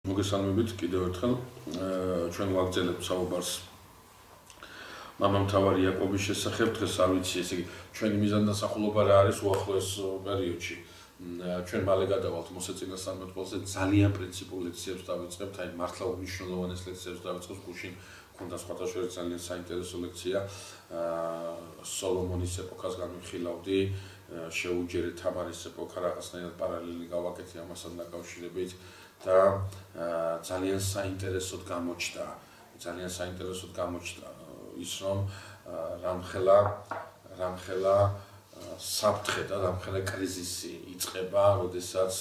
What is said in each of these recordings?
მოგესალმებით კიდევ ერთხელ ჩვენ ვაგრძელებთ საუბარს მამამთავარი იაკობის შესახებ. დღეს არ ვიცი, ესე იგი ჩვენი მიზანდასახულობა რა არის უახლოეს პერიოდში. ჩვენ მალე გადავალთ მოსეწინას სამეთვალზე ძალიან პრინციპულ ლექციებს დავიწყებთ, აი მართლა უმნიშვნელოვანეს ლექციებს დავიწყებთ. გუშინ ქონდა სხვათა შორის ძალიან საინტერესო ლექცია სოლომონის ეპოქას განვიხილავდი, შეუჯერეთ თამარის ეპოქა, რაღაცნაირად პარალელი გავაკეთე ამასთან დაკავშირებით და ძალიან საინტერესოდ გამოჩნდა ის რომ რამხელა საფრთხე და რამხელა კრიზისი იწყება, როდესაც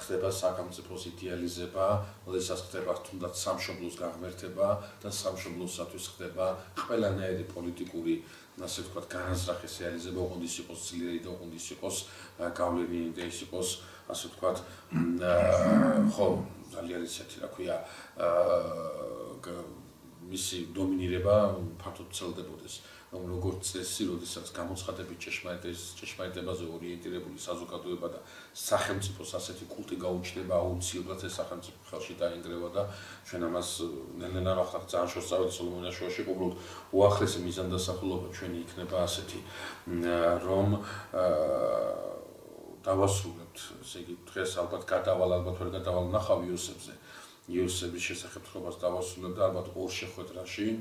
ხდება სახელმწიფოს იდეალიზება, როდესაც ხდება თუნდაც სამშობლოს გაღმერთება და სამშობლოსათვის ხდება ყველანაირი პოლიტიკური, ასე ვთქვათ, განაზრახის რეალიზება, ოღონდ ის იყოს ძლიერი და ოღონდ ის იყოს გავლენიანი და ის იყოს, ასე ვთქვათ, ხო, ძალიან ისეთი, რა ქვია, მისი დომინირება ფართოდ ვრცელდებოდეს. რომ როგორც წესი, როდესაც გამოცხადებით ჭეშმარიტებაზე ორიენტირებული საზოგადოება და სახელმწიფოს ასეთი კულტი გაუჩნდება, აუცილებლად ეს სახელმწიფო ხელში დაინგრევა და ჩვენ ამას ნელ-ნელა ახლა ძალიან შორს წავედი სოლომონის შუაში, უბრალოდ უახლესი მიზანდასახულობა ჩვენი იქნება ასეთი, რომ დავასრულებთ, ესე იგი დღეს ალბათ ვერ გადავალ ნახავ იოსების შესახებ თხრობას დავასრულებ და ალბათ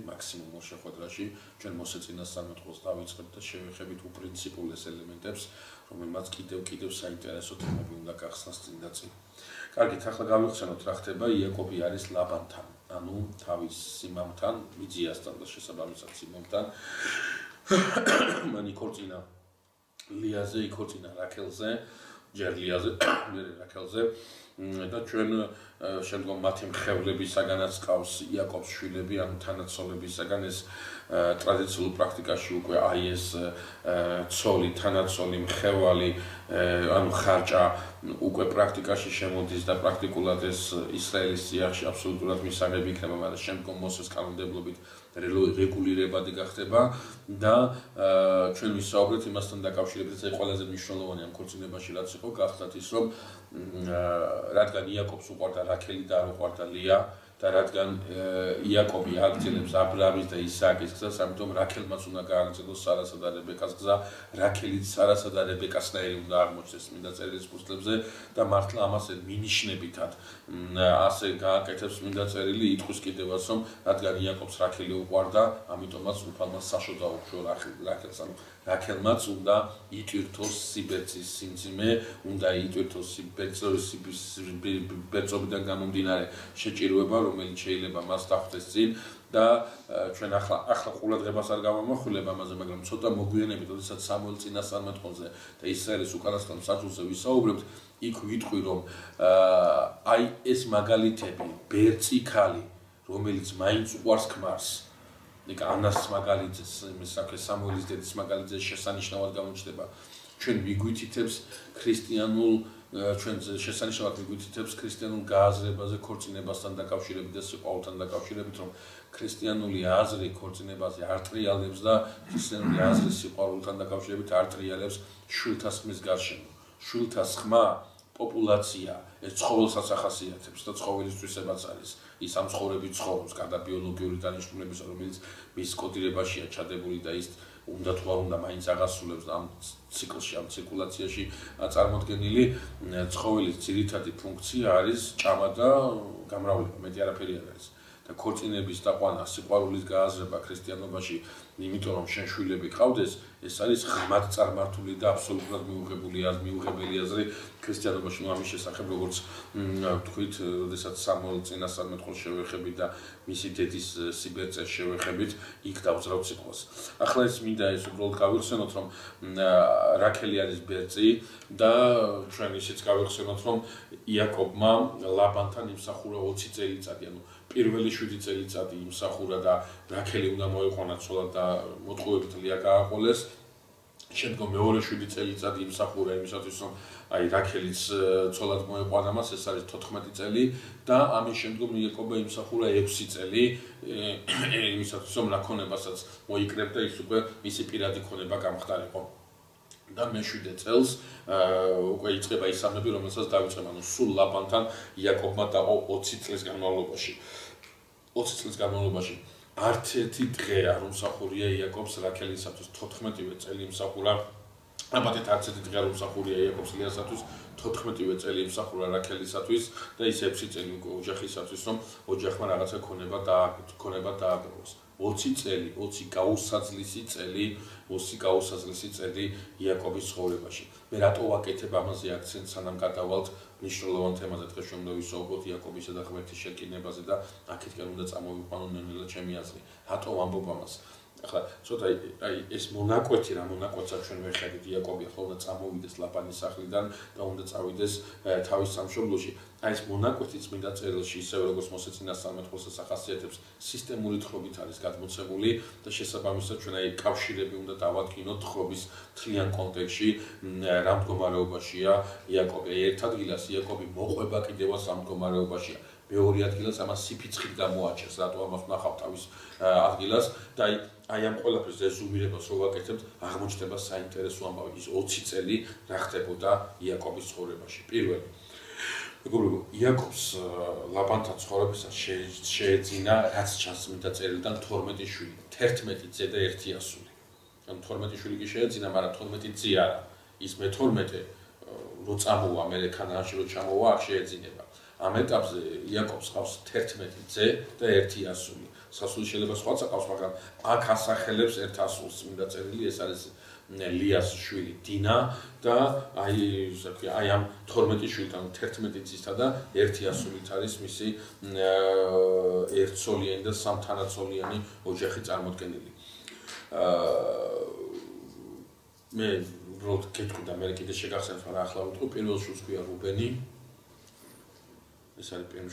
მაქსიმუმ ორ შეხვედრაში ჩვენ მოსეწინას სამეთვალს დავიწყებთ და შევეხებით უპრინციპულეს ელემენტებს, რომელმაც კიდევ საინტერესო თემები უნდა გახსნას წინ და წინ. კარგით, ახლა გავიხსენოთ რა ხდება. იაკობი არის ლაბანთან, ანუ თავის სიმამთან, მიძიასთან და შესაბამისად სიმამთან. მან იქორწინა ლიაზე, იქორწინა რაქელზე, ჯერ ლიაზე, მერე რაქელზე და ჩვენ შემდგომ მათი მხევლებისაგანაც ყავს იაკობს შვილები, ანუ თანაცოლებისაგან ეს ტრადიციულ პრაქტიკაში უკვე აი ეს ცოლი, თანაცოლი, მხევალი, ანუ ხარჭა უკვე პრაქტიკაში შემოდის და პრაქტიკულად ეს ისრაელის წიაღში აბსოლუტურად მისაღები იქნება, მაგრამ შემდგომ მოსეს კანონმდებლობით რეგულირებადი გახდება და ჩვენ ვისაუბრეთ იმასთან დაკავშირებით, ეს ყველაზე მნიშვნელოვანი ამ ქორწინებაში რაც იყო, გახდათ ის რომ რადგან იაკობს უყვარდა რაქელი და არ უყვარდა ლია და რადგან იაკობი აგრძელებს აბრაამის და ისააკის გზას, ამიტომ რაქელმაც უნდა გააგრძელოს სარასა და რებეკას გზა, რაქელიც სარასა და რებეკასნაირი უნდა აღმოჩნდეს წმინდა წერილის ფურცლებზე და მართლა ამას მინიშნებითად ასე გააკეთებს წმინდა წერილი, იტყვის კიდევაც რომ რადგან იაკობს რაქელი უყვარდა, ამიტომაც უფალმა საშო დაუშვო რაქელს, ანუ რაქელმაც უნდა იტვირთოს სიბერწის სიმძიმე, უნდა იტვირთოს ბერწობიდან გამომდინარე შეჭირვება, რომელიც შეიძლება მას დახვდეს წინ და ჩვენ ახლა ყურადღებას არ გავამახვილებ ამაზე, მაგრამ ცოტა მოგვიანებით, როდესაც სამუელ წინასწარმეტყველზე და ისრაელის უკანასკნელ მსაჯულზე ვისაუბრებთ, იქ ვიტყვი რომ აი ეს მაგალითები, ბერწი ქალი, რომელიც მაინც უყვარს ქმარს, ანას მაგალითს, სამუელის დედის მაგალითზე შესანიშნავად გამოჩნდება. ჩვენ ვიგვითითებს ქრისტიანულ გააზრებაზე ქორწინებასთან დაკავშირებით და სიყვარულთან დაკავშირებით, რომ ქრისტიანული აზრი ქორწინებაზე არ ტრიალებს და ქრისტიანული აზრი სიყვარულთან დაკავშირებით არ ტრიალებს შვილთა სხმის გარშემო. შვილთა სხმა პოპულაცია ეს ცხოველსაც ახასიათებს და ცხოველისთვისაც არის ის ამ ცხოვრებით ცხოვრობს გარდა ბიოლოგიური დანიშნულებისა, რომელიც მის კოდირებაშია ჩადებული და ის უნდა თუ არ უნდა მაინც აღასრულებს ამ ციკლში, ამ ცირკულაციაში წარმოდგენილი ცხოველის ძირითადი ფუნქცია არის ჭამა და გამრავლება, მეტი არაფერი არ არის. და ქორწინების დაყვანა, სიყვარულის გააზრება ქრისტიანობაში, იმიტომ რომ შენ შვილები ყავდეს, ეს არის ღრმად წარმართული და აბსოლუტურად მიუღებელი აზრი ქრისტიანობაში. ამის შესახებ როგორც თქვით, როდესაც სამუელ წინასწარმეტყველს შევეხებით და მისი დედის სიბერწეს შევეხებით, იქ დავძრავთ სიტყვას. ახლა ეს მინდა ეს უბრალოდ გავიხსენოთ, რომ რაქელი არის ბერწი და ჩვენ ისიც გავიხსენოთ, რომ იაკობმა ლაბანთან იმსახურა 20 წელიწადი, ანუ პირველი 7 წელიწადი იმსახურა და რაქელი უნდა მოეყვანა ცოლად და მოტყუებით ლია გააყოლეს. შემდგომ მეორე 7 წელიწადი იმსახურა იმისათვის, რომ აი რაქელიც ცოლად მოეყვანა მას, ეს არის 14 წელი და ამის შემდგომ იაკობა იმსახურა 6 წელი იმისათვის, რომ რა ქონებასაც მოიკრებდა ის უკვე მისი პირადი ქონება გამხდარიყო. და მე-7 წელს უკვე იწყება ის სამები, რომელსაც დავიწყება, სულ ლაბანთან იაკობმა დაყო 20 წლის განმავლობაში. 20 წლის განმავლობაში არც ერთი დღე არ უმსახურია იაკობს რაქელისათვის 14-ვე წელი იმსახურა. აბათეთ არც ერთი დღე არ უმსახურია იაკობს ლიასათვის 14-ვე წელი იმსახურა რაქელისათვის და ის 6 წელი ოჯახისათვის, რომ ოჯახმა რაღაცა ქონება დააგროვოს. 20 წელი, 20 გაუსაძლისი წელი იაკობის ცხოვრებაში. მე რატო ვაკეთებ ამაზე აქცენტს, სანამ გადავალთ მნიშვნელოვან თემაზე, დღეს ჩვენ უნდა ვისაუბროთ იაკობისა და ღმერთის შეკინებაზე და აქეთკენ უნდა წამოვიყვანო ნელ-ნელა ჩემი აზრი. რატო ვამბობ ამას? ახლა ცოტა ეს მონაკვეთი რა მონაკვეთსაც ჩვენ ვეხედით იაკობი ახლა უნდა წამოვიდეს ლაბანის სახლიდან და უნდა წავიდეს თავის სამშობლოში. აი ეს მონაკვეთი წმინდა წერილში ისევე როგორც მოსეწინასწარმეტყველს ახასიათებს სისტემური თხრობით არის გადმოცემული და შესაბამისად ჩვენ აი კავშირები უნდა დავადგინოთ თხრობის თლიან კონტექსტში რა მდგომარეობაშია იაკობი. ერთ ადგილას იაკობი მოყვება კიდევაც ამ მდგომარეობაშია. მეორე ადგილას ამას სიფიცხით გამოაჩენს, რატო ამას ვნახავ თავის ადგილას და აი ამ ყველაფერს რეზუმირებას რო ვაკეთებთ, აღმოჩნდება საინტერესო ამბავი, ის 20 წელი რა ხდებოდა იაკობის ცხოვრებაში. პირველი, მეგობრებო, იაკობს ლაბანთან ცხოვრებისას შეეძინა, რაც ჩანს წმინდა წერილიდან 12 შვილი, 11 ძე და 1 ასული. ან 12 შვილი კი შეეძინა, მაგრამ 12 ძე არა. ის მე-12 რო წამოვა მე ქანაანში რო ჩამოვა, არ შეეძინება. ამ ეტაპზე იაკობს ყავს 11 ძე და 1 ასული. სასული შეიძლება სხვაცა ყავს, მაგრამ აქ ასახელებს 1 ასულს წმინდა წერილი, ეს არის ლიას შვილი დინა და აი ამ 12 შვილთან 11 ძისთან და 1 ასულით არის მისი ერთსოლიანი და სამთანაცოლიანი ოჯახი წარმოდგენილი. მე უბრალოდ გეტყვი და მე კიდე შეგახსენებ, მაგრამ ახლა ვიტყვი, პირველ შვილს ქვია რუბენი. ეს არის პირველ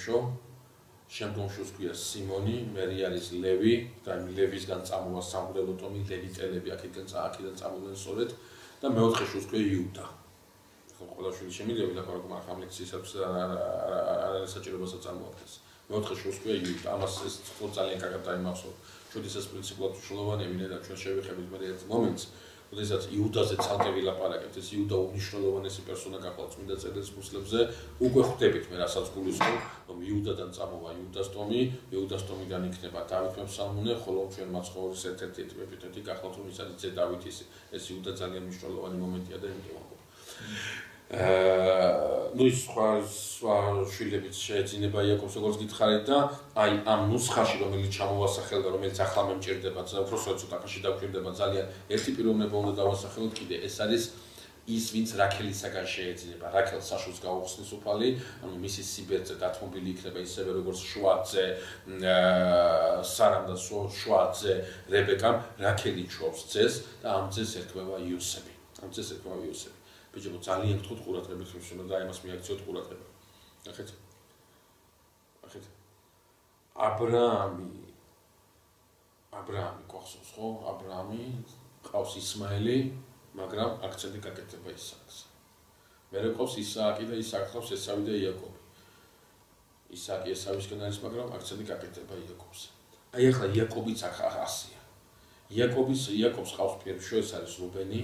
შემდგომ შვილს ქვია სიმონი, მერი არის ლევი და ლევისგან წამოვა სამგრელო ტომი, ლევიტელები აქედან წამოვიდნენ სწორედ და მეოთხე შვილს ქვია იუდა. ყველა შვილი შემიძლია ვილაპარაკო, მაგრამ ამ ლექციისათვის არ საჭიროებასაც წარმოადგენს. მეოთხე შვილს ქვია იუდა. ამას ეს ძალიან კარგად დაიმახსოვრ. ჩვენთვის ეს პრინციპულად მნიშვნელოვანია და ჩვენ შევეხებით მე ერთ მომენტს, როდესაც იუდაზე ცალკე ვილაპარაკებთ, ეს იუდა უნიშნელოვანესი პერსონა გახლავთ წმინდა წერილის ფურცლებზე, უკვე ხვდებით მე რასაც გულისხმობ, რომ იუდადან წამოვა იუდას ტომი, იუდას ტომიდან იქნება დავით მეფსალმუნე, ხოლო ჩვენ მაცხოვრის ერთ-ერთი ეპითეტი გახლავთ, რომ ის არის ძე დავითის, ეს იუდა ძალიან მნიშვნელოვანი მომენტია და იმიტომ ვამბობ. ნუ ის სხვა შვილებიც შეეძინება იაკობს როგორც გითხარით და აი ამ ნუსხაში რომელიც ჩამოვასახელდა, რომელიც ახლა მე მჭირდება, უბრალოდ ცოტა ხანში დაგვჭირდება ძალიან ერთი პიროვნება უნდა დავასახელოთ კიდე, ეს არის ის ვინც რაქელისაგან შეეძინება, რაქელს საშუს გაუხსნის უფალი, ანუ მისი სიბერწე დათმობილი იქნება ისევე როგორც შუაძე სარამ და შუაძე რებეკამ, რაქელი ჩვავს ძეს და ამ ძეს ერქმევა იოსები. ბიჭებო, ძალიან გთხოვთ ყურადღებით, რომ უნდა იმას მიაქციოთ ყურადღება. ნახეთ. აბრაამი გვახსოვს, ხო? აბრაამი ყავს ისმაელი, მაგრამ აქცენტი გაკეთება ისააკზე. მერე ყავს ისააკი და ისააკს ყავს ესავი და იაკობი. ისააკი ესავისკენ არის, მაგრამ აქცენტი გაკეთება იაკობზე. აი ახლა იაკობიც ასია. იაკობს ყავს პირველში ეს არის რუბენი.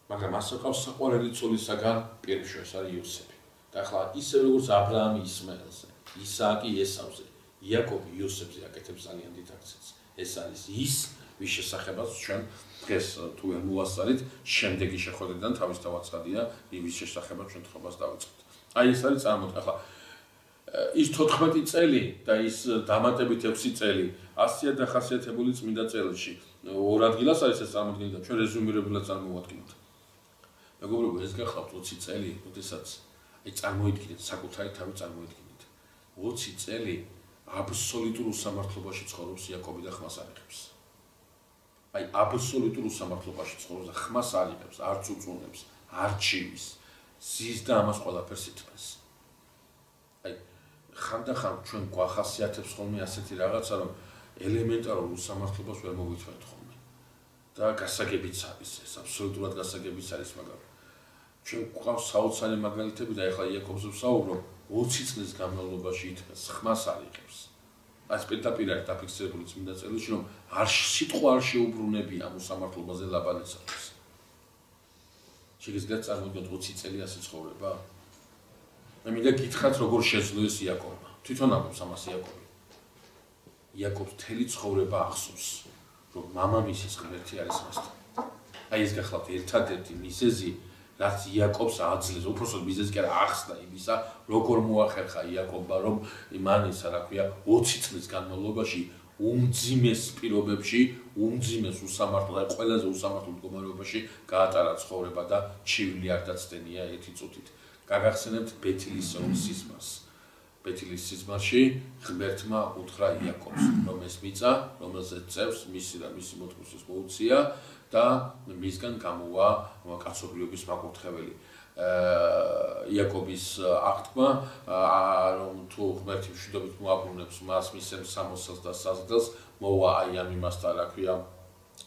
მაგრამ ასე ყავს საყვარელი ცოლისაგან პირველში ეს არის იოსები. და ახლა ისე როგორც აბრაამი ისმაელზე, ისააკი ესავზე, იაკობი იოსებზე აკეთებს ძალიან დიდ აქცენტს. ეს არის ის, ვის შესახებაც ჩვენ დღეს თუ ვერ მოვასწარით, შემდეგი შეხვედრიდან თავისთავად ცხადია, ვის შესახებაც ჩვენ თხრობას დავიწყებთ. აი ეს არის წარმოდგენა. ახლა ის 14 წელი და ის დამატებით 6 წელი ასია დახასიათებული წმინდა წერილში. ორ ადგილას არის ეს წარმოდგენილი და ჩვენ რეზუმირებულად წარმოვადგინოთ. მეგობრებო, ეს გახლავთ 20 წელი, როდესაც აი წარმოიდგინეთ, საკუთარი თავი წარმოიდგინეთ. 20 წელი აბსოლუტურ უსამართლობაში ცხოვრობს იაკობი და ხმას არიღებს. აი აბსოლუტურ უსამართლობაში ცხოვრობს და ხმას არიღებს, არ წუწუნებს, არ ჩივის, ზის და ამას ყველაფერს ითმეს. აი ხანდახან ჩვენ გვახასიათებს ხოლმე ასეთი რაღაცა, რომ ელემენტარულ უსამართლობას ვერ მოვითხოვთ ხოლმე. და გასაგებიც არის ეს, აბსოლუტურად გასაგებიც არის, მაგრამ ჩვენ გვყავს საოცარი მაგალითები და ეხლა იაკობზე ვსაუბრობ, 20 წლის განმავლობაში ითმეს, ხმას არიღებს. ეს პირდაპირ არის დაფიქსირებული წმინდა წერილში, რომ სიტყვა არ შეუბრუნებია ამ უსამართლობაზე ლაბანისათვის. შეგიძლიათ წარმოვიდგინოთ 20 წელი ასე ცხოვრება? მე მინდა გითხრათ როგორ შეძლო ეს იაკობმა. თვითონ ამბობს ამას იაკობი. იაკობს მთელი ცხოვრება ახსოვს, რომ მამამისის ღმერთი არის მასთან. აი ეს გახლავთ ერთადერთი მიზეზი, რაც იაკობს აძლევს, უბრალოდ მიზეზი კი არა, ახსნა იმისა, როგორ მოახერხა იაკობმა, რომ მან ისა, რა ქვია, 20 წლის განმავლობაში უმძიმეს პირობებში, უმძიმეს უსამართლო და ყველაზე უსამართლო მდგომარეობაში გაატარა ცხოვრება და ჩივილი არ დაცდენია ერთი წუთით. გაგახსენებთ ბეთილის სიზმარს. ბეთილის სიზმარში ღმერთმა უთხრა იაკობს, რომ ეს მიწა, რომელზეც წევს, მისი და მისი მოთხოვნის მოუწია და მისგან გამოვა კაცობრიობის მაკურთხეველი. იაკობის აღთქმა, რომ თუ ღმერთი მშვიდობით მოაბრუნებს მას, მისცემს სამოსელს და საზრდელს, მოვა აი ამ იმასთან, რა ქვია,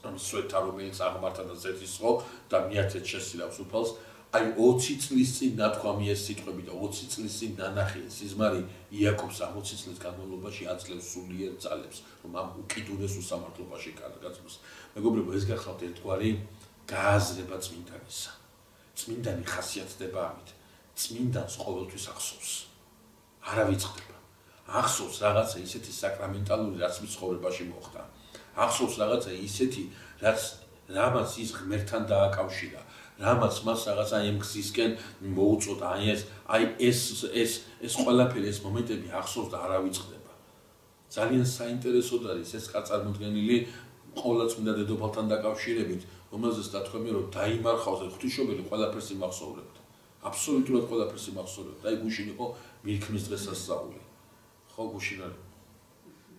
სვეტა, რომელიც აღმართა და ზეთისხო და მიაცეთ შესილავს უფალს. აი 20 წლის წინ ნათქვამი ეს სიტყვები და 20 წლის წინ ნანახი სიზმარი იაკობს 20 წლის განმავლობაში აძლევს სულიერ ძალებს, რომ ამ უკიდურეს უსამართლობაში გადაგაცნოს. მეგობრებო, ეს გახლავთ ერთგვარი გააზრება წმინდანისა. წმინდანი ხასიათდება ამით. წმინდანს ყოველთვის ახსოვს. არა ვიწყდება. ახსოვს რაღაცა ისეთი საკრამენტალური, რაც მის ცხოვრებაში მოხდა. ახსოვს რაღაცა ისეთი, რამაც ის ღმერთთან დააკავშირა. რამაც მას რაღაცა იმ გზისკენ მოუწოდა, აი ეს ყველაფერი, ეს მომენტები ახსოვს და არა ვიწყდება. ძალიან საინტერესოდ არის ეს წარმოდგენილი ყოვლადწმინდა დედოფალთან დაკავშირებით, რომელზეც დათქვამი, რომ დაიმარხავს ღვთისმშობელი ყველაფერს იმახსოვრებდა. აბსოლუტურად ყველაფერს იმახსოვრებდა. აი გუშინ იყო მირქმის დღესასწაული. ხო, გუშინ არის.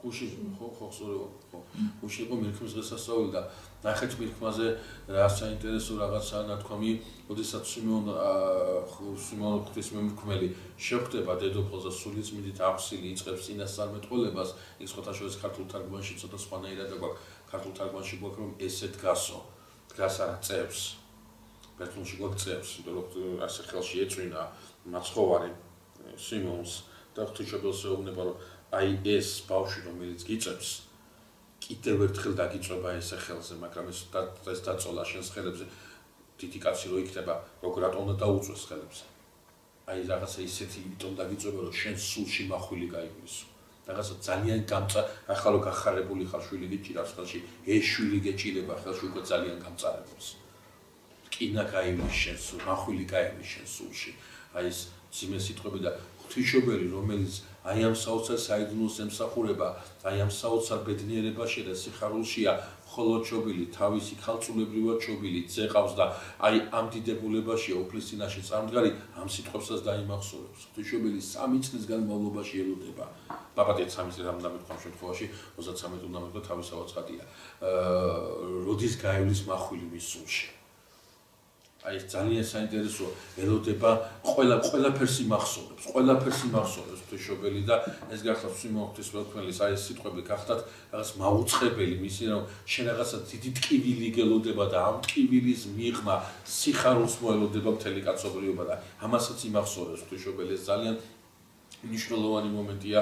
გუშინ ხო, სწორია, ხო. გუშინ იყო მირქმის დღესასწაული და ნახეთ მირქმაზე რა საინტერესო რაღაცაა ნათქვამი, როდესაც სიმეონ ღვთისმემრქმელი შეხვდება დედოფალს და სულიწმიდით აღსილი იწყებს წინასწარმეტყველებას, ის ხოთაშორის ქართულ თარგმანში ცოტა სხვანაირად გვაქვს. ქართულ თარგმანში გვაქვს, რომ ესე დგას არა წევს. ბერძნულში გვაქვს წევს, იმიტომ რომ ასე ხელში ეწვინა მაცხოვარი სიმეონს და ღვთისმშობელს ეუბნება, რომ აი ეს ბავშვი, რომელიც გიწევს, კიდევ ერთხელ დაგიწვება ესე ხელზე, მაგრამ ეს დაწოლა შენს ხელებზე, დიდი კაცი რო იქნება, როგორ რატომ უნდა დაუწვეს ხელებზე. აი რაღაცა ისეთი იმიტომ დაგიწვება, რომ შენ სულში მახვილი გაიგვისო. რაღაცა ძალიან ახლა რო გახარებული ხარ შვილი გიჭირავს ხელში, ეს შვილი გეჭირება ხელში უკვე ძალიან გამწარებულს. კინა გაივლის შენ სულ, მახვილი გაივლის შენ სულში. აი ეს ძიმე სიტყვები და ღვთისმშობელი, რომელიც აი ამ საოცარ საიდუმლოს ემსახურება, აი ამ საოცარ ბედნიერებაში და სიხარულშია, მხოლოდ ჩობილი, თავისი ქალწულებრივად ჩობილი ძეყავს და აი ამ დიდებულებაშია უფლის წინაშე წარმდგარი, ამ სიტყვებსაც დაიმახსოვრებს. ღვთისმშობელი 3 წლის განმავლობაში ელოდება. ბაბადეთ 3 წელი არ უნდა მეთქვა ამ შემთხვევაში, 33 უნდა მეთქვა თავისავად ცხადია. როდის გაივლის მახვილი მის სულში. აი ეს ძალიან საინტერესოა, ელოდება ყველაფერს იმახსოვრებს, ღვთისმშობელი და ეს გახლავთ სიმეონ ღვთისმეტყველის აი ეს სიტყვები გახდათ რაღაც მაუწყებელი მისი, რომ შენ რაღაცა დიდი ტკივილი გელოდება და ამ ტკივილის მიღმა სიხარულს მოელოდება მთელი კაცობრიობა და ამასაც იმახსოვრებს ღვთისმშობელი. ეს ძალიან მნიშვნელოვანი მომენტია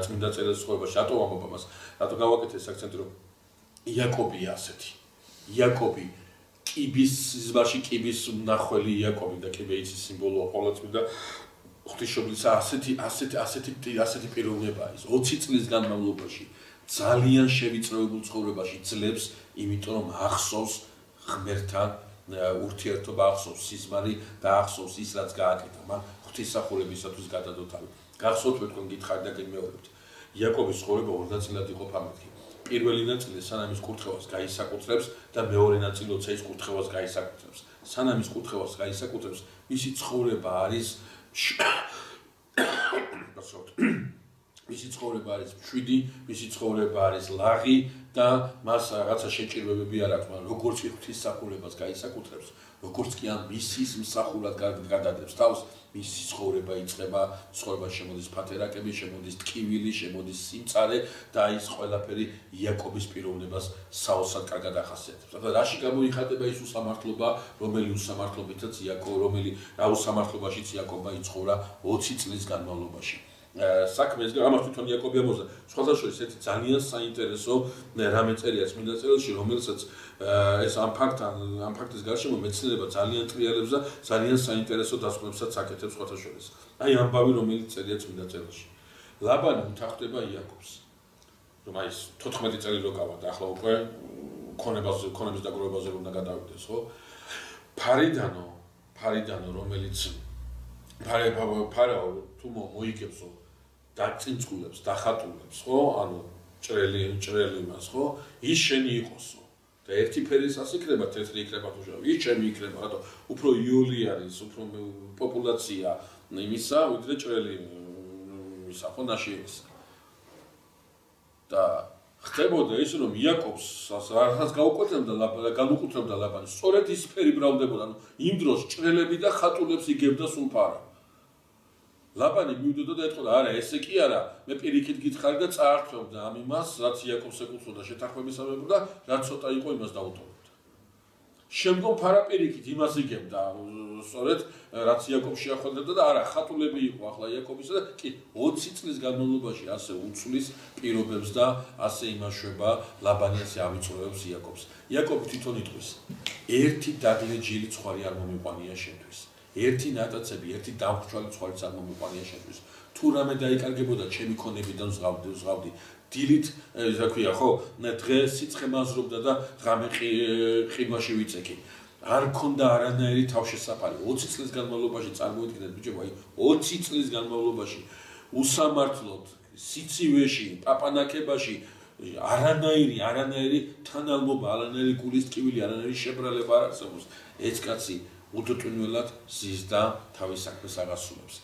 წმინდა წერილს ცხოვრებაში. რატო ვამბობ ამას? რატო გავაკეთე ეს აქცენტი, რომ იაკობია ასეთი. იაკობი კიბის სიზმარში კიბის მნახველი იაკობი და კიბეიცის სიმბოლოა ყოვლადწმინდა ღვთისმშობლის ასეთი პიროვნება ის 20 წლის განმავლობაში ძალიან შევიწროებულ ცხოვრებაში ძლებს, იმიტომ რომ ახსოვს ღმერთთან ურთიერთობა, ახსოვს სიზმარი და ახსოვს ის, რაც გააკეთა მან ღვთისმსახურებისათვის გადადო თავი. გახსოვთ, მე თქვენ გითხარით და გიმეორებთ. იაკობის ცხოვრება ორ ნაწილად იყოფა მეთქი. პირველი ნაწილი სანამ ის კურთხევას გაისაკუთრებს და მეორე ნაწილი როცა ის კურთხევას გაისაკუთრებს. სანამ ის კურთხევას გაისაკუთრებს, მისი ცხოვრება არის მისი ცხოვრება არის მშვიდი, მისი ცხოვრება არის ლაღი და მას რაღაცა შეჭირვებები არ აქვს, მაგრამ როგორც კი ღვთისმსახურებას გაისაკუთრებს, როგორც კი ამ მისის მსახურად გადადებს თავს, მისი ცხოვრება იწყება, ცხოვრებაში შემოდის ფათერაკები, შემოდის ტკივილი, შემოდის სიმწარე და ის ყველაფერი იაკობის პიროვნებას საოცრად კარგად ახასიათებს. ახლა რაში გამოიხატება ის უსამართლობა, რომელი უსამართლობითაც იაკობ, რა უსამართლობაშიც იაკობმა იცხოვრა 20 წლის განმავლობაში. საქმეს ამას თვითონ იაკობი ამბობს სხვათა შორის ერთი ძალიან საინტერესო რამე წერია წმინდა წერილში რომელსაც ეს ამ ფაქტის გარშემო მეცნიერება ძალიან ტრიალებს და ძალიან საინტერესო დასკვნებსაც აკეთებს სხვათა შორის აი ამბავი რომელიც წერია წმინდა წერილში ლაბანი უთანხმდება იაკობს რომ აი 14 წელი რო გავარდა ახლა უკვე ქონების დაგროვებაზე უნდა გადავიდეს ხო ფარიდანო რომელიც ფარაო თუ მოიგებსო დაწინწყულებს დახატულებს ხო ანუ ჭრელი მას ხო ის შენი იყოსო და ერთი ფერის ასიქრება თეთრი იქნება თუ შავი ის ჩემი იქნება რატო უფრო იოლი არის უფრო პოპულაცია იმისა ვიდრე ჭრელი იმისა ხო ნაშიერისა და ხდებოდა ის რომ იაკობს რაღაც განუკუთრებდა ლაბანი სწორედ ის ფერი ბრავდებოდა ანუ იმ დროს ჭრელები და ხატულებს იგებდა სულ ფარა ლაბანი მივიდოდა და ეთქოდა არა ესე კი არა მე პირიქით გითხარი და წაართვევდა ამ იმას რაც იაკობს ეკუთვნოდა შეთანხმებისამებრ და რაც ცოტა იყო იმას დაუტოვებდა შემდგომ ფარა პირიქით იმას იგებდა სწორედ რაც იაკობს შეახვედრებდა და არა ხატულები იყო ახლა იაკობისა და კი 20 წლის განმავლობაში ასე უცვლის პირობებს და ასე იმაშვება ლაბანი ასე ავიწროებს იაკობს იაკობი თვითონ იტყვის ერთი დადლე ჯილი ცხვარი არ მომიყვანია შენთვის ერთი ნატაცები ერთი დამხრჩვალი ცხვარიც არ მომიყვანია შენთვის თუ რამე დაიკარგებოდა ჩემი ქონებიდან ზღავდი დილით რა ქვია ხო დღეს სიცხე მაზრობდა და ღამე ყიმაში ვიწექი არ ქონდა არანაირი თავშესაფარი 20 წლის განმავლობაში წარმოიდგინეთ ბიჭო აი 20 წლის განმავლობაში უსამართლოდ სიცივეში პაპანაკებაში არანაირი თანალმობა არანაირი გულის ტკივილი არანაირი შებრალება არ არსებობს ეს კაცი უდოტვინველად ზის და თავის საქმეს აღასრულებს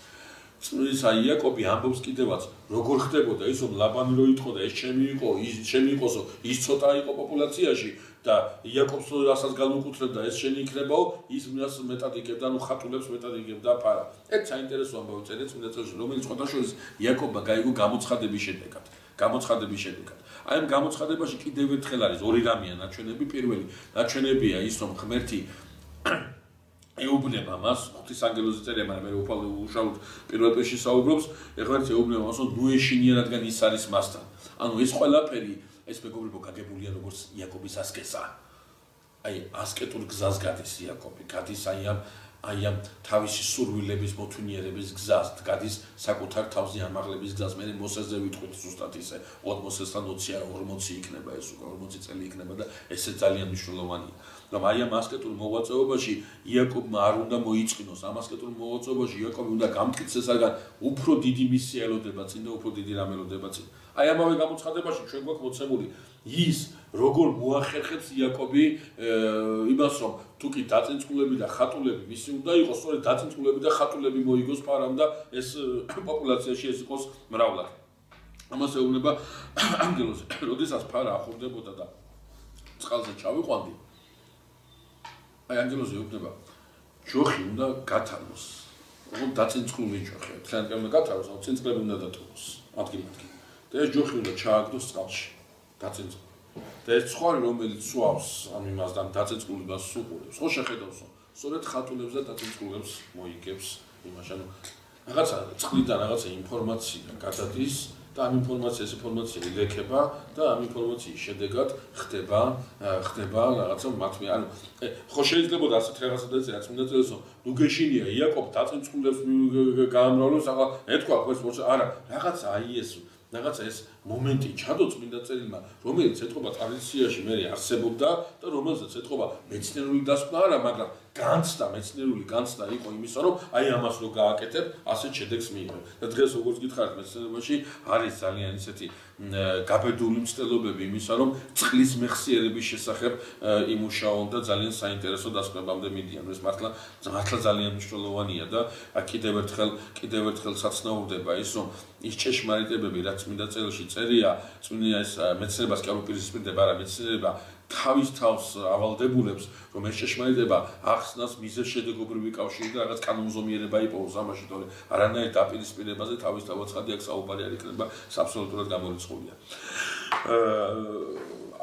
წმინდის იაკობი ამბობს კიდევაც როგორ ხდებოდა ის რომ ლაბანი რო იტყოდა ეს ჩემი იყოსო ის ცოტა იყო პოპულაციაში და იაკობს რასაც განუკუთრებდა ეს შენი იქნებაო ის მას მეტად იგებდა ანუ ხატულებს მეტად იგებდა ფარა ეს საინტერესო ამბავი წერია წმინდა წერილში რომელიც სხვათა შორის იაკობმა გაიგო გამოცხადების შედეგად აი ამ გამოცხადებაში კიდევ ერთხელ არის ორი რამეა ნაჩვენები პირველი ნაჩვენებია ის რომ ღმერთი ეუბნება მას ღვთის ანგელოზი წერია მაგრამ მე უშუალოდ პირველ პეში საუბრობს ღმერთი ეუბნება მას რომ ნუ ეშინია რადგან ის არის მასთან ანუ ეს ყველაფერი ეს მეგობრებო გაგებულია როგორც იაკობის ასკესა აი ასკეტურ გზას გადის იაკობი გადის აი ამ თავისი სურვილების მოთვინიერების გზას გადის საკუთარ თავზე ამაღლების გზას მე მოსეზე ვიტყვით ზუსტად ისე 40-დან 40 იქნება ეს უკვე 40 წელი იქნება და ესე ძალიან მნიშვნელოვანია რომ აი ამ ასკეტურ მოღვაწეობაში იაკობმა არ უნდა მოიწყინოს ამ ასკეტურ მოღვაწეობაში იაკობი უნდა გამტკიცდეს რადგან უფრო დიდი მისია ელოდება წინ და უფრო დიდი რამ ელოდება წინ აი ამავე გამოცხადებაში ჩვენ გვაქვს მოცემული ის როგორ მოახერხებს იაკობი იმას რომ თუკი დაწინწყულები და ხატულები მისი უნდა იყოს სწორედ დაწინწყულები და ხატულები მოიგოს პარამ და ეს პოპულაციაში ეს იყოს მრავლად ამას ეუბნება ანგელოზი როდესაც ფარა ახურდებოდა და წყალზე ჩავიყვანდი აი ანგელოზი ეუბნება ჯოხი უნდა გათანოს რომ დაწინწყული ჯოხი თხან უნდა გათანოს რომ წინწყლები უნდა დატოვოს ადგილ-ადგილ და ეს ჯოხი უნდა ჩააგდოს წყალში დაწინწყული და ეს ცხვარი რომელიც სვავს ამ იმასთან დაწინწყულებას უყურებს ხო შეხედავსო სწორედ ხატულებს და დაწინწყულებს მოიგებს იმაში ანუ რაღაცა წყლიდან რაღაცა ინფორმაცია გადადის და ამ ინფორმაცია ილექება და ამ ინფორმაციის შედეგად ხდება რაღაცა მათმე ანუ ხო შეიძლება ასეთ რაღაცა დაწერა წმინდა წერილში ნუ გეშინია იაკობ დაწინწყულებს გაამრავლოს ახლა ეთქვა ხო არა რაღაცა აი ეს მომენტი ჩადო წმინდა წერილმა რომელიც ეთქობა ტრადიციაში მე არსებობდა და რომელზეც ეთქობა მეცნიერული დასკვნა არა მაგრამ მეცნიერული განცდა იყო იმისა რომ აი ამას რო გააკეთებ ასეთ შედეგს მიიღებ და დღეს როგორც გითხარით მეცნიერებაში არის ძალიან ისეთი გაბედული მცდელობები იმისა რომ წყლის მეხსიერების შესახებ იმუშაონ და ძალიან საინტერესო დასკვნებამდე მიდიან ეს მართლა ძალიან მნიშვნელოვანია და კიდევ ერთხელ საცნაურდება ის რომ ის ჭეშმარიტებები რაც წმინდა წერილში წერია წმინდა ეს მეცნიერებას კი არ უპირისპირდება არა მეცნიერება თავის თავს ავალდებულებს რომ ეს ჭეშმარიტება ახსნას მიზეზშედეგობრივი კავშირი და რაღაც კანონზომიერება იპოვოს ამაში თორე არანაირ დაპირისპირებაზე თავის თავაცხადი აქ საუბარი არ იქნება აბსოლუტურად გამორიცხულია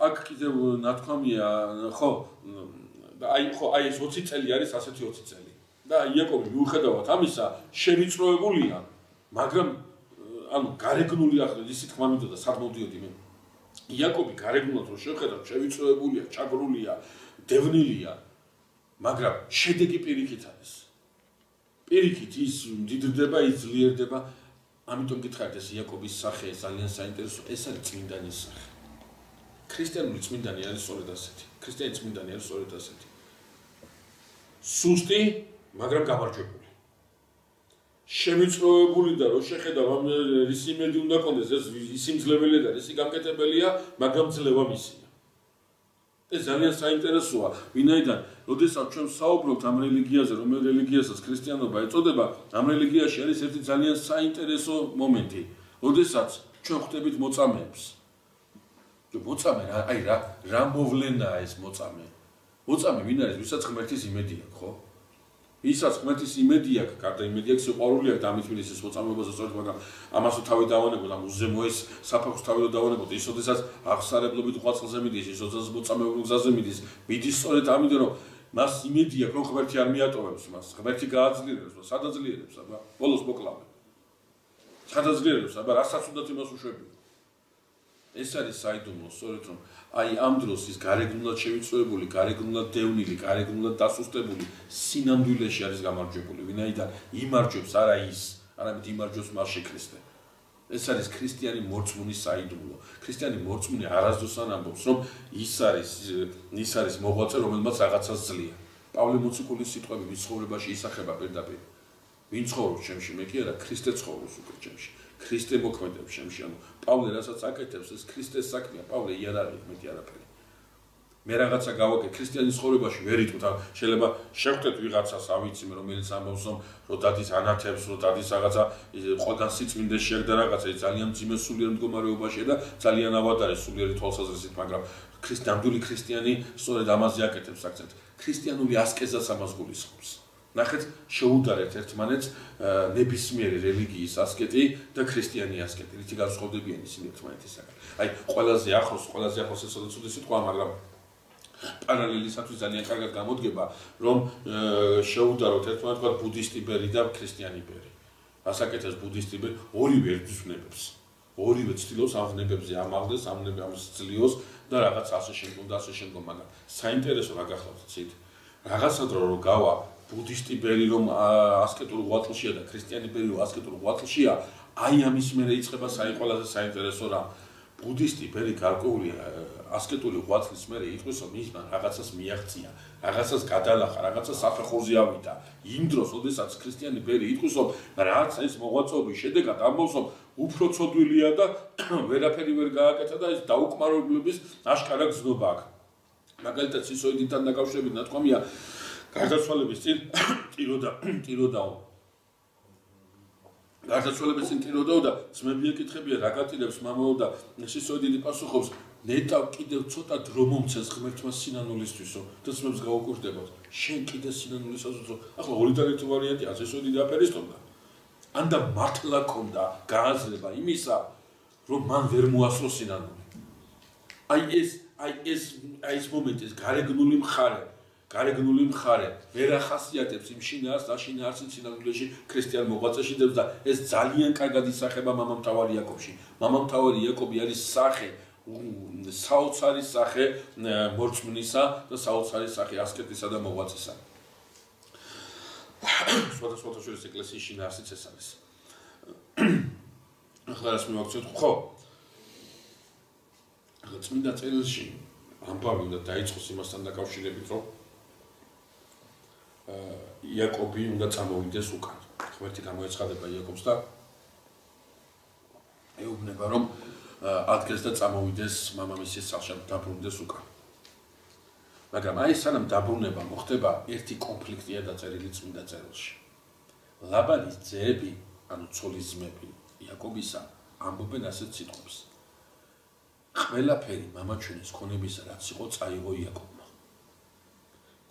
აქ კიდევ ნათქვამია ხო აი ეს 20 წელი არის ასეთი 20 წელი და იაკობი მიუხედავად ამისა შევიწროებულია მაგრამ ანუ გარეგნული ახლა ისი თქმა მინდოდა სად მოვდიოდი მე. იაკობი გარეგნულად რო შევხედავ, შევიწროებულია, ჩაგრულია, დევნილია, მაგრამ შედეგი პირიქით არის. პირიქით ის მდიდრდება, ის ძლიერდება, ამიტომ გითხარით ეს იაკობის სახე ძალიან საინტერესო, ეს არის წმინდანის სახე. ქრისტიანული წმინდანი არის სწორედ ასეთი. ქრისტიანი წმინდანი არის სწორედ ასეთი. სუსტი, მაგრამ გამარჯვებული. შემიწროებული და რო შეხედავ ამ ის იმედი უნდა კონდეს, ეს სიმძლეველია და ისი გამკეტებელია, მაგრამ ძლევა მისია. ეს ძალიან საინტერესოა, ვინაიდან, როდესაც ჩვენ საუბრობთ ამ რელიგიაზე, რომელ რელიგიასაც ქრისტიანობა ეწოდება, ამ რელიგიაში არის ერთი ძალიან საინტერესო მომენტი, როდესაც ჩვენ ხვდებით მოწამეებს. მოწამე რა მოვლენაა ეს მოწამე? მოწამე ვინ არის, ვისაც ღმერთის იმედი აქვს, ხო? ვისაც ღმერთის იმედი აქვს, გარდა იმედი აქვს, სიყვარული აქვს და ამით ვილის ეს მოწამეობაზე სწორედ, მაგრამ ამას თავი დავანებოთ, ამ უზემოეს საფეხურს თავი დავანებოთ, ის ოდესაც აღსარებლობით ღვაწლზე მიდის, ის ოდესაც მოწამეობრივ გზაზე მიდის, მიდის სწორედ ამიტომ, რომ მას იმედი აქვს, რომ ღმერთი არ მიატოვებს მას, ღმერთი გააძლიერებს მას, სადაძლიერებს, აბა, ბოლოს მოკლავე. სადაძლიერებს, აბა, რასაც უნდათ იმას უშვებია. ეს არის საიდუმლო, სწორედ რომ აი ამ დროს ის გარეგნულად შევიწროებული, გარეგნულად დევნილი, გარეგნულად დასუსტებული სინამდვილეში არის გამარჯვებული, ვინაიდან იმარჯვებს არა ის, არამედ იმარჯვებს მასში ქრისტე. ეს არის ქრისტიანი მორწმუნის საიდუმლო. ქრისტიანი მორწმუნე არასდროს არ ამბობს, რომ ის არის მოღვაწე, რომელმაც რაღაცას ძლია. პავლე მოციქულის სიტყვები მის ცხოვრებაში ისახება პირდაპირ. ვინ ცხოვრობს ჩემში, მე კი არა, ქრისტე ცხოვრობს უკვე ჩემში. ქრისტე მოქმედებს ჩემში, ანუ პავლე რასაც აკეთებს, ეს ქრისტეს საქმეა, პავლე იარაღი, მეტი არაფერი. მე რაღაცა გავაკეთე ქრისტიანის ცხოვრებაში, ვერ იტყვით, შეიძლება შევხვდეთ ვიღაცას, ავიცი მე, რომელიც ამბობს, რომ დადის ანათებს, რომ დადის რაღაცა ყველგან სიწმინდეს შეერდა რაღაცა, ის ძალიან მძიმე სულიერ მდგომარეობაშია და ძალიან ავადარი სულიერი თვალსაზრისით, მაგრამ ნამდვილი ქრისტიანი სწორედ ამაზე აკეთებს აქცენტს. ქრისტიანული ასკეზას ამას გულისხმობს. ნახეთ, შეუდარეთ ერთმანეთს ნებისმიერი რელიგიის ასკეტი და ქრისტიანი ასკეტი. რითი განსხვავდებიან ისინი ერთმანეთისაგან. აი, ყველაზე ახლოს ეს ცუდი სიტყვა, მაგრამ პარალელისათვის ძალიან კარგად გამოდგება, რომ შეუდაროთ ერთმანეთს, თქვა ბუდისტი ბერი და ქრისტიანი ბერი. ასაკეთებს ბუდისტი ბერი, ორივე ერთის ვნებებს. ორივე ცდილობს ამ ვნებებზე ამაღლდეს, ამ ძლიოს და რაღაც ასე შემდგომ, მაგრამ საინტერესო რა გახლავთ ცით? რაღაცა დრო რო გავა ბუდისტი ბერი რომ ასკეტურ ღვაწლშია და ქრისტიანი ბერი რომ ასკეტურ ღვაწლშია, აი ამის მერე იწყება ყველაზე საინტერესო რამ. ბუდისტი ბერი გარკვეული ასკეტური ღვაწლის მერე იტყვის, რომ ის მან რაღაცას მიაღწია, რაღაცას გადალახა, რაღაცას საფეხურზე ავიდა. იმ დროს, როდესაც ქრისტიანი ბერი იტყვის, რომ რაღაცა ის მოღვაწეობის შედეგად ამბობს, რომ უფრო ცოდვილია და ვერაფერი ვერ გააკეთა და ის დაუკმაყოფილების აშკარა გზნობა აქვს. მაგალითად, სისოიდთან დაკავშირებით ნათქვამია გარდაცვალების წინ ტიროდაო და ძმები ეკითხებიან რა გატირებს მამაო და სისოიდი პასუხობს ნეტავ კიდევ ცოტა დრო მომცეს ღმერთმა სინანულისთვისო და ძმებს გაუკვირდებათ შენ კიდე სინანულისთვისო ახლა ორიდან ერთი ვარიანტია სისოიდი დააფერისტონდა ან და მართლა კონდა გააზრება იმისა რომ მან ვერ მოასწრო სინანული აი ეს მომენტი ეს გარეგნული მხარე ვერ ახასიათებს იმ შინაარს და შინაარს სინამდვილეში ქრისტიან მოღვაწეში და ეს ძალიან კარგად ისახება მამამთავარი იაკობში. მამამთავარი იაკობი არის სახე, საოცარი სახე მორწმუნისა და საოცარი სახე ასკეტისა და მოღვაწისა. სხვადასხვა შორის ეკლესიის შინაარსიც ეს არის. ახლა რას მივაქციოთ, ხო? ახლა წმინდა წერილში ამბავი უნდა დაიწყოს იმასთან დაკავშირებით, რომ იაკობი უნდა წამოვიდეს უკან. ღმერთი გამოეცხადება იაკობს და ეუბნება, რომ ადგეს და წამოვიდეს მამამისის სახლში, დაბრუნდეს უკან. მაგრამ აი სანამ დაბრუნება მოხდება, ერთი კონფლიქტია დაწერილი წმინდა წერილში. ლაბანის ძეები, ანუ ცოლის ძმები იაკობისა, ამბობენ ასეთ სიტყვებს. ყველაფერი მამაჩვენის ქონებისა, რაც იყო, წაიღო იაკობმა.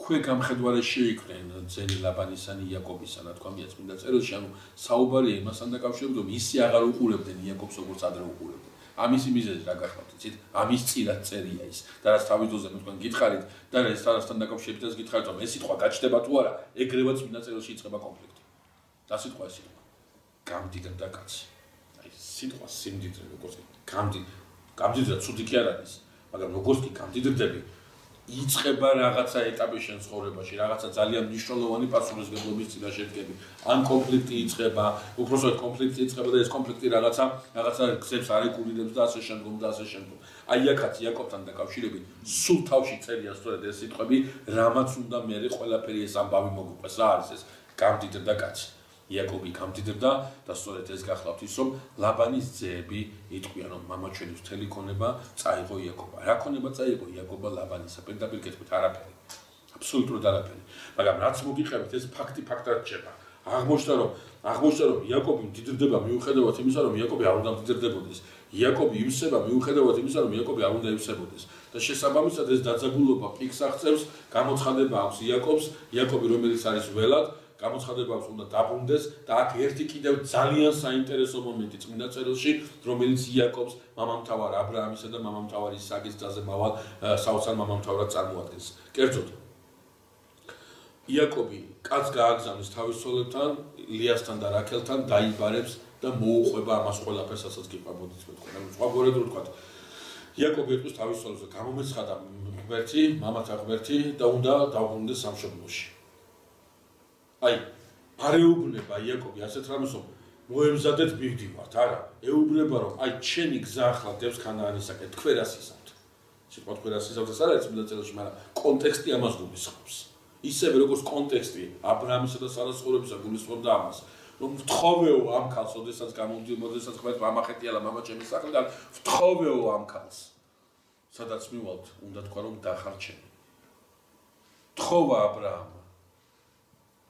ქვეგამხედვარე შეიქმნენ ძენი ლაბანისანი იაკობისა, ნათქვამია წმინდა წერილში, ანუ საუბარია იმასთან დაკავშირებით, რომ ისე აღარ უყურებდნენ იაკობს, როგორც ადრე უყურებდნენ. ამისი მიზეზი რა გახლავთ, იცით? ამის წილად წერია ის. და რაც თავის დროზე მე თქვენ გითხარით და ეს არასთან დაკავშირებითაც გითხარით, რომ ეს სიტყვა გაჩნდება თუ არა, ეგრევე წმინდა წერილში იწყება კონფლიქტი. და სიტყვა ეს იყო. გამდიდრდა კაცი. აი სიტყვა სიმდიდრე როგორც გამდიდრდა ცუდი კი არ არის, მაგრამ როგორც კი გამდიდრდები იწყება რაღაცა ეტაპი შენ ცხოვრებაში, რაღაცა ძალიან მნიშვნელოვანი პასუხისმგებლობის წინაშე დგები. ან კონფლიქტი იწყება, უпроსტად კონფლიქტი იწყება და ეს კონფლიქტი რაღაცა გზებს არ ეკურირებს და ასე შემდგომ და ასე შემდგომ. აი აქაც იაკობთან დაკავშირებით სულ თავში წერია სწორედ ეს სიტყვები, რამაც უნდა მე ყველაფერი ეს ამბავი მოგიყვეს. რა არის ეს? გამდიდრდა კაცი. იაკობი გამდიდრდა და სწორედ ეს გახლავთ ის, რომ ლაბანის ძეები იტყვიან, რომ მამაჩვენის მთელი ქონება წაიღო იაკობა. რა ქონება წაიღო იაკობა ლაბანისა? პირდაპირ კეთებით არაფერი. აბსოლუტურად არაფერი. მაგრამ რაც მოგიყევით, ეს ფაქტი ფაქტად რჩება. აღმოჩნდა, რომ იაკობი მდიდრდება მიუხედავად იმისა, რომ იაკობი არ უნდა მდიდრდებოდეს. იაკობი ივსება მიუხედავად იმისა, რომ იაკობი არ უნდა ივსებოდეს. და შესაბამისად ეს დაძაბულობა პიკს აღწევს, გამოცხადება აქვს იაკობი, რომელიც არის ველად, გამოცხადება აქვს უნდა დაბრუნდეს და აქ ერთი კიდევ ძალიან საინტერესო მომენტი წმინდა წერილში, რომელიც იაკობს მამამთავარ აბრაამისა და მამამთავარ ისააკის ძაზე მავალ საოცარ მამამთავრად წარმოადგენს. კერძოდ იაკობი კაცს გააგზავნის თავის ცოლებთან, ლიასთან და რაქელთან, დაიბარებს და მოუყვება ამას ყველაფერს, რასაც გიყვებოდით მე თქვენ. სხვაგვარად რო ვთქვათ, იაკობი ეტყვის თავის ცოლებს, გამომეცხადა ღმერთი, მამათა ღმერთი და უნდა დაუბრუნდეს სამშობლოში. აი, არ ეუბნება იაკობი ასეთ რამეს, რომ მოემზადეთ მივდივართ, არა, ეუბნება რომ აი ჩემი გზა ახლა დევს ქანაანისაკენ, თქვენ რას იზამთ. სიტყვა თქვენ რას იზამთ, ეს არ არის წმინდა წერილში, მაგრამ კონტექსტი ამას გულისხმობს. ისევე როგორც კონტექსტი აბრაამისა და სარას ცხოვრებისა გულისხმობდა ამას, რომ ვთხოვეო ამ ქალს, ოდესაც გამოდიოდესაც ღმერთმა ამახეტიალა მამა ჩემის სახლიდან, ვთხოვეო ამ ქალს. სადაც მივალთ, უნდა თქვა რომ დახარ ჩემი. თხოვა აბრაამა.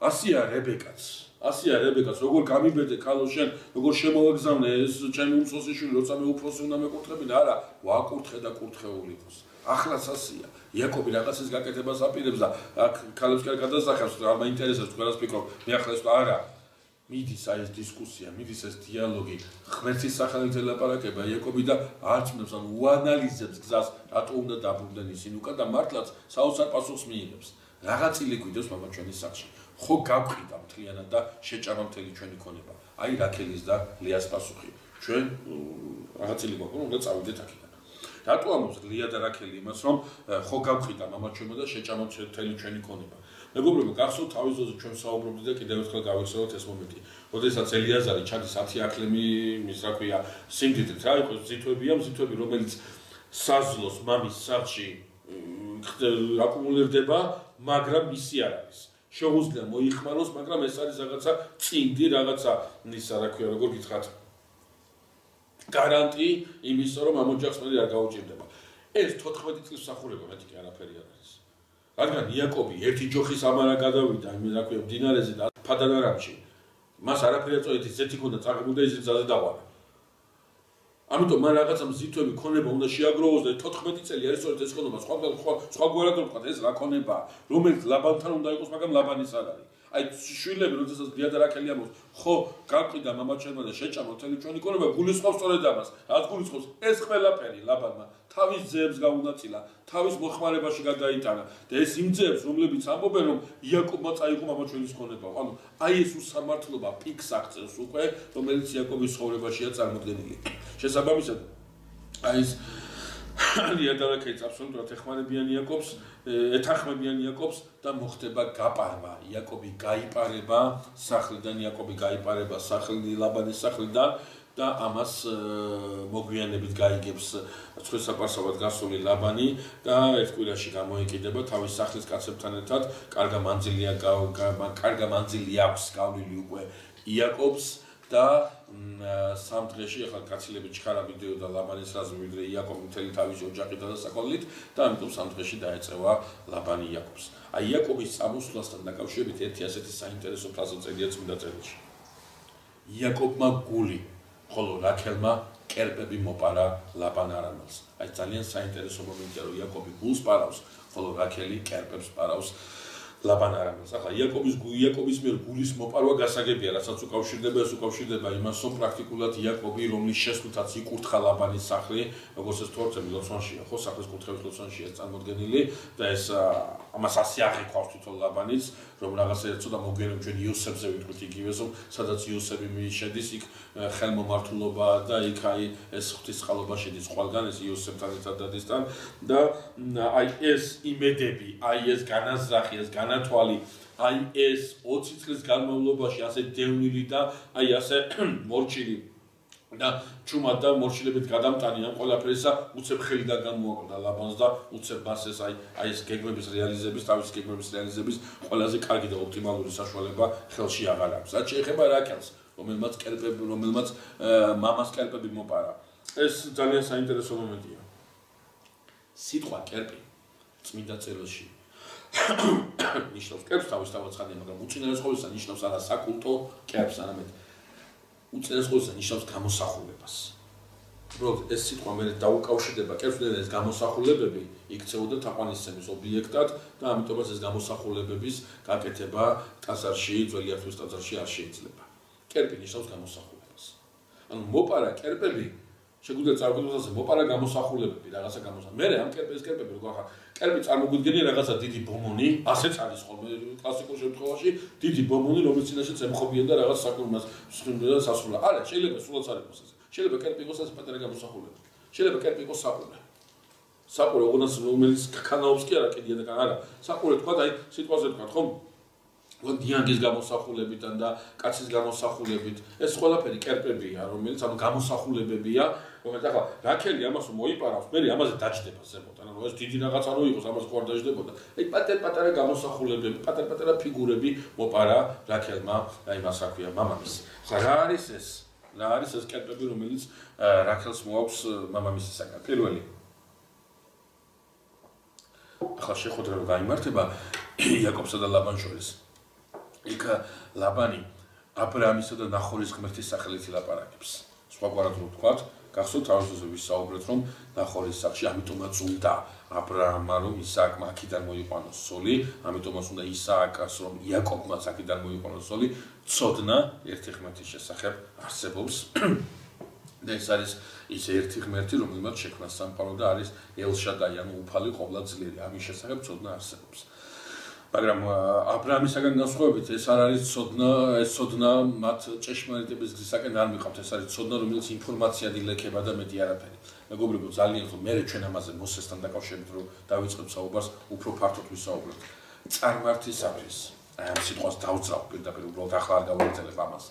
ასია რებეკაც, როგორ გამიბედე ქალო შენ, როგორ შემოვაგზავნე ეს ჩემი უმცროსი შვილი, როცა მე უფროსი უნდა მეკურთხებინა, არა, ვაკურთხე და კურთხეული იყოს. ახლაც ასია. იაკობი რაღაცის გაკეთებას აპირებს და აქ ქალებს კი არ გადასახავს, არ მაინტერესებს თქვენას ფიქრობ, მე ახლა ეს არა. მიდის აი ეს დისკუსია, მიდის ეს დიალოგი, ღმერთის სახელით ელაპარაკება იაკობი და არწმუნებს, ანუ უანალიზებს გზას, რატო უნდა დაბრუნდნენ ისინი უკან და მართლაც საოცარ პასუხს მიიღებს. Raga წილი გვიდევს მამაჩვენის სახში. ხო გავყიდა მთლიანად და შეჭამა მთელი ჩვენი ქონება. აი რაქელის და ლეას პასუხი. ჩვენ raga წილი გვაქვს, უნდა წავიდეთ აქედან. რატო ამბობს ლეა და რაქელი იმას, რომ ხო გავყიდა მამაჩვენმა და შეჭამა მთელი ჩვენი ქონება. მეგობრებო, გახსოვთ თავის ძოზე ჩვენ საუბრობდით და კიდევ ერთხელ გავიხსენოთ ეს მომენტი. როდესაც ელიაზარი ჩადის 10 ახლემი, ის რა ქვია, სიმდიდრით, რა იყო ზითვები, რომელიც საზლოს მამის სახში აკუმულირდება, მაგრამ ისი არ არის. შეუძლია მოიხმაროს, მაგრამ ეს არის რაღაცა წინდი, რაღაცა ისა რა ქვია, როგორ გითხრათ, გარანტი იმისა, რომ ამ ოჯახს მე არ გაუჭირდება. ეს 14 წლის მსახურება მეთქი არაფერი არ არის. რადგან იაკობი ერთი ჯოხის ამარა გადავიდა, იმ რა ქვია, მდინარეზე და ფადანარამში. მას არაფერი აწოდეთ, ზეთი ქონდა წაღებული და ის გზაზე დავარა. ამიტომ მან რაღაცა მზითვები ქონება უნდა შეაგროვოს და 14 წელი არის სწორედ ეს ქონება, სხვაგვარად ვთქვათ, ეს რა ქონებაა, რომელიც ლაბანთან უნდა იყოს, მაგრამ ლაბანის არ არის. აი შვილები, როდესაც ლეა და რაქელი ამბობს, ხო, გაყიდა მამაჩემმა და შეჭამა მთელი ჩვენი ქონება, გულისხმობს სწორედ ამას. რაც გულისხმობს, ეს ყველაფერი ლაბანმა თავის ძეებს გაუნაწილა, თავის მოხმარებაში გადაიტანა და ეს იმ ძეებს, რომლებიც ამბობენ, რომ იაკობმა წაიღო მამაჩვენის ქონება. ანუ აი ეს უსამართლობა პიკს აღწევს უკვე, რომელიც იაკობის ცხოვრებაშია წარმოდგენილი. შესაბამისად, აი ეს ლეა და რაქელი აბსოლუტურად ეხმარებიან იაკობს და მოხდება გაპარვა. იაკობი გაიპარება სახლიდან, ლაბანის სახლიდან და ამას მოგვიანებით გაიგებს ცხვირსაფარსავად გასული ლაბანი და ერთ კვირაში გამოეკიდება თავის სახლის კაცებთან ერთად. კარგა მანძილი აქვს გავლილი უკვე იაკობს და სამ დღეში ახლა კაცილები ჩქარა ვიდეო და ლაბანის რაზმი ვიდრე იაკობი მთელი თავისი ოჯახითა და საკვალით და ამიტომ სამ დღეში დაეწევა ლაბანი იაკობს. აი იაკობის წამოსვლასთან დაკავშირებით ერთი ასეთი საინტერესო ფრაზა წერია წმინდა წერილში. იაკობმა გული, ხოლო რაქელმა კერპები მოპარა ლაბან არამელს. აი ძალიან საინტერესო მომენტია, რომ იაკობი გულს პარავს, ხოლო რაქელი კერპებს პარავს ლაბან არ ამბობს. ახლა იაკობის მიერ გულის მოპარვა გასაგებია, რასაც უკავშირდება, ეს უკავშირდება იმას, რომ პრაქტიკულად იაკობი, რომლის შესვლითაც იკურთხა ლაბანის სახლი, როგორც ეს თორცები ლოცვანშია, ხო, სახლის კურთხევის ლოცვანშია წარმოდგენილი და ეს ამას ასე აღიქვავს თვითონ ლაბანიც, რომ რაღაცა ცოტა მოგვიანებით ჩვენ იოსებზე ვიტყვით იგივეს, რომ სადაც იოსები შედის, იქ ხელმომართულობა და იქ აი ეს ღვთისწყალობა შედის ყველგან, ეს იოსებთან ერთად დადისთან და აი ეს იმედები, აი ეს განაზრახი, ეს განათვალი, აი ეს 20 წლის განმავლობაში ასე დევნილი და აი ასე მორჩილი და ჩუმად და მორჩილებით გადამტანი ამ ყველაფერისა უცებ ხელიდან გამოაკვდა ლაბანს და უცებ მას ეს აი ეს გეგმების რეალიზების, თავის გეგმების რეალიზების ყველაზე კარგი და ოპტიმალური საშუალება ხელში აღარ აქვს. რაც შეეხება რაკელს, რომელმაც მამას კერპები მოპარა. ეს ძალიან საინტერესო მომენტია. სიტყვა კერპი წმინდა წერილში ნიშნავს კერპს თავისთავად ცხადია, მაგრამ უწინარეს ყოვლისა ნიშნავს არა საკულტო კერპს, არამედ უწინარეს ყოვლისა ნიშნავს გამოსახულებას. უბრალოდ ეს სიტყვა მე დაუკავშირდება კერპს, და ეს გამოსახულებები იქცეოდა თაყვანისცემის ობიექტად და ამიტომაც ეს გამოსახულებების გაკეთება ტაძარში, ძველი აღთქმის ტაძარში არ შეიძლება. კერპი ნიშნავს გამოსახულებას. ანუ მოპარა კერპები შეგვიძლია წარგვიდოს ასე მოპარა გამოსახულებები, რაღაცა გამოსახულება. მე ამ კერპები როგორ ახლა კერპი წარმოგვიდგენია რაღაცა დიდი ბომონი, ასეც არის ხოლმე კლასიკურ შემთხვევაში, დიდი ბომონი, რომელიც წინაშეც ემხობიან და რაღაც საკურმას სხმიდან სასრულა. არა, შეიძლება სულაც არ იყოს ასე. შეიძლება კერპი იყოს ასე პატარა გამოსახულება. შეიძლება კერპი იყოს საყურე. საყურე, რომელიც ქანაობს კი არა, კიდია და არა. საყურე თქვა და აი სიტყვაზე თქვა, ხომ? დიანგის გამოსახულებიდან და კაცის გამოსახულებით ეს ყველაფერი კერპებია, რომელიც ანუ გამოსახულებებია, რომელიც ახლა რაკელი ამას მოიპარავს, მე ამაზე დაჯდება ზემოთ, ანუ ეს დიდი რაღაცა რო იყოს, ამას ხო არ დაჯდებოდა. აი პატარ-პატარა გამოსახულებები, პატარ-პატარა ფიგურები მოპარა რაკელმა, აი მას აქვია მამამისი. ხა რა არის ეს? რა არის ეს კერპები, რომელიც რაკელს მოაქვს მამამისისაგან? პირველი ახლა შეხვედრა რომ გაიმართება იაკობსა და ლაბანს შორის. იქ ლაბანი აბრაამისა და ნახორის ღმერთის სახელით ილაპარაკებს. სხვაგვარად რო ვთქვათ, გახსოვთ თავისთავად ვისაუბრეთ, რომ ნახორის სახლში ამიტომაც უნდა აბრაამმა რომ ისააკმა აქედან მოიყვანოს სული, ამიტომაც უნდა ისააკას რომ იაკობმაც აქედან მოიყვანოს სული, ცოდნა ერთი ღმერთის შესახებ არსებობს. და ეს არის ის ერთი ღმერთი, რომელმაც შექმნა სამყარო და არის ელშადაი, ანუ უფალი ყოვლადწლიერი. ამის შესახებ ცოდნა არსებობს. მაგრამ აბრაამისაგან განსხვავებით ეს არ არის ცოდნა, ეს ცოდნა მათ ჭეშმარიტების გზისაკენ არ მიყავთ, ეს არის ცოდნა, რომელიც ინფორმაციად ილექება და მეტი არაფერი. მეგობრებო, ძალიან ხო, მე ჩვენ ამაზე მოსესთან დაკავშირებით რომ დავიწყებ საუბარს, უფრო ფართოდ ვისაუბრებთ. წარმართისათვის, აი ამ სიტყვას დავძრავ პირდაპირ, უბრალოდ ახლა არ გავაგრძელებ ამას.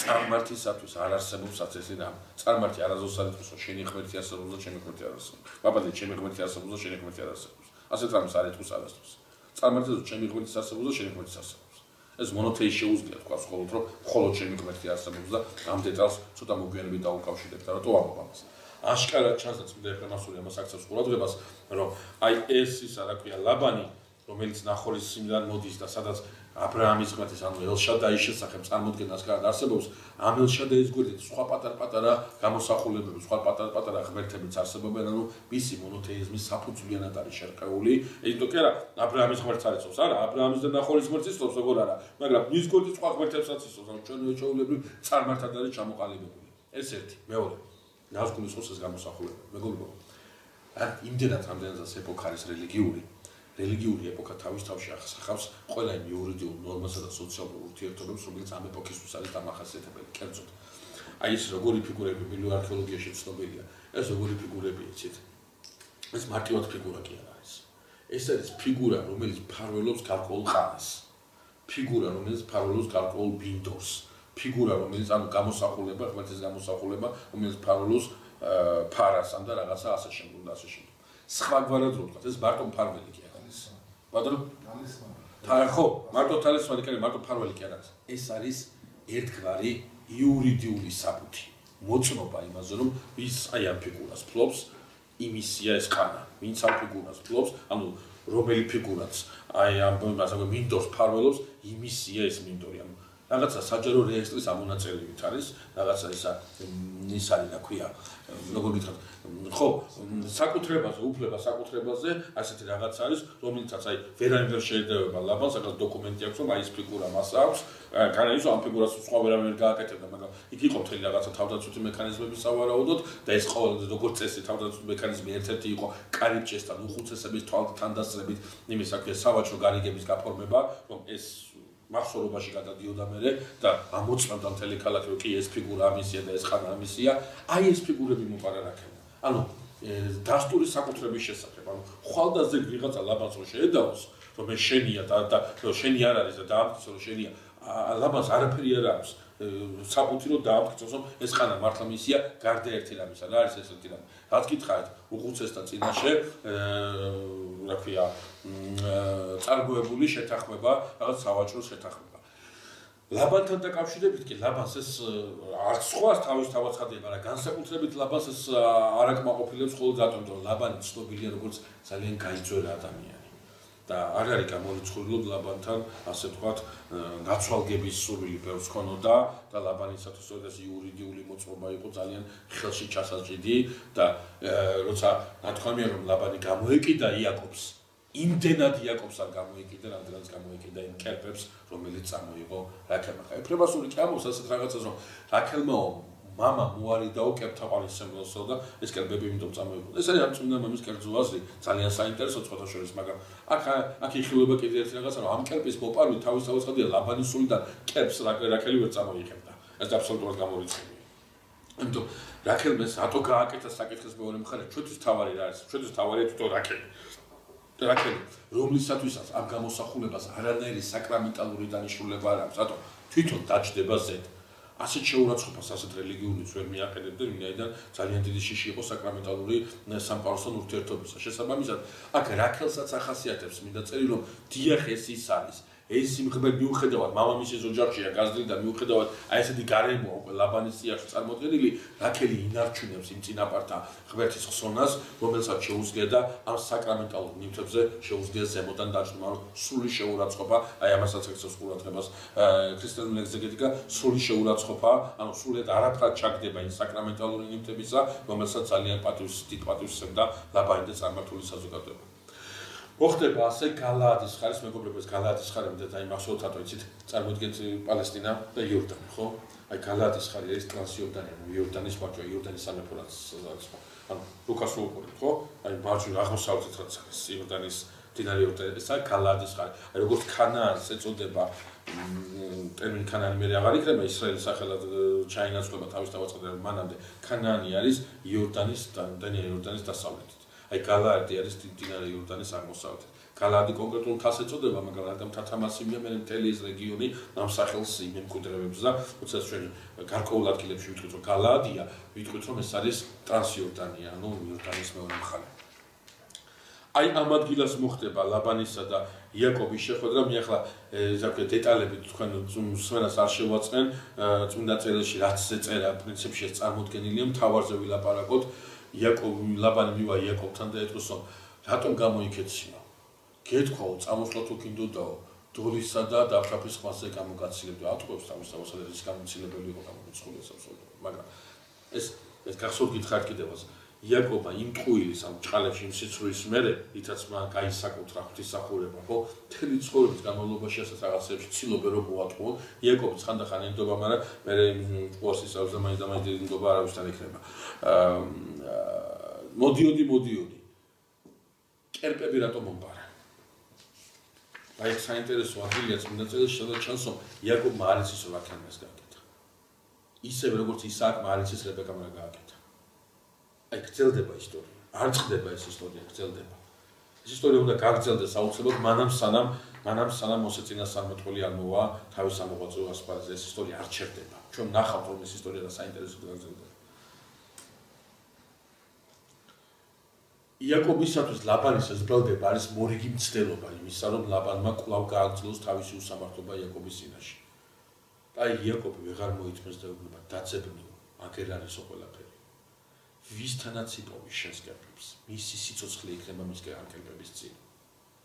წარმართისათვის არ არსებობს საწესი რამ. წარმართი არასდროს არ ითქვის, რომ შენი ღმერთი არსებობს და ჩემი ღმერთი არ არსებობს. ბაბადე, ჩემი ღმერთი არსებობს და შენი ღმერთი არ არსებობს. ასეთ რამს არ ითქვის არასდროს. წარმართისათვის ჩემი ღმერთი არსებობს და შენი ღმერთი არსებობს. ეს მონოთეიზმი შეუძლია თქვა მხოლოდ რომ მხოლოდ ჩემი ღმერთი არსებობს და ამ დეტალს ცოტა მოგვიანებით დაუკავშირებთ, რატო ამბობ ამას. აშკარად ჩანს და წმინდა ეფრემასული ამას აქცევს ყურადღებას, რომ აი ეს ისა რა ქვია ლაბანი, რომელიც ნახორის სიმიდან მოდის და სადაც აბრაამის ღმერთის ანუ ელშადაის შესახებ წარმოდგენას გარდა არსებობს, ამ ელშადაის გვერდით სხვა პატარ-პატარა გამოსახულებები, სხვა პატარ-პატარა ღმერთებიც არსებობენ, ანუ მისი მონოთეიზმის საფუძვლიანად არის შერყეული. იმიტომ კი არა, აბრაამის ღმერთს არ იცავს, არა, აბრაამის და ნახორის ღმერთს იცავს, როგორ არა, მაგრამ მის გვერდით სხვა ღმერთებსაც იცავს, ანუ ჩვენ ჩვეულებრივ წარმართად არის ჩამოყალიბებული. ეს ერთი, მეორე. რას გულისხმობს ეს გამოსახულება? მეგობრებო, იმდენად რამდენადაც ეპოქა არის რელიგიური ეპოქა თავისთავში ახსახავს ყველა იმ იურიდიულ ნორმასა და სოციალურ ურთიერთობებს, რომელიც ამ ეპოქისთვის არის დამახასიათებელი. კერძოდ, აი ეს როგორი ფიგურები პალეოარქეოლოგიაში ცნობილია, ეს როგორი ფიგურები იცით? ეს მარტივად ფიგურა კი არ არის. ეს არის ფიგურა, რომელიც მფარველობს გარკვეულ ხანას. ფიგურა, რომელიც მფარველობს გარკვეულ ბინდორს. ფიგურა, რომელიც ანუ გამოსახულება, ღმერთის გამოსახულება, რომელიც მფარველობს ფარასან და რაღაცა ასე შემდეგ და ასე შემდეგ. სხვაგვარად რო ვთქვათ, ეს მარტო მფარველი კი არ არის. ბატონო? ხო, მარტო თალისმანი კი არა, მარტო მფარველი კი არ არის. ეს არის ერთგვარი იურიდიული საბუთი. მოწმობა იმაზე, რომ ვის აი ამ ფიგურას ფლობს, იმისია ეს ხანა. ვინც ამ ფიგურას ფლობს, ანუ რომელი ფიგურაც აი ამ ასე მინდორს მფარველობს, იმისია ეს მინდორი. ანუ რაღაცა საჯარო რეესტრის ამონაწილებით არის, რაღაცა ის არის, რა ქვია, როგორ გითხრათ, ხო, საკუთრებაზე, უფლება საკუთრებაზე, ასეთი რაღაც არის, რომელიცაც აი ვერანაირ შეიძლება ლაბანს, რაღაც დოკუმენტი აქვს, რომ აი ეს ფიგურა მას აქვს, განაიზო ამ ფიგურას სხვა ვერავინ გააკეთებდა, მაგრამ იქ იყო მთელი რაღაცა თავდაცვითი მექანიზმები სავარაუდოდ და ეს ყოველთვის როგორც წესი თავდაცვითი მექანიზმი ერთ-ერთი იყო კარიბჭესთან უხუცესების თვალთანდასწრებით, იმის რა ქვია, სავაჭრო გარიგების გაფორმება, რომ ეს მახსოვრობაში გადადიოდა მერე და ამოწმებდა მთელი ქალაქი, რომ კი ეს ფიგურა ამისია და ეს ხანა ამისია, აი ეს ფიგურები მოყარა რაკენა. ანუ დასტური საკუთრების შესახებ, ანუ ხვალდაზე ვიღაცა ლაბანს რო შეედაოს, რომ ეს შენია და შენი არ არის და დაამტკიცო რომ შენია, ლაბანს არაფერი არ აქვს. საფუთი რომ დაამტკიცოს, რომ ეს ხანა მართლა მისია, გარდა ერთი რამისა, რა არის ესეთი რამე. რაც გითხარით, უხუცესთან წინაშე, რა ქვია, წარგოებული შეთანხმება, რაღაც სავაჭრო შეთანხმება. ლაბანთან დაკავშირებით კი ლაბანს ეს არც სხვას თავისთავად ხადია, მაგრამ განსაკუთრებით ლაბანს ეს არ აკმაყოფილებს მხოლოდ რატომ, რომ ლაბანი ცნობილია როგორც ძალიან გაიძვერა ადამიანი. და არ არის გამორიცხული ლაბანთან, ასე ვთქვათ, გაცვალგების სურვილი ბევრს ჰქონოდა და ლაბანისათვის ეს იურიდიული მოწყობა იყო ძალიან ხელში ჩასაჭიდი და როცა ნათქვამია რომ ლაბანი გამოეკიდა იაკობს, იმდენად იაკობს არ გამოეკიდა, რამდენად გამოეკიდა იმ კერპებს, რომელიც წამოიღო რაქელმა. ეფრემასური კი ამბობს ასეთ რაღაცას, რომ რაქელმა მამა მოარიდაო კერპთაყვანის სიმბოლოსო და ეს კერპები იმიტომ წამოიღო. ეს არის ამ წმინდა მამის კერძო აზრი, ძალიან საინტერესო სხვათა შორის, მაგრამ აქ იხილება კიდე ერთი რაღაცა, რომ ამ კერპის მოპარვით თავისთავად ხადია ლაბანის სულიდან კერპს რაქელი ვერ წამოიღებდა. ეს აბსოლუტურად გამორიცხულია. იმიტომ რაქელმა რატო გააკეთა საკითხის მეორე მხარე, ჩვენთვის თავარი რა არის? ჩვენთვის თავარია თვითონ რაქელი. რაქელი, რომლისათვისაც ამ გამოსახულებას არანაირი საკრამენტალური დანიშნულება არ აქვს, რატო თვითონ დაჯდება ზედ. ასეთ შეურაცხყოფას, ასეთ რელიგიურიც ვერ მიაყენებდნენ, ვინაიდან ძალიან დიდი შიში იყო საკრამენტალური სამყაროსთან ურთიერთობისა. შესაბამისად, აქ რაქელსაც ახასიათებს მინდა წერი, რომ დიახ ეს ის არის. ეს სიმღერები მიუხედავად მამამისის ოჯახშია გაზრდილი და მიუხედავად აი ესეთი გარემოა უკვე ლაბანის სიახლოვე წარმოდგენილი, რაქელი ინარჩუნებს იმ წინაპართა ღმერთის ხსოვნას, რომელსაც შეუძლია და ამ საკრამენტალურ ნივთებზე შეუძლია ზემოდან დაჭრა, სრული შეურაცხყოფა, აი ამასაც ეხსოვს ყურადღებას ქრისტიანული ეგზეგეტიკა, სრული შეურაცხყოფა, ანუ სრულად არაფრად ჩაგდება იმ საკრამენტალური ნივთებისა, რომელსაც ძალიან დიდ პატივს სცემდა ლაბანი და წარმართული საზოგადოება. მოხდება ასე გალაადის ხარის მეგობრებებს გალაადის ხარი და აი მახსოვთ რატო იცით წარმოიდგენთ პალესტინა და იორდანი ხო აი გალაადის ხარი არის ტრანსიორდანია იორდანის ვაჭრობა იორდანის სამეფოაც ანუ ლუკას უყურებთ ხო აი მარჯვნივ აღმოსავლეთით რაც არის იორდანის მდინარე იორდანი ესა გალაადის ხარი აი როგორც ქანაანს ეწოდება ტერმინი ქანაანი მე აღარ იქნება ისრაელის სახელად ჩაინაცვლება თავისთავად წოდება მანამდე ქანაანი არის იორდანის დასავლეთით აი გალაადი არის მდინარე იორდანის აღმოსავლეთით. გალაადი კონკრეტულ მთას ეწოდება, მაგრამ რადგან მთათა მასივია, მე მთელი ეს რეგიონი ამ სახელს იმემკვიდრებებს და როცა ჩვენ გარკვეულ ადგილებში ვიტყვით, რომ გალაადია, ვიტყვით, რომ ეს არის ტრანსიორდანია, ანუ იორდანის მეორე მხარე. აი ამ ადგილას მოხდება ლაბანისა და იაკობის შეხვედრა, მე ახლა ზოგადად დეტალები თქვენ მსმენელს არ შევაწყენ, წმინდა წერილში რაც ეწერა, პრინციპში ეს წარმოდგენილია, მთავარზე ვილაპარაკოთ. ლაბანი მივა იაკობთან და ეტყვის რომ რატომ გამოიქეციო? გეთქვაო, წამოსვლა თუ გინდოდაო, დოლისა და დაფრაფის ხმაზე გამოგაცილებდა. ატყობს თავისთავად ის გამოცილებელი იყო გამორიცხული აბსოლუტურად. მაგრამ ეს გახსოვთ გითხარით კიდევაც. იაკობა იმ ტყუილის ამ ჭყალებში იმ სიცრუის მერე, ითაც მან გაისაკუთრა ღვთისმსახურება, ხო? მთელი ცხოვრების განმავლობაში ასეთ რაღაცებში ცდილობდა რომ მოატყუო. იაკობი ხანდახან ენდობა, მაგრამ მე ყურს ისწავლებს და მაინც დიდი ნდობა არავისთან იქნება. მოდიოდი. კერპები რატომ მომპარა? აი საინტერესო ადგილია წმინდა წერილში, სადაც ჩანს რომ იაკობმა არ იცის რომ აქემეს გააკეთა. ისევე როგორც ისააკმა არ იცის რებეკამ რა გააკეთა. აი გრძელდება ისტორია. არ წყდება ეს ისტორია, გრძელდება. ეს ისტორია უნდა გაგრძელდეს აუცილებლად მანამ სანამ მოსე წინასწარმეტყველი არ მოვა თავის ამოღვაწეო ასპარეზზე. ეს ისტორია არ ჩერდება. ჩვენ ნახავთ რომ ეს ისტორია და საინტერესოდ გაგრძელდება. იაკობისათვის ლაბანის ეს ბრალდება არის მორიგი მცდელობა იმისა, რომ ლაბანმა კვლავ გააგრძელოს თავისი უსამართლობა იაკობის წინაშე. აი იაკობი ვეღარ მოითმეს და უბნება დაწებნიო, აგერ არისო ყველაფერი. ვისთანაც იპოვი შენს კერპებს, მისი სიცოცხლე იქნება მის კერპების წინ.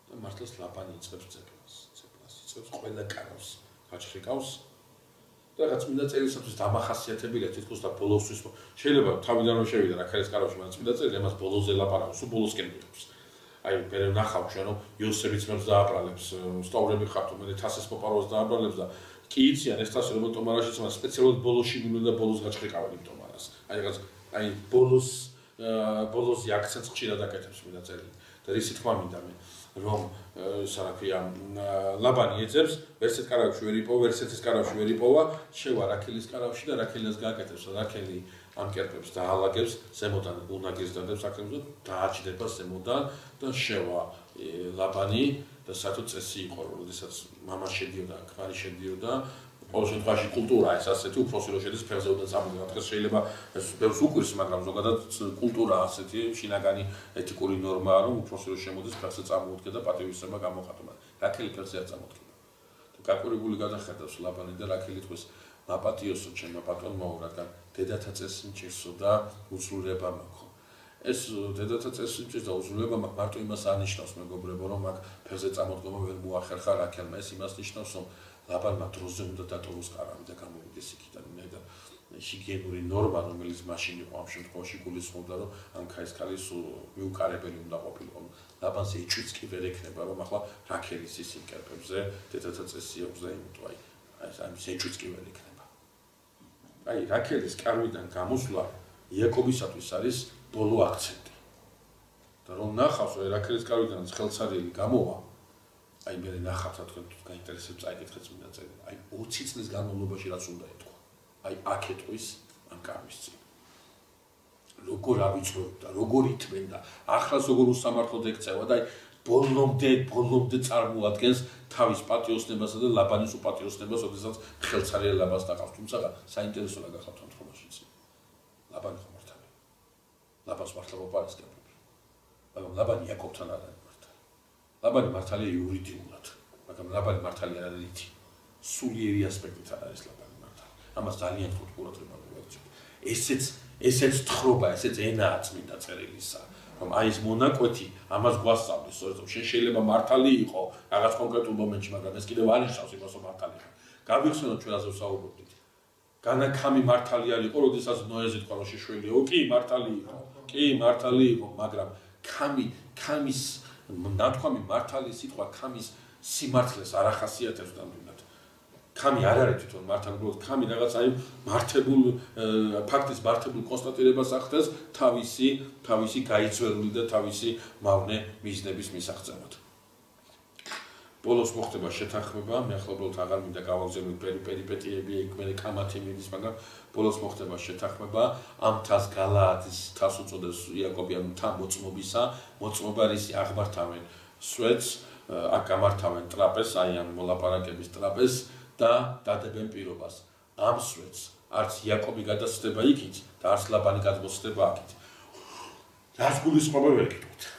და მართლაც ლაბანი იწყებს ძებნას, იწყებს ყველა კარავს, გაჩხრიკავს რაღაც წმინდა წერილისათვის დამახასიათებელია თითქოს და ბოლოსთვის შეიძლება თავიდან რომ შევიდა რაქელის კარავში მაგრამ წმინდა წერილი ამას ბოლოზე ლაპარაკობს, სულ ბოლოსკენ მიღებს. აი მე ნახავ ჩვენ რომ იოსები ძმებს დააბრალებს, სტავრები ხართო, მე თასის პოპაროს დააბრალებს და კი იციან ეს თასი რომ ტომარაშიც მას სპეციალურად ბოლოში მივლენ და ბოლოს გაჭრიყავენ იმ ტომარას. აი რაღაც აი ბოლოსი აქცენტს ხშირად აკეთებს წმინდა წერილი. და რისი თქმა მინდა მე რომ რა ქვია ლაბანი ეძებს ვერსეთ კარავში ვერ იპოვა ვერსეთის კარავში ვერ იპოვა შევა რაქელის კარავში და რაქელიას გააკეთებს რაქელი ამკერპებს და ალაგებს ზემოდან უნაგირს დადებს აქემზე დააჭდება ზემოდან და შევა ლაბანი და სათუ წესი იყო როდესაც მამა შედიოდა ქმარი შედიოდა ყოველ შემთხვევაში კულტურა ეს ასეთი უფროსი რო შედის ფერზეოდან სამუდამოდ დღეს შეიძლება ეს ბევრს უკვირს მაგრამ ზოგადად კულტურა ასეთი შინაგანი ეთიკური ნორმაა რომ უფროსი რო შემოდის ფერზე წარმოუდგე და პატივისცემა გამოხატვა რაქელი ფერზე არ წარმოუდგება თუ კაკურებული გადახედავს ლაბანი და რაქელი თქვის მაპატიოსო ჩემო ბატონო რადგან დედათა წესი მჭირსო და უძლურება მაქვს ეს დედათა წესი მჭირს და უძლურება მაქვს მარტო იმას არნიშნავს მეგობრებო რომ აქ ფერზე წარმოუდგება ვერ მოახერხა რაქელმა ეს იმას ნიშნავს რომ ლაბანმა დროზე უნდა დატოვოს კარავი და გამოვიდეს იქიდან და ჰიგიენური ნორმა რომელიც მაშინ იყო ამ შემთხვევაში გულისხმობდა რომ ამ ქაისკალის მიუკარებელი უნდა ყოფილიყო ლაბანს ეჭვიც კი ვერ ექნება რომ ახლა რაქელის ის იმკერპებზე დედათა წესი აქვს და იმიტომ აი ამის ეჭვიც კი ვერ ექნება აი რაქელის კარვიდან გამოსვლა იაკობისათვის არის ბოლო აქცენტი და რომ ნახავს რომ რაქელის კარვიდან ხელსარიელი გამოვა აი მე ნახავთ თქვენ გაინტერესებს წაიკითხეთ წმინდა წერილი. აი 20 წლის განმავლობაში რაც უნდა ეთქვა. აი აქ ეთქვის ამ კარვის წინ. როგორ ავიწროვდა, როგორ ითმენდა, ახლას როგორ უსამართლოდ ექცევა და აი ბოლომდე წარმოადგენს თავის პატიოსნებასა და ლაბანის უპატიოსნებას, ოდესაც ხელსარიელი ლაბანს დაყავს. თუმცა საინტერესოა გახავთ ამ თემაშიც. ლაბანი ხო მართალია. ლაბანს მართლა მოპარისკებია. მაგრამ ლაბანი იაკობთან არ არის. ლაბანი მართალია იურიდიულად, მაგრამ ლაბანი მართალია რითი. სულიერი ასპექტით არის ლაბანი მართალი. ამას ძალიან ხუთ ყურადღება მივაქცევ. ესეც თხრობა, ესეც ენაა წმინდა წერილისა, რომ აი ეს მონაკვეთი ამას გვასწავლის, სწორედ შენ შეიძლება მართალი იყო რაღაც კონკრეტულ მომენტში, მაგრამ ეს კიდევ არ ნიშნავს იმას, რომ მართალი იყო. გავიხსენოთ ჩვენ ასე ვსაუბრობდით. განაქამი მართალი არ იყო, როდესაც ნოეზე თქვა რომ შეშველიო, კი მართალი იყო. კი მართალი იყო, მაგრამ ქამის ნათქვამი მართალი სიტყვა ქამის სიმართლეს არ ახასიათებს ნამდვილად. ქამი არ არის თვითონ მართალი, უბრალოდ ქამი რაღაც აი მართებულ ფაქტის მართებულ კონსტატირებას ახდენს თავისი გაიწვეული და თავისი მავნე მიზნების მისაღწევად. ბოლოს მოხდება შეთანხმება, მე ახლა უბრალოდ აღარ მინდა გავაგზავნოთ პერიპეტიები, იქ მე კამათი მიდის, მაგრამ ბოლოს მოხდება შეთანხმება, ამ თას გალაადის თას უწოდებს იაკობი ამ თა მოწმობისა, მოწმობა რისი აღმართავენ სვეტს, აქ გამართავენ ტრაპეზს, აი ამ მოლაპარაკების ტრაპეზს და დადებენ პირობას. ამ სვეტს არც იაკობი გადასცდება იქით და არც ლაბანი გადმოსცდება აქით. რას გულისხმობ ვერ გიტყვით.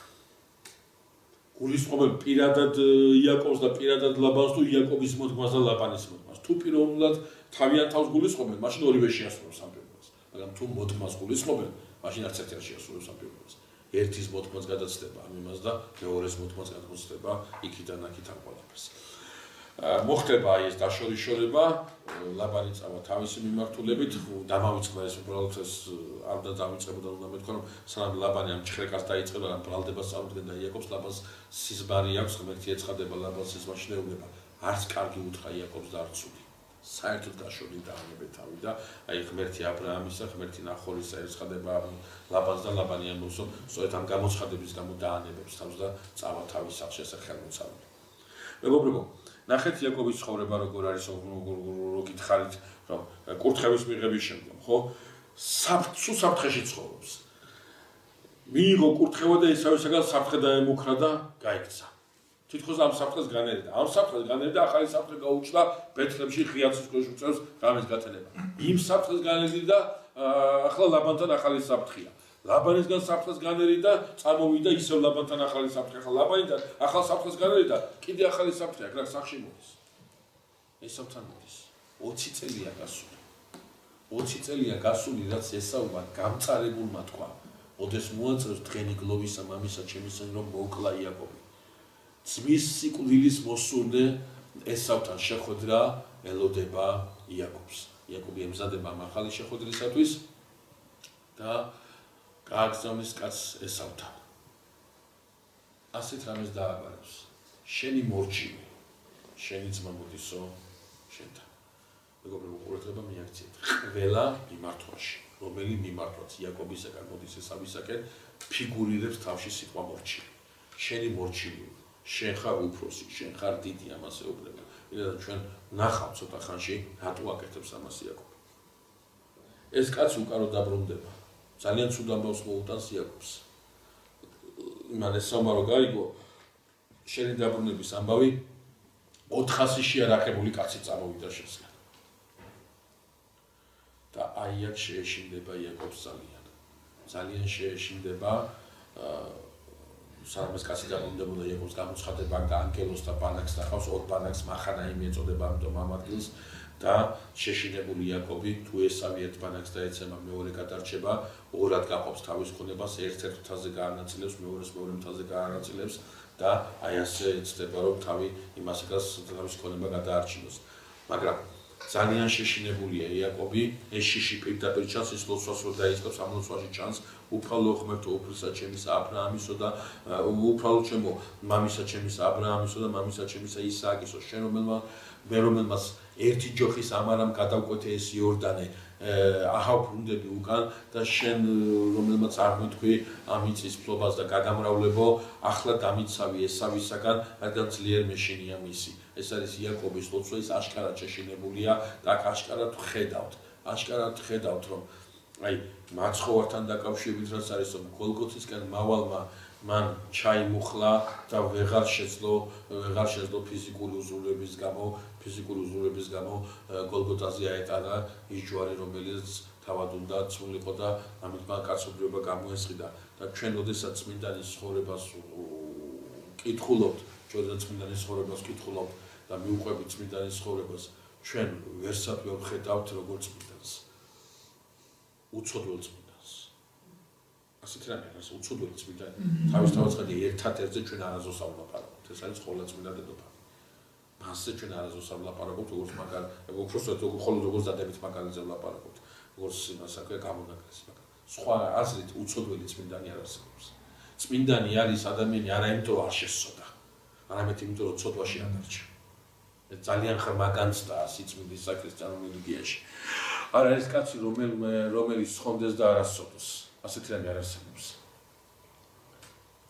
გულისხმობ პირადად იაკობს და პირადად ლაბანს თუ იაკობის მოდგმას და ლაბანის მოდგმას. თუ პიროვნულად თავიანთ თავს გულისხმობენ, მაშინ ორივე შეასრულებს ამ პირობას. მაგრამ თუ მოდგმას გულისხმობენ, მაშინ არც ერთი არ შეასრულებს ამ პირობას. ერთის მოდგმას გადაცდება ამ იმას და მეორეს მოდგმას გადმოსცდება იქიდან აქით ამ ყველაფერს. მოხდება აი ეს დაშორიშორება, ლაბანი წავა თავისი მიმართულებით, დამავიწყდა ეს უბრალოდ ეს არ დავიწყებოდა უნდა მეთქვა რომ სანამ ლაბანი ამ ჩხრეკას დაიწყება და ბრალდებას წავდგენ და იაკობს ლაბანს სიზმარი აქვს, ღმერთი ეცხადება ლაბანს სიზმარში დაუნება. არც კარგი უთხრა იაკობს და არც ცუდი. საერთოდ გაშორდა დაანებე თავი და აი ღმერთი აბრაამისა, ღმერთი ნახორისა ეცხადება ლაბანს და ლაბანი ამბობს რომ სწორედ ამ გამოცხადების გამო დაანებებს თავს და წავა თავის სახში ესე ხელმოწავე. მეგობრებო, ნახეთ იაკობის ცხოვრება როგორ არის, როგორ გითხარით, რომ კურთხევის მიღების შემდგომ, ხო? საფრთხეში ცხოვრობს. მიიღო კურთხევა და ისევისაგან საფრთხე დაემუქრა და გაიქცა. თითქოს ამ საფრთხეს განერიდა. ამ საფრთხეს განერიდა ახალი საფრთხე გაუჩნდა ბეთლემში ღიაცის ქვეშ უწევს ღამის გათენება. იმ საფრთხეს განერიდა ახლა ლაბანთან ახალი საფრთხეა. ლაბანისგან საფრთხეს განერიდა, წამოვიდა ისევ ლაბანთან ახალი საფრთხე. ახლა ლაბანიდან ახალ საფრთხეს განერიდა, კიდე ახალი საფრთხე აქ რა სახში მოდის. ესავთან მოდის. 20 წელია გასული. 20 წელია გასული, რაც ესაუა გამწარებულმა თქვა. ოდეს მოაწევს დღენი გლოვისა მამისა ჩემისან რომ მოკლა იაკობი. ძმის სიკვდილის მოსურნე ესავთან შეხვედრა ელოდება იაკობს. იაკობი ემზადება ამ ახალი შეხვედრისათვის და გააგზავნის კაცს ესავთან. ასეთ რამეს დააბარებს. შენი მორჩილი, შენი ძმა მოდისო შენთან. მეგობრებო, ყურადღება მიაქციეთ. ყველა მიმართვაში, რომელი მიმართვაც იაკობისაგან მოდის ესავისაკენ, ფიგურირებს თავში სიტყვა მორჩილი. შენი მორჩილი, შენ ხარ უფროსი, შენ ხარ დიდი, ამას ეუბნება. ვინაიდან ჩვენ ნახავთ ცოტა ხანში, რატო აკეთებს ამას იაკობი. ეს კაცი უკარო დაბრუნდება. ძალიან ცუდ ამბავს მოუტანს იაკობს. იმან ეს სამარო გაიგო, შენი დაბრუნების ამბავი 400 შეარაღებული კაცი წამოვიდა შესგან. და აი აქ შეეშინდება იაკობს ძალიან შეეშინდება სანამ ეს კაცი დაბრუნდებოდა იაკობს გამოცხადება და ანგელოს და ბანაკს ნახავს, ორ ბანაკს მახანაიმი ეწოდება ამიტომ ამ ადგილს და შეშინებული იაკობი თუ ესავი ერთ ბანაკს დაეცემა, მეორე გადარჩება, ორად გაყოფს თავის ქონებას, ერთ-ერთ მთაზე გაანაწილებს, მეორეს მეორე მთაზე გაანაწილებს და აი ასე ეცდება რომ თავი იმასაკაც თავის ქონება გადაარჩინოს. მაგრამ ძალიან შეშინებულია იაკობი, ეს შიში პირდაპირ ჩანს, ის ლოცვას რომ დაიწყებს, ამ ლოცვაში ჩანს უფალო ღმერთო, უფლისა ჩემისა აბრაამისო და უფალო ჩემო მამისა ჩემისა აბრაამისო და მამისა ჩემისა ისააკისო, შენ რომელმაც ერთი ჯოხის ამარამ გადავკვეთე ეს იორდანე, აჰავ ბრუნდები უკან და შენ რომელმაც არ მეთქვი ამ მიწის ფლობას და გაგამრავლებო, ახლა დამიცავი ესავისაგან, რადგან ძლიერ მეშინია მისი. ეს არის იაკობის ლოცვა, ის აშკარად შეშინებულია და აქ აშკარად ხედავთ, რომ აი მაცხოვართან დაკავშირებით რაც არის, რომ გოლგოთისკენ მავალმა მან ჩაიმუხლა და ვეღარ შეძლო ფიზიკური უზრუნველობის გამო გოლგოთაზე აეტანა ის ჯვარი, რომელიც თავად უნდა ცვლილიყო და ამით მან კაცობრიობა გამოესყიდა და ჩვენ ოდესაც წმინდანის ცხოვრებას ვკითხულობთ და მიუყვებით წმინდანის ცხოვრებას, ჩვენ ვერსად ვერ ვხედავთ როგორც წმინდანს. უცოდველ წმინდანს. ასეთ რამე არის უცოდველი წმინდანი. თავისთავად ერთად-ერთზე ჩვენ არაზოს ავლაპარაკობთ. ეს არის ხოლმე წმინდა დედოფალი. მასზე ჩვენ არაზოს ავლაპარაკობთ, როგორც უბრალოდ როგორც დადებით მაგალითზე ვლაპარაკობთ. როგორც იმას აქვე გამონაკლისი, მაგრამ სხვა აზრით უცოდველი წმინდანი არ არსებობს. წმინდანი არის ადამიანი არა იმიტომ რომ არ შესწოდა, არამედ იმიტომ რომ ცოდვაში ადარჩა. ძალიან ღრმა განცდაა სიწმინდის საქრისტიანო რელიგიაში. არ არის კაცი რომელიც სხონდეს და არ ასწოდოს. ასეთი რამე არ არსებობს.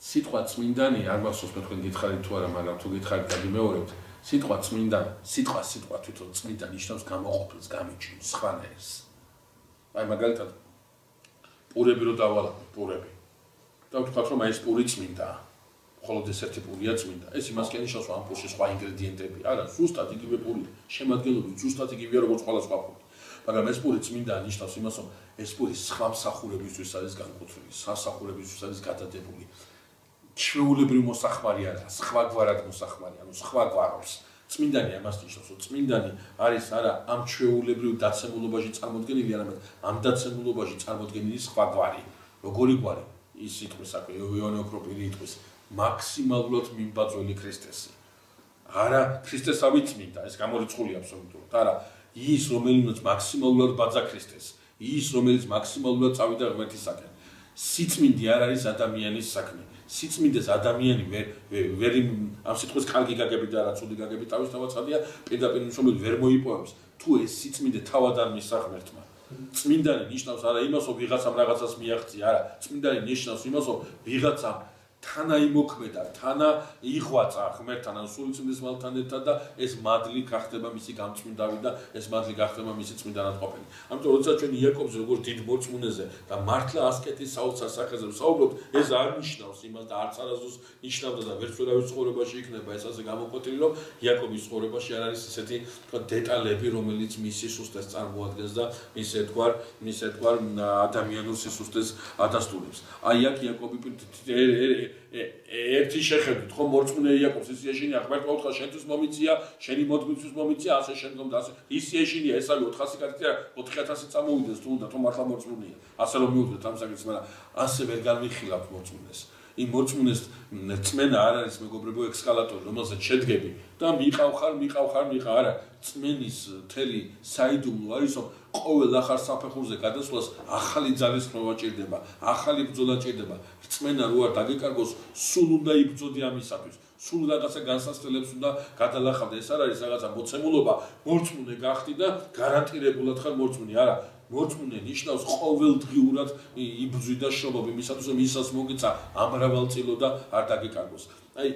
სიტყვა წმინდანი არ მახსოვს მე თქვენ გითხარით თუ არა, მაგრამ თუ გითხარით გამიმეორებთ, სიტყვა წმინდანი, სიტყვა თვითონ წმინდა ნიშნავს გამოყოფილს, გამიჩინოს, სხვანაირს. აი მაგალითად პურები რო დავალავთ, პურები. და ვთქვათ რომ აი ეს პური წმინდაა. მხოლოდ ეს ერთი პურია წმინდა. ეს იმას კი ნიშნავს, რომ ამ პურში სხვა ინგრედიენტები არა, ზუსტად იგივე პურია. შემადგენლობით ზუსტად იგივეა როგორც სხვა პური. მაგრამ ეს პური წმინდა ნიშნავს იმას, რომ ეს პური სხვა მსახურებისთვის არის განკუთვნილი, სასახურებისთვის არის გადადებული. ჩვეულებრივ მოსახმარი არა, სხვაგვარად მოსახმარი, ანუ სხვა გვარავს. წმინდანი ამას ნიშნავს, რომ წმინდანი არის არა ამ ჩვეულებრივ დაცემულობაში წარმოდგენილი, არამედ ამ დაცემულობაში წარმოდგენილი სხვა გვარი. როგორი გვარი? ის სიტყვის აქვე იოანე ოქროპირი იტყვის მაქსიმალურად მიმბაძველი ქრისტესი. არა ქრისტესავი წმინდა, ეს გამორიცხულია აბსოლუტურად. არა, ის რომელიც მაქსიმალურად ბაძა ქრისტეს, ის რომელიც მაქსიმალურად წავიდა ღმერთისაკენ. სიწმინდე არ არის ადამიანის საქმე. სიწმინდეს ადამიანი ვერ ამ სიტყვის კარგი გაგებით და არა ცუდი გაგებით თავისთავად ცხადია, პირდაპირ მშობელი ვერ მოიპოვებს. თუ ეს სიწმინდე თავად არ მისცა ღმერთმა. წმინდანი ნიშნავს არა იმას, რომ ვიღაცამ რაღაცას მიაღწია, არა, წმინდანი ნიშნავს იმას, რომ ვიღაცამ თანა იმოქმედა, თანა იღვაწა ღმერთთან, ან სული წმინდის მალთან ერთად და ეს მადლი გახდება მისი გამწმინდავი და ეს მადლი გახდება მისი წმინდანად ყოფილი. ამიტომ როდესაც ჩვენ იაკობზე როგორც დიდ მორწმუნეზე და მართლა ასკეტის საოცარ სახეზე ვსაუბრობთ, ეს არ ნიშნავს იმას და არც არასდროს ნიშნავდა და ვერც ვერავის ცხოვრებაში იქნება ეს ასე გამოკვეთილი, რომ იაკობის ცხოვრებაში არ არის ესეთი დეტალები, რომელიც მის სისუსტეს წარმოადგენს და მის ერთგვარ ადამიანურ სისუსტეს ადასტურებს. აი აქ იაკობი ერთი შეხედვით ხო მორწმუნე იაკობს ის ეშინია ღმერთმა უთხრა შენთვის მომიწია, შენი მოდგმისთვის მომიწია, ასე შემდგომ და ასე ის ეშინია ესავე 400 კაცი და 4000 წამოვიდეს თუ უნდა თუ მართლა მორწმუნეა. ასე რომ მივუძვეთ ამ საკითხს, მაგრამ ასე ვერ განვიხილავთ მორწმუნეს. იმ მორწმუნეს წმენა არ არის მეგობრებო ექსკალატორი, რომელსაც შედგები და მიყავხარ, არა, წმენის მთელი საიდუმლო არის, რომ ყოველ ახალ საფეხურზე გადასვლას ახალი ძალისხმევა ჭირდება, ახალი ბრძოლა ჭირდება. რწმენა რო არ დაგეკარგოს, სულ უნდა იბრძოდი ამისათვის. სულ რაღაცა განსასწრელებს უნდა გადალახავდე. ეს არ არის რაღაცა მოცემულობა, მორწმუნე გახდი და გარანტირებულად ხარ მორწმუნე. არა, მორწმუნე ნიშნავს ყოველდღიურად იბრძვი და შრომობ იმისათვის, რომ ისას მოგეცა ამრავალწილო და არ დაგეკარგოს. აი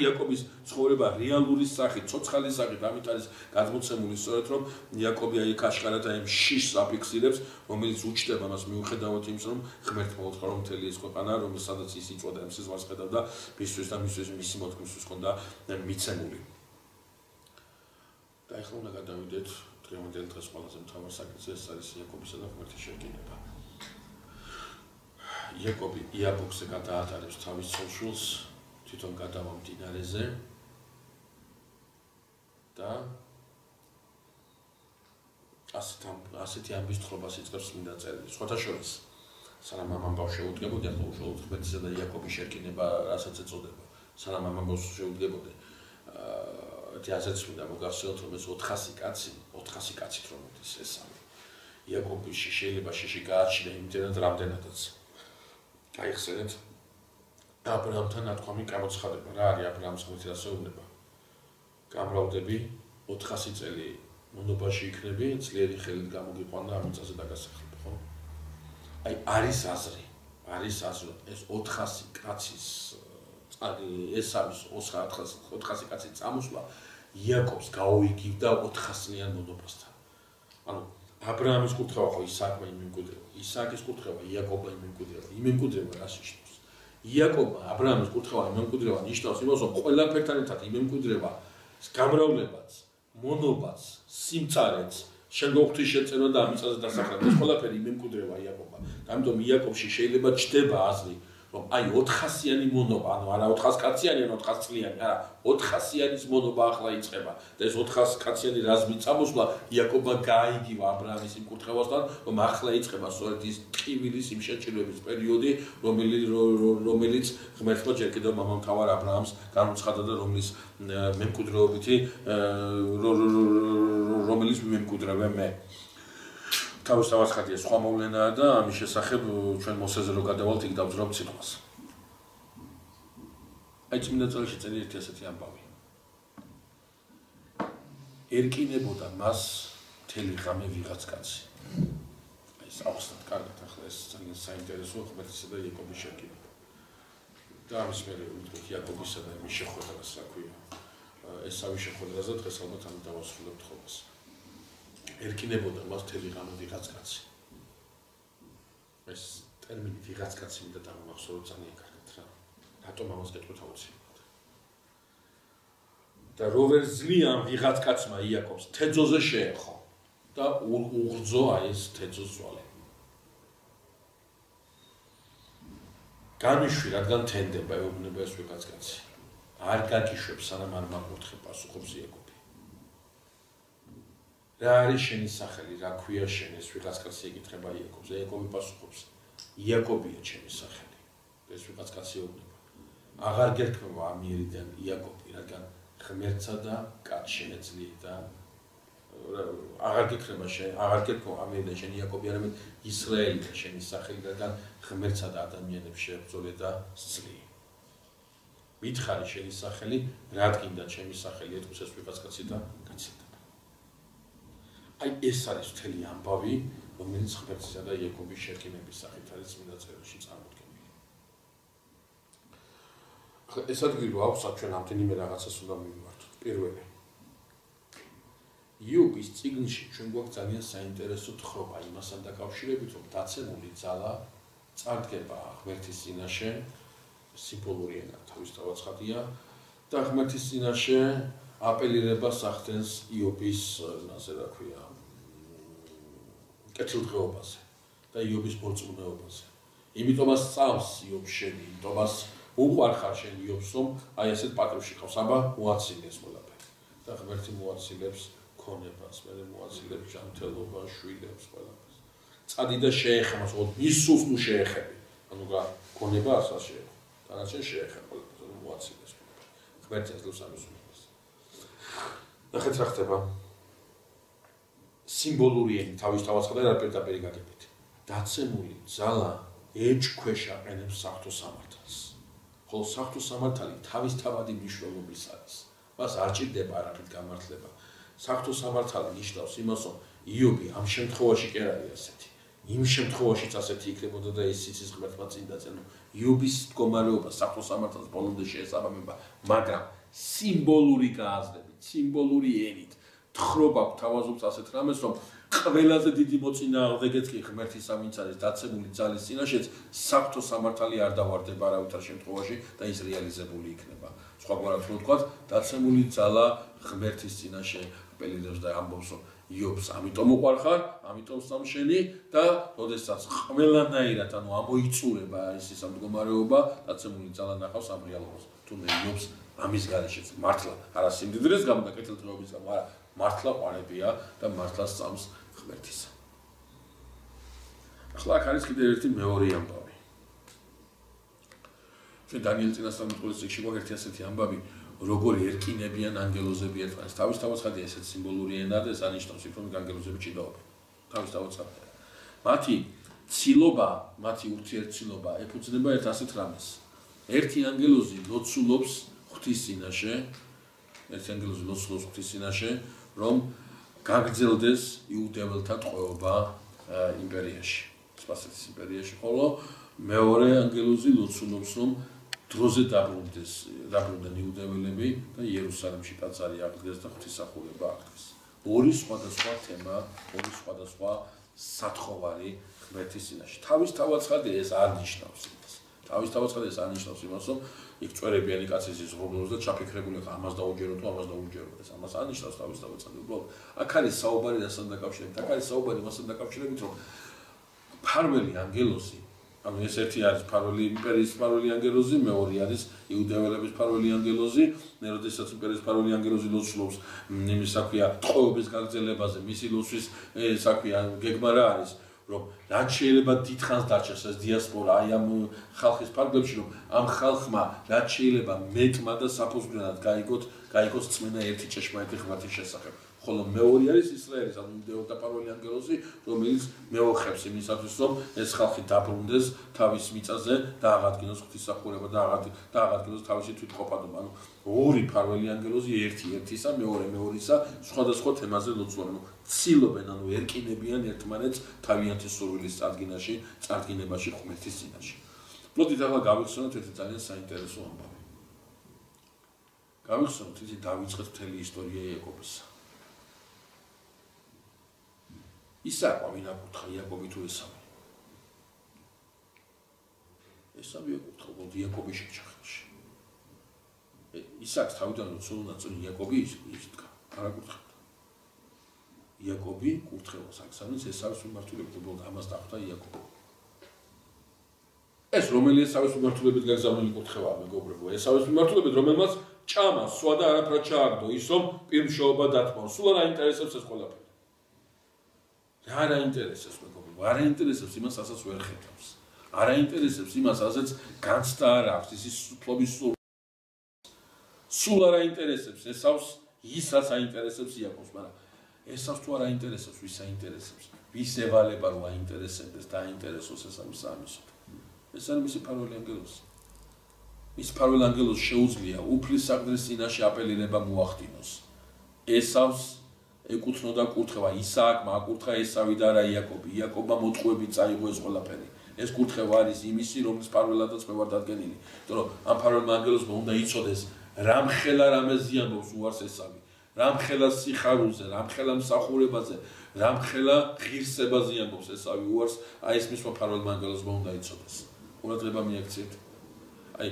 იაკობის ცხოვრება რეალური სახით, ცოცხალი სახით, ამით არის გადმოცემული სწორედ, რომ იაკობი აი ქაშკარად აი შიშს აფიქსირებს, რომელიც უჩნდება მას მიუხედავად იმისა, რომ ღმერთმა უთხრა, რომ მთელი ეს ქვეყანა, რომელსაც ის იწვოდა, ის ზღვას ხედავდა, მისთვის და მისთვის მისი მოთქმისთვის ჰქონდა მიცემული. და ახლა უნდა გადავიდეთ დღევანდელ დღეს ყველაზე მთავარ საკითხზე, ეს არის იაკობისა და ღმერთის შეკინება. იაკობი იაბოქზე გადაატარებს თავის ცოლ-შვილს, თვითონ გადავა მდინარეზე და ასეთი ამბის თხრობას იწყებს წმინდა წერილი. სხვათა შორის, სანამ ამ ამბავს შეუდგებოდი, ახლა უშუალოდ ღმერთისა და იაკობის შეკინება, რასაც ეწოდება, სანამ ამ ამბავს შეუდგებოდი, ასეც მინდა მოგახსენოთ, რომ ეს 400 კაცით რომ მოდის ეს სამი. იაკობის შეიძლება შიში გააჩინა იმდენად, რამდენადაც. გაიხსენეთ აბრაამთან ნათქვამი გამოცხადება. რა არის აბრაამს ღმერთი ასე უნება? გამრავლდები 400 წელი მონობაში იქნები, ძლიერი ხელით გამოგიყვან და ამ მიწაზე დაგასახლებ, ხო? აი არის აზრი, ეს 400 კაცის ეს არის 400 კაცის წამოსვლა იაკობს გაუიგივდა 400-იან მონობასთან. ანუ აბრაამის კურთხევა ხო ისააკმა იმემკვიდრევა, ისააკის კურთხევა იაკობმა იმემკვიდრევა, იმემკვიდრევა რას ნიშნავს? იაკობმა აბრაამის კურთხევა იმემკვიდრევა ნიშნავს იმას, რომ ყველაფერთან ერთად იმემკვიდრევა გამრავლებაც, მონობაც, სიმწარეც, შემდგომ ღვთისშეწირვა და ამ მიწაზე დასახლება, ეს ყველაფერი იმემკვიდრევა იაკობმა. ამიტომ იაკობში შეიძლება ჩდება აზრი, რომ აი 400-იანი მონობა, ანუ არა 400 კაციანი, ან 400 წლიანი, არა, 400-яნის მონობა ახლა იწყება. და ეს 400 კაციანი რაზმი წამოსვლა იაკობმა გააიგივა აბრაამის იმ კურთხევასთან, რომ ახლა იწყება სწორედ ის ტკივილის იმ შეჭრილების პერიოდი, რომელიც ღმერთმა ჯერ კიდევ მამამთავარ აბრაამს განუცხადა და რომელიც მემკვიდრევე მე. თავისთავად ხათია სხვა მოვლენაა და ამის შესახებ ჩვენ მოსეზე რო გადავალთ იქ დავძრავთ სიტყვას. აი წმინდა წერილში წერია ერთი ასეთი ამბავი. ერკინებოდა მას მთელი ღამე ვიღაც კაცი. აი ეს ახსნათ კარგად ახლა ეს ძალიან საინტერესოა ღმერთისა და იაკობის შეკინება. და ამის მერე ვიტყვით იაკობისა და მის შეხვედრას, რა ქვია. ესავის შეხვედრაზე დღეს ალბათ ამ დავასრულებთ ხოლმე. ერკინებოდა მას მთელი ღამე ვიღაც კაცი. ეს ტერმინი ვიღაც კაცი მინდა დამახსოვროთ ძალიან კარგად რა. რატომ ამას გეტყვით აუცილებლად. და რო ვერ ძლიან ვიღაც კაცმა იაკობს თეძოზე შეეხო და უღრძო აი ეს თეძოს ზვალი. გამიშვი, რადგან თენდება ეუბნება ეს ვიღაც კაცი. არ გაგიშვებს, სანამ არ მაგურთხე პასუხობს იაკობი. რა არის შენი სახელი, რა ქვია შენ, ეს ვიღაც კაცი ეკითხება იაკობს. იაკობი პასუხობს, იაკობია ჩემი სახელი. ეს ვიღაც კაცი ეუბნება. აღარ გერქმევა ამიერიდან იაკობი, რადგან ღმერთსა და კაც შემეძლია და აღარ გერქმევა ამიერიდან შენ იაკობი, არამედ ისრაელია შენი სახელი, რადგან ღმერთსა და ადამიანებს შეებრძოლე და სძლია. მითხარი შენი სახელი, რადგან ჩემი სახელი ეტყვის ეს ვიღაც კაცი და გაცილდა. აი ეს არის მთელი ამბავი, რომელიც ღმერთისა და იაკობის შეკინების სახით არის წმინდა წერილში წარმოდგენილი. ეს ადგილი რო აქვს, ჩვენ ამდენიმე რაღაცას უნდა მივმართოთ. პირველი. იობის წიგნში ჩვენ გვაქვს ძალიან საინტერესო თხრობა იმასთან დაკავშირებით, რომ დაცემული ძალა წარდგება ღმერთის წინაშე, სიმბოლური ენა თავისთავად ხატია და ღმერთის წინაშე აპელირებას ახდენს იობის, ასე რა ქვია, კეთილდღეობაზე და იობის მორწმუნეობაზე. იმიტომაც სწავს იობს შენი, იმიტომაც უყვარხარ შენ იობს, რომ აი ესეთ პატრებში ყავს, აბა მოაცილეს ყველაფერი. და ღმერთი მოაცილებს ქონებას, მე მოაცილებს ჯანმრთელობას, შვილებს, ყველაფერს. წადი და შეეხება, მის სულს ნუ შეეხები. ანუ რა ქონებას არ შეეხება. თანაშენ შეეხება მოაციდეს. ღმერთი აძლევს ამის უმეტეს. ნახეთ რა ხდება. სიმბოლური ენით თავისთავად ხდება და პირდაპირ გაგებით. დაცემული ძალა ეჭქვეშ აყენებს საღვთო სამართალს. ხოლო საღვთო სამართალი თავისთავადი მნიშვნელობის არის. მას არ ჭირდება არაფრით გამართლება. საღვთო სამართალი ნიშნავს იმას, რომ იობი ამ შემთხვევაში კი არ არის ასეთი. იმ შემთხვევაშიც ასეთი იქნებოდა და ის იცის ღმერთმა წინ დაწენო. იობის მდგომარეობა საღვთო სამართალს ბოლომდე შეესაბამება, მაგრამ სიმბოლური გააზრებით, სიმბოლური ენით თხრობა გვთავაზობს ასეთ რამეს, რომ ყველაზე დიდი მოწინააღმდეგეც კი ღმერთის ამიც არის დაცემული ძალის წინაშეც საღვთო სამართალი არ დავარდება არავითარ შემთხვევაში და ის რეალიზებული იქნება. სხვაგვარად რო ვთქვათ, დაცემული ძალა ღმერთის წინაშე აპელირებს და ამბობს, რომ იობს ამიტომ უყვარხარ, ამიტომ სამშენი და როდესაც ყველანაირად ამოიწურება ის მდგომარეობა, დაცემული ძალა ნახავს ამ რეალობას. თუნდაც იობს ამის გარეშეც მართლა არა სიმდიდრეს გამო და კეთილდღეობის გამო, არა მართლა ყვარებია და მართლა სწამს ღმერთისა. ახლა აქ არის კიდევ ერთი მეორე ამბავი. ჩვენ დანიელის წინასწარმეტყველის წიგნში გვაქვს ერთი ასეთი ამბავი, როგორი ერკინებიან ანგელოზები ერთმანეთს. თავისთავად ხადია ესეც სიმბოლური ენა და ეს ანიშნავს იქ რომ ანგელოზები ჭიდაობენ. თავისთავად ხადია. მათი ცილობა, მათი ურთიერთცილობა ეფუძნება ერთ ასეთ რამეს. ერთი ანგელოზი ლოცულობს ღვთის წინაშე, ერთი ანგელოზი ლოცულობს ღვთის წინაშე, რომ გაგრძელდეს იუდეველთა ტყვეობა იმპერიაში, სპარსეთის იმპერიაში, ხოლო მეორე ანგელოზი ლოცულობს, რომ დროზე დაბრუნდნენ იუდეველები და იერუსალიმში ტაძარი აღდგეს და ღვთისმსახურება აღდგეს. ორი სხვადასხვა თემა, ორი სხვადასხვა სათხოვარი ღმერთის წინაშე. თავისთავად ხადია ეს არ ნიშნავს იმას. თავისთავად ხადია ეს არ ნიშნავს იმას, რომ იქ წვერებიანი კაცის ზღობნოს და ჩაფიქრებული ხარ, ამას დაუჯერო თუ ამას დაუჯერო. ეს ამას არ ნიშნავს თავისთავად ხადია. უბრალოდ აქ არის საუბარი რასთან დაკავშირებით. აქ არის საუბარი მასთან დაკავშირებით, რომ ფარველი ანგელოზი ანუ ეს ერთი არის ფარველი იმპერიის ფარველი ანგელოზი, მეორე არის იუდეველების ფარველი ანგელოზი, როდესაც იმპერიის ფარველი ანგელოზი ლოცულობს იმის საქმეა ტყვეობის გაგრძელებაზე, მისი ლოცვის საქმეა გეგმა რა არის, რომ რაც შეიძლება დიდხანს დარჩეს ეს დიასპორა აი ამ ხალხის ფარგლებში, რომ ამ ხალხმა რაც შეიძლება მეტმა და საფუძვლიანად გაიგოს წმენა ერთი ჭეშმარიტი ღმერთის შესახებ. ხოლო მეორე არის ისრაელის ანუ იუდეველთა ფარველი ანგელოზი, რომელიც მეოხებს იმისათვის, რომ ეს ხალხი დაბრუნდეს თავის მიწაზე და აღადგინოს ღვთისმსახურება და აღადგინოს თავისი თვითყოფადობა. ანუ ორი ფარველი ანგელოზი ერთისა, მეორისა სხვადასხვა თემაზე ლოცულობენ. ცილობენ, ანუ ერკინებიან ერთმანეთს თავიანთი სურვილის წარდგინებაში ღმერთის წინაშე. მოდით ახლა გავიხსენოთ ერთი ძალიან საინტერესო ამბავი. გავიხსენოთ ისე დავიწყეთ მთელი ისტორია იაკობისა. ისაკვა ვინ აკურთხა იაკობი თუ ესავი? ესავი აკურთხა, უბრალოდ იაკობი შეჭრა ხელში. ისაკს თავიდან როცულნა წინ იაკობი ისდგა, არ აკურთხებდა. იაკობი კურთხევას აქცევს ესავის მიმართულებით, უბრალოდ ამას დახვდა იაკობი. ეს რომელი ესავის მიმართულებით გაგზავნილი კურთხევაა, მეგობრებო, ესავის მიმართულებით, რომელმაც ჭამა, სვა და არაფრად ჩააგდო, ის რომ პირმშეობა დათმო. სულ არ აინტერესებს ეს ყველაფერი. რა არ აინტერესებს მეგობრებო, არ აინტერესებს იმას, რასაც ვერ ხედავს. არ აინტერესებს იმას, რასაც განცდა არ აქვს, ის ფლობის სულ არ აინტერესებს ესავს ის, რაც აინტერესებს იაკობს, მაგრამ ესავს თუ არ აინტერესებს, ვის აინტერესებს? ვის ევალება რომ აინტერესებდეს და აინტერესოს ესამის სამისოთ? ეს არის მისი ფარველი ანგელოზი. მის ფარველ ანგელოზს შეუძლია უფლის საგდრის წინაშე აპელირება მოახდინოს. ესავს ეკუთვნოდა კურთხევა, ისააკმა აკურთხა ესავი და არა იაკობი. იაკობმა მოწყუებით წაიღო ეს ყველაფერი. ეს კურთხევა არის იმისი, რომლის ფარველადაც მე ვარ დადგენილი. იმიტომ რომ ამ ფარველმა ანგელოზმა უნდა იცოდეს, რამხელა რამე ზიანობს უარს ესავი. რამხელა სიხარულზე, რამხელა მსახურებაზე, რამხელა ღირსებაზე ამბობს ესავი უარს, აი ეს მისმა ფარველმა ანგელოზმა უნდა იცოდეს. ყურადღება მიაქციეთ. აი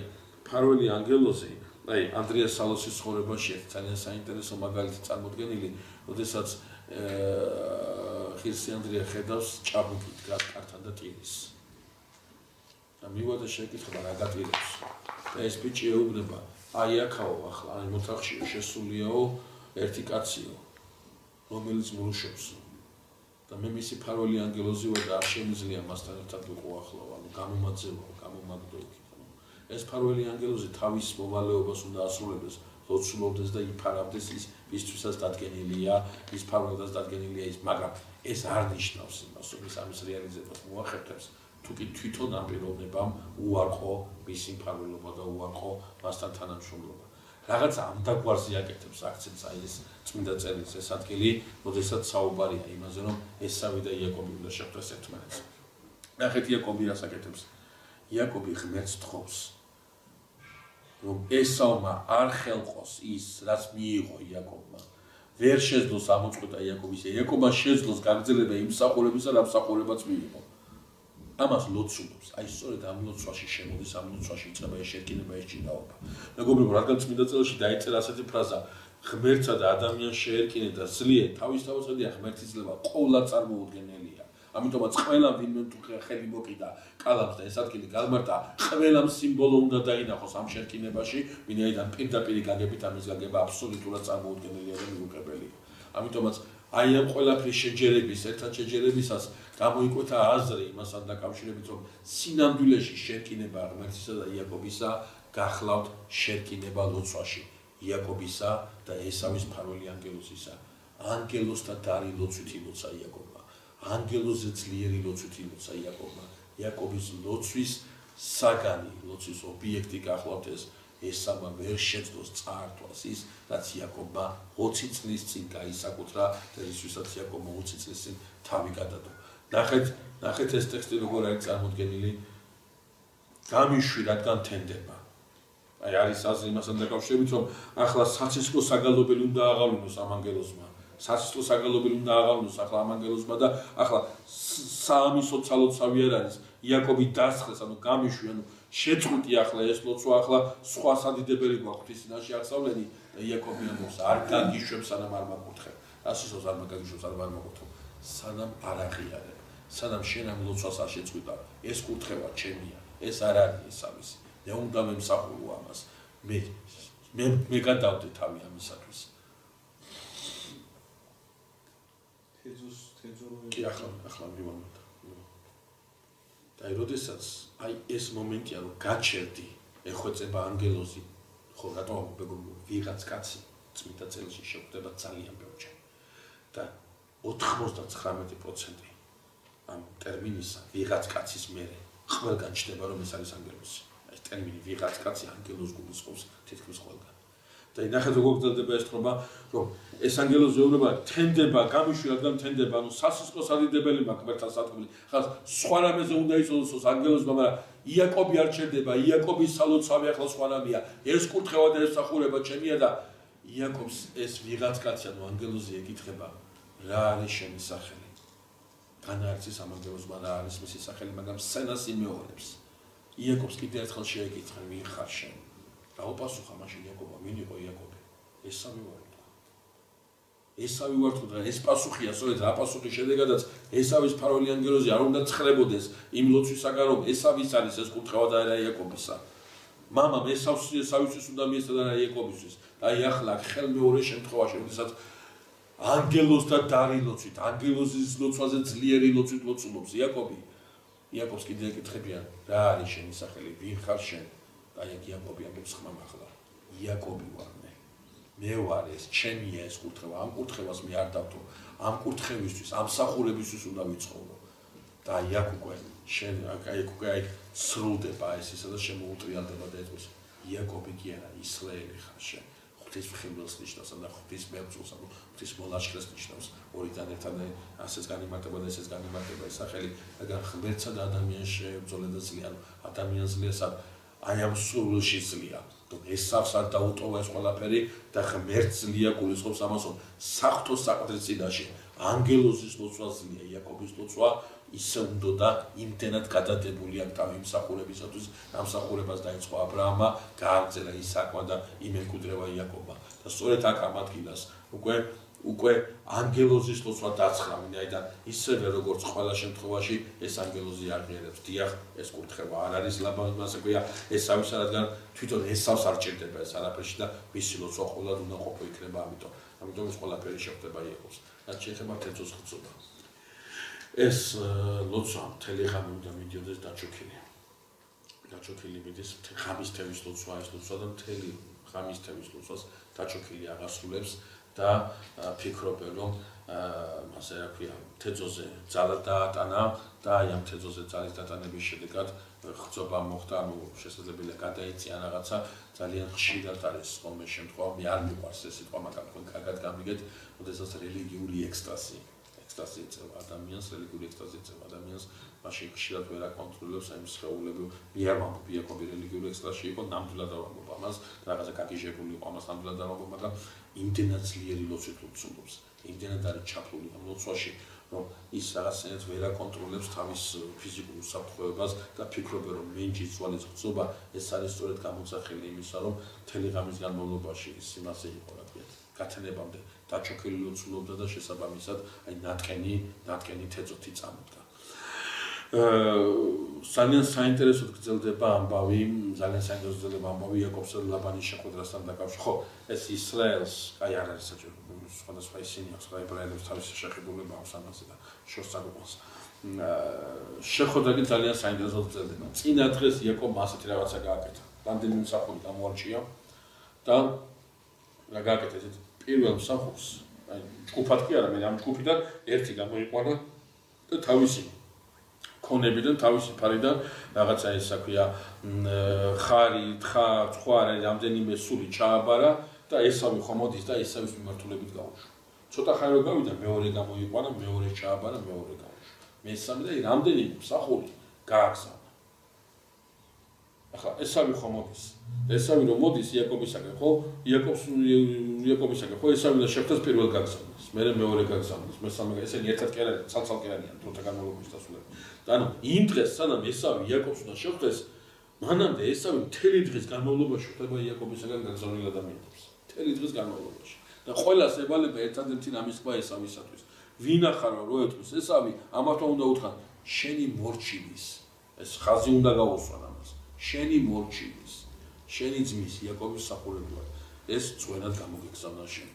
ფარველი ანგელოზი, აი ანდრიას სალოსის ცხოვრებაში ძალიან საინტერესო მაგალითი წარმოდგენილი, როდესაც ღირსი ანდრია ხედავს ჭაბუკით კართან და ტირის. და მივიდა შეკითხება რა გატირებს. და ეს ბიჭი ეუბნება, აი აქაო ახლა, აი მოთახშიო შესულიაო ერთი კაციო, რომელიც მრუშობს. და მე მისი ფარველი ანგელოზი ვარ და არ შემიძლია მასთან ერთად ვიყო ახლა, ანუ გამომაძევო, გამომაგდო იქით. ეს ფარველი ანგელოზი თავის მოვალეობას უნდა ასრულებდეს, ლოცულობდეს და იფარავდეს ისთვისაც დადგენილია, ის ფარველადაც დადგენილია ის, მაგრამ ეს არ ნიშნავს იმას, რომ ის ამის რეალიზებას მოახერხებს, თუკი თვითონ ამ პიროვნებამ უარყო მისი ფარველობა და უარყო მასთან თანამშრომლობა. Რაღაც ამ დაგვარზე აკეთებს აქცენტს აი ეს წმინდა წერილს ეს ადგილი, როდესაც საუბარია იმაზე, რომ ესავი და იაკობი უნდა შეხვდეს ერთმანეთს. ნახეთ იაკობი რას აკეთებს. იაკობი ღმერთს თხოვს, რომ ესავმა არ ხელყოს ის, რაც მიიღო იაკობმა. ვერ შეძლოს ამოწყვეტა იაკობის, იაკობმა შეძლოს გაგრძელება იმ მსახურებისა, რა მსახურებაც მიიღო. ამას ლოცულობს. აი სწორედ ამ ლოცვაში შემოდის, ამ ლოცვაში იწყება ეს შერკინება, ეს ჭიდაობა. მეგობრებო, რადგან წმინდა წერილში დაიწერა ასეთი ფრაზა, ღმერთსა და ადამიანს შეერკინე და სლიე, თავისთავად ხედია ღმერთის ძლება ყოვლად წარმოუდგენელია. ამიტომაც ყველა ვინმე თუ ხელი მოკიდა კალამს და ეს ადგილი გამარტა, ყველამ სიმბოლო უნდა დაინახოს ამ შერკინებაში, ვინაიდან პირდაპირ გაგებით ამის გაგება აბსოლუტურად წარმოუდგენელია და მიუღებელია. ამიტომაც აი ამ ყველაფრის შეჯერების, ერთად შეჯერებისას გამოიკვეთა აზრი იმასთან დაკავშირებით, რომ სინამდვილეში შერკინება ღმერთისა და იაკობისა გახლავთ შერკინება ლოცვაში, იაკობისა და ესავის ფარველი ანგელოზისა. ანგელოზთა დარი ლოცვით ილოცა იაკობმა. ანგელოზზე ძლიერი ლოცვით ილოცა იაკობმა. იაკობის ლოცვის საგანი, ლოცვის ობიექტი გახლავთ ესამა ვერ შეძლოს წაართვას ის, რაც იაკობმა 20 წლის წინ გაისაკუთრა და ისვისაც იაკობმა 20 წლის წინ თავი გადადო. ნახეთ ეს ტექსტი როგორ არის წარმოდგენილი. გამიშვი რადგან თენდება. აი არის აზრი იმასთან დაკავშირებით, რომ ახლა საცისკრო საგალობელი უნდა აღავლინოს ამ ანგელოზმა. საცისკრო საგალობელი უნდა აღავლინოს ახლა ამ ანგელოზმა და ახლა საამისო ცალოცავი არ არის. იაკობი დასხეს, ანუ გამიშვი, ანუ შეწყვიტი ახლა ეს ლოცვა, ახლა სხვა სადიდებელი გვაქვს ის წინაშე აღსავლენი და იაკობი ამბობს, არ გაგიშვებს, სანამ არ მაკურთხებ. ასისოს არ მაგაგიშვებს, არ მაკურთხებ. სანამ არ აღიარებ. სანამ შენ ამ ლოცვას არ შეწყვიტა, ეს კურთხევა ჩემია, ეს არ არის ესავისი. მე უნდა მემსახურო ამას. მე გადავდე თავი ამისათვის. კი ახლა მივამოთ. და როდესაც აი ეს მომენტია, რომ გაჩერდი, ეხვეწება ანგელოზი, ხო რატომ ვიღაც კაცი წმინდა წერილში შეხვდება ძალიან ბევრჯერ. და 99% ამ ტერმინისა ვიღაც კაცის მერე ყველგან ჩნდება, რომ ეს არის ანგელოზი. ეს ტერმინი ვიღაც კაცი ანგელოზს გულისხმობს თითქმის ყველგან. და ნახეთ როგორ გრძელდება ეს თქმა, რომ ეს ანგელოზი ეუბნება, თენდება, გამიშვი რადგან თენდება, ანუ სასისკრო სადიდებელი მაქვს ღმერთთან სათქმელი. ხა სხვა რამეზე უნდა იწოდოს ანგელოზმა, მაგრამ იაკობი არ ჩერდება, იაკობის სალოცავი ახლა სხვა რამეა. ეს კურთხევა და ეს მსახურება ჩემია და იაკობს ეს ვიღაც კაცი, ანუ ანგელოზი ეკითხება, რა არის შენი სახელი? განაარჩის ამ ანგელოზმა რა არის მისი სახელი, მაგრამ სცენას იმეორებს. იაკობს კიდევ ერთხელ შეეკითხა, ვინ ხარ შენ? დაუპასუხა მაშინ იაკობმა, ვინ იყო იაკობი? ესავი ვარ თქვა. ესავი ვარ თქვა, ეს პასუხია, სწორედ რა პასუხის შედეგადაც ესავის ფარველი ანგელოზი არ უნდა ცხრებოდეს იმ ლოცვისაგან, რომ ესავის არის ეს კურთხევა და არა იაკობისა. მამამ ესავისთვის უნდა მიეცა და არა იაკობისთვის. აი ახლა ხელმეორე შემთხვევაში, როდესაც ანგელოზთა დარი ლოცვით, ანგელოზის ლოცვაზე ძლიერი ლოცვით ლოცულობს იაკობი. იაკობს კიდე ეკითხებიან, რა არის შენი სახელი, ვინ ხარ შენ? აი იაკობი ამბობს ხმამ ახლა იაკობი ვარ მე ვარ ეს ჩემია ეს კურთხევა ამ კურთხევას მე არ დავთო ამ კურთხევისთვის ამ მსახურებისთვის უნდა ვიცხოვრო და იქ უკვე შენ აი უკვე სრულდება ეს ისა და შემოუტრიალდება და ეთქვის იაკობი კი არა ისრაელი ხარ შენ ღვთის მხილველს ნიშნავს და ღვთის მებრძოლს ანუ ღვთის მოლაშქრეს ნიშნავს ორიდან ერთად ასეც განიმარტება და ესეც განიმარტება ეს სახელი მაგრამ ღმერთსა და ადამიანს შეებრძოლე და ძლია ადამიანს ძლიას აი ამ სულში ძლია ესავს არ დაუტოვა ეს ყველაფერი და ღმერთს ძლია გულისხმობს ამას რომ საღვთო საყდრის წინაშე ანგელოზის ლოცვა ძლია იაკობის ლოცვა ისე უნდა და იმდენად გადადებული აქ თავი მსახურებისათვის ამსახურებას დაიწყო ა ブラ ამმა გააგრძელა ისაკმა და იმეკუდრევა იაკობა და სწორედ აქ ამ ადგილას უკვე ანგელოზის ლოცვა დაცხრა ვინაიდან ისევე როგორც ყველა შემთხვევაში ეს ანგელოზი აღიარებს დიახ ეს კურთხევა არ არის ლაბანს ეკვია ესავის რადგან თვითონ ესავს არ ჭირდება ეს არაფერში და მისი ლოცვა ყოველად უნდა ყოფილიყო იქნება ამიტომ ეს ყველაფერი შეხვდება იაკობს რაც შეეხება თეთროს ხწობა ეს ლოცვა მთელი ღამე უნდა მიდიოდეს დაჩოქილი გაჩოქილი მიდის ღამის თევის ლოცვა ეს ლოცვა და მთელი ღამის თევის ლოცვას გაჩოქილი აღასრულებს და ფიქრობენ რომ მასე რა ქვია თეძოზე ძალა დაატანა და აი ამ თეძოზე ძალის დატანების შედეგად ხწობა მოხდა ანუ შესაძლებელია გადაეწია რაღაცა ძალიან ხშირად არის ხოლმე შემთხვევა მე არ მიყვარს ეს სიტყვა მაგრამ თქვენ კარგად გამიგეთ როდესაც რელიგიური ექსტაზი ეწევა ადამიანს რელიგიური ექსტაზი ეწევა ადამიანს მაშინ ხშირად ვერ აკონტროლებს აი მსხეულები მე არ ვამბობ იაკობი რელიგიური ექსტაზში იყო ნამდვილად არ ვამბობ ამას რაღაცა გაგიჟებული იყო ამას ნამდვილად არ ვამბობ მაგრამ იმდენად ძლიერი ლოცვით ლოცულობს იმდენად არის ჩაფლული ამ ლოცვაში რომ ის რაღაცნაირად ვერ აკონტროლებს თავის ფიზიკურ უსაფრთხოებას და ფიქრობენ რომ მენჯის ძვალის ხწობა ეს არის სწორედ გამოძახილი იმისა რომ მთელი ღამის განმავლობაში ის იმასე იყო რა ქვია გათენებამდე დაჩოქილი ლოცულობდა და შესაბამისად აი ნატკენი თეძოთი წამოდგა ძალიან საინტერესოდ გრძელდება ამბავი ძალიან საინტერესოდ გრძელდება ამბავი იაკობს ლაბანის შეხვედრასთან დაკავშირებით ხო ეს ისრაელს აი არ არის საჭირო სხვადასხვა ისინი აქვს რა ებრაელებს თავისი შეხებულება აქვს ამაზე და შორს წაგვიყვანს შეხვედრა კი ძალიან საინტერესოდ გრძელდება წინა დღეს იაკობმა ასეთი რაღაცა გააკეთა რამდენიმე მსახური გამოარჩია და რა გააკეთა ესეთ პირველ მსახურს აი ჯგუფად კი არა მე ამ ჯგუფიდან ერთი გამოიყვანა და თავისი ქონებიდან თავისი ფარიდან რაღაცა ისა ქვია ხარი, თხა, ცხარე, რამდენიმე სული ჩააბარა და ესავი ხომოდის და ესავის მიმართულებით გაუშვა. ცოტა ხანი რომ გავიდა, მეორე გამოიყვანა, მეორე ჩააბარა, მეორე გაუშვა. მესამე და რამდენიმე მსახური გააგზავნა. ახლა ესავი ხომოდის. ესავი რომ მოდის იაკობისაგან, ხო? იაკობისაგან, ხო ესავი და შეხვდეს პირველ გაგზავნას. მერე მეორე გაგზავნას. მესამე ესენი ერთად კი არიან, ცალ-ცალკე არიან, დროთა განმავლობაში დასულები. ანუ იმ დღეს სანამ ესავი იაკობს უნდა შეხვდეს, მანამდე ესავი მთელი დღის განმავლობაში ხდება იაკობისაგან გაგზავნილ ადამიანებს. მთელი დღის განმავლობაში. და ყველას ევალება ერთადერთი რამისკვა ესავისათვის. ვინ ახარო რო ეთქვის ესავი, ამათო უნდა უთხრან, შენი მორჩილის. ეს ხაზი უნდა გაუსვან ამას. შენი მორჩილის. შენი ძმის იაკობის სახურებულად. ეს წვენად გამოგეგზავნა შენ.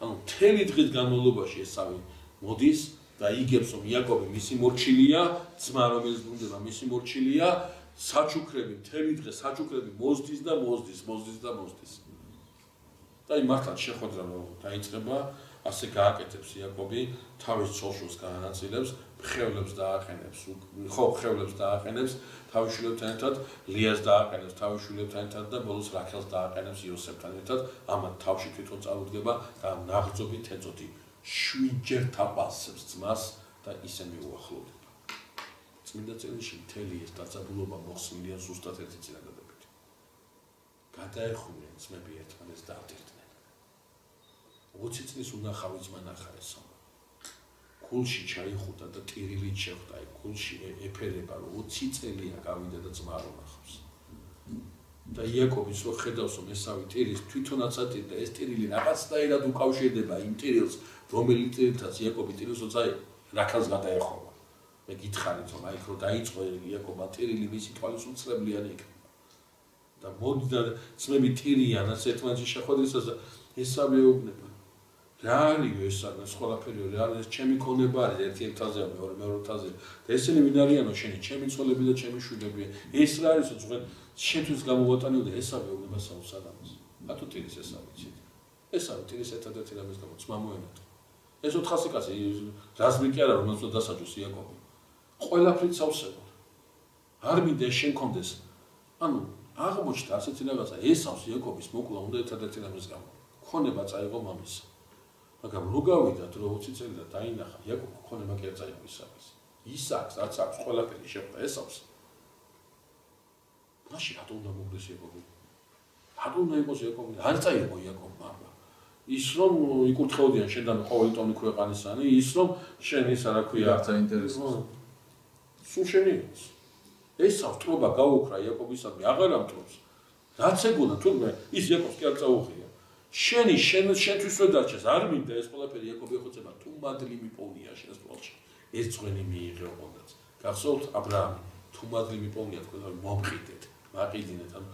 ანუ მთელი დღის განმავლობაში ესავი მოდის და იგებს რომ იაკობი მისი მორჩილია, ძმა რომელიც ბრუნდება მისი მორჩილია, საჩუქრები მთელი დღე საჩუქრები მოსდის და მოსდის. და აი მართლაც შეხვედრა რომ დაიწყება, ასე გააკეთებს იაკობი, თავის ცოლშულს გაანაწილებს, ხევლებს დააყენებს, თავის შვილებთან ერთად, ლიას დააყენებს, თავის შვილებთან ერთად და ბოლოს რახელს დააყენებს იოსებთან ერთად, ამათ თავში თვითონ წარუდგება და ნაღწობი თეძოთი 7 ჯერ თაყვანსებს ძმას და ისე მიუახლოვდება. წმინდა წერილში მთელი ეს დაძაბულობა მოხსნილია ზუსტად ერთი წინადადებით. გადაეხურნენ ძმები ერთმანეთს და აბდირდნენ. 20 წლის უნახავი ძმა ნახარესო. ქულში ჩაიხუტა და ტირილით შეხვდა, აი ქულში ეფერება რომ 20 წელია გავიდა და ძმა არ უნახავს. და იაკობის რო ხედავს რომ ესავი ტირის თვითონაც ატირდა ეს ტირილი რაღაცნაირად უკავშირდება იმ ტირილს რომელიც ტირილთაც იაკობი ტირილს ოცაი რაკალს გადაეხოვა. მე გითხარით რომ აი რო დაიწყო იაკობა ტირილი მისი თვალის უცლებლიანი იქნება. და მოდიდა ძმები ტირიანაც ერთმანეთში შეხვედრისას და ესავი ეუბნება. რა არის ეს ყველაფერი რა არის ჩემი ქონება არის ერთი ერთაზეა მეორე თაზეა და ესენი ვინ არიანო შენი ჩემი ცოლები და ჩემი შვილები ეს რა არისო ზღენ შენთვის გამოვატანიო და ესავე უნება საუსადამოს ათო ტირის ესავი ესავე ტირის ერთადერთი რამის გამო ძმა მოენათო ეს 400 კაცი რაზმი კი არა რომელსაც დასაჯოს იაკობი ყველაფრით სავსებო არ მინდა შენ კონდეს ანუ აღმოჩნდა ასეთი რაღაცა ესავს იაკობის მოკლა უნდა ერთადერთი რამის გამო ქონება წაიღო მამის მაგრამ რო გავიდათ რო 20 წელი და დაინახა იაკობი ქონება კი არ წაიღო ისაკის ისაკს რაც აქვს ყველაფერი შეხვდა ესავს მაშინ რატო უნდა მოგდეს იაკობი რატო უნდა იყოს იაკობი არ წაიღო იაკობმა ის რომ იკურთხეოდიან შენთან ყოველი ტონი ქვეყანისანი ის რომ შენ ისა რა ქვია არ წაინტერესებს სულ შენი ესავს ტრობა გაუქრა იაკობისადმი აღარ ამტრობს რაც ეგონა თურმე ის იაკობს კი არ წაუღია შენთვის ვერ დარჩეს არ მინდა ეს ყველაფერი იაკობი ეხოცება თუux მიპოვნია შენს თვალში ეს წვენი მიიღო ყოლაც გახსოვთ აბრაამი თუ x მიპოვნია თქვენ მომყიდეთ მაყიდინეთ ანუ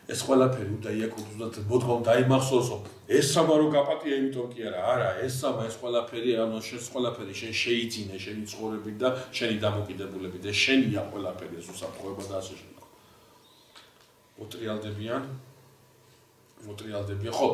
ეს ყველაფერი უნდა იაკობს უნდა მოდგომ დაიმახსოვრსო ესამა რო გაპატია იმიტომ კი არა ესამა ეს ყველაფერი ანუ შენს ყველაფერი შენ შეიძინე შენი ცხოვრებით და შენი დამოკიდებულებით და შენია ყველაფერი ეს უსაფრთხოება და ასე შემდეგ მოტრიალდებიან, ხო,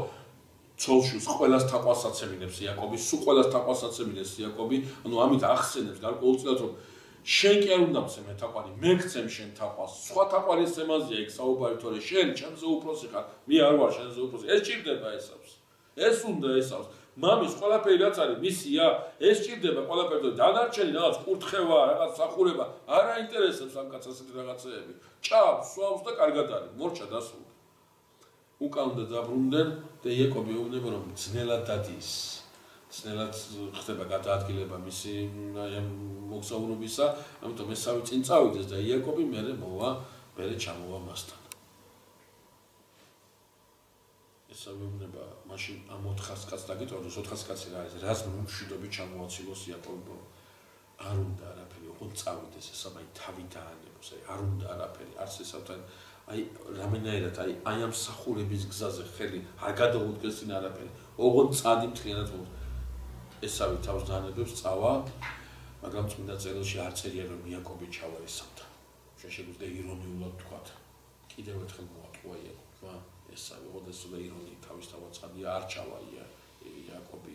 ცოლშუს ყველას თაყვანსაც ემინებს იაკობი, სულ ყველას თაყვანსაც ემინებს იაკობი, ანუ ამით ახსენებს გარკვეულწილად რომ შენ კი არ უნდა მცემ თაყვანი, მე გცემ შენ თაყვანს. სხვა თაყვანის ცემაზეა იქ საუბარი, თორე შენ ჩემზე უფროსი ხარ, მე არ ვარ შენზე უფროსი. ეს ჭირდება ესავს. ეს უნდა ესავს. მამის ყველაფერი რაც არის მისია, ეს ჭირდება ყველაფერი. დანარჩენი რაღაც კურთხევა, რაღაც სახურება არ აინტერესებს ამ კაცს ასეთი რაღაცეები. ჭამს, სვამს და კარგად არის, მორჩა დასრულდა. უკან უნდა დაბრუნდნენ და იაკობი ეუბნება რომ ძნელად დადის. ძნელად ხდება გადაადგილება მისი მოგზაურობისა, ამიტომ ესავი წინ წავიდეს და იაკობი მერე ჩამოვა მასთან. ესავი ეუბნება მაშინ ამ 400 კაცს დაგიტოვოს 400 კაცი რა არის, რას მშვიდობით ჩამოაცილოს იაკობი. არ უნდა არაფერი, ოღონდ წავიდეს ესაბაი თავი დაანებოს, არ უნდა არაფერი, არც ესავთან აი რამენაირად აი ამ სახურების გზაზე ხელი არ გადაუდგეს წინ არაფერი. ოღონდ წადი მთლიანად ესავი თავს დაანებებს წავა, მაგრამ წმინდა წერილში არ წერია რომ იაკობი ჩავა ესავთან. შეგვიძლია ირონიულად თქვა. კიდევ ერთხელ მოატყუა იაკობმა ესავი, ოდესმე ირონიით თავის თავად წადია, არ ჩავა იაკობი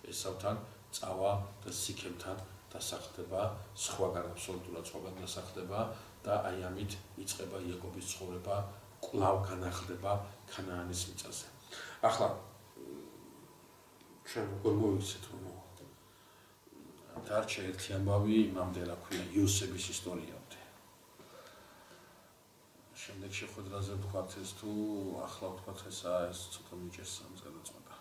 ესავთან, წავა და სიქემთან დასახლდება, სხვაგან აბსოლუტურად სხვაგან დასახლდება და აი ამით იწყება იაკობის ცხოვრება, კვლავ განახლდება ქანაანის მიწაზე. ახლა ჩვენ როგორ მოვიქცეთ რომ დარჩა ერთი ამბავი იმამდე რა ქვია იოსების ისტორიამდე. შემდეგ შეხვედრაზე ვთქვათ ეს თუ ახლა ვთქვათ ეს ცოტა მიჭეს ამ გადაწყვეტა.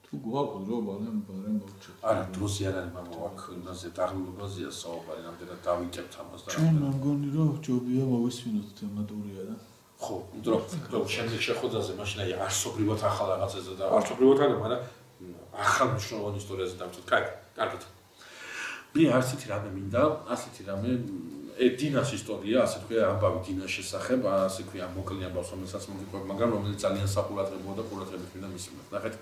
თუ გვაქვს რომ ბარემ მოვჩეთ. არა, დროზე არ არის მაქვს იმაზე დაღმობაზია საუბარი, რამდენად დავიტებთ ამას და ჩვენ მგონი რომ ჯობია მოვისმინოთ თემატურია და ხო, იმიტომ შემდეგ შეხვედრაზე მაშინ აი არსობრივად ახალ რაღაცაზე და არსობრივად არა, მაგრამ ახალ მნიშვნელოვან ისტორიაზე დავწვით. კარგით. მე არც ისეთი რამე მინდა, ასეთი რამე დინას ისტორია, ასე თქვია, ამბავი დინას შესახებ, ასე თქვია, მოკლე ამბავს, რომელსაც მოგიყვება, მაგრამ რომელიც ძალიან საყურადღებოა და ყურადღებით მინდა მისმენთ. ნახეთ.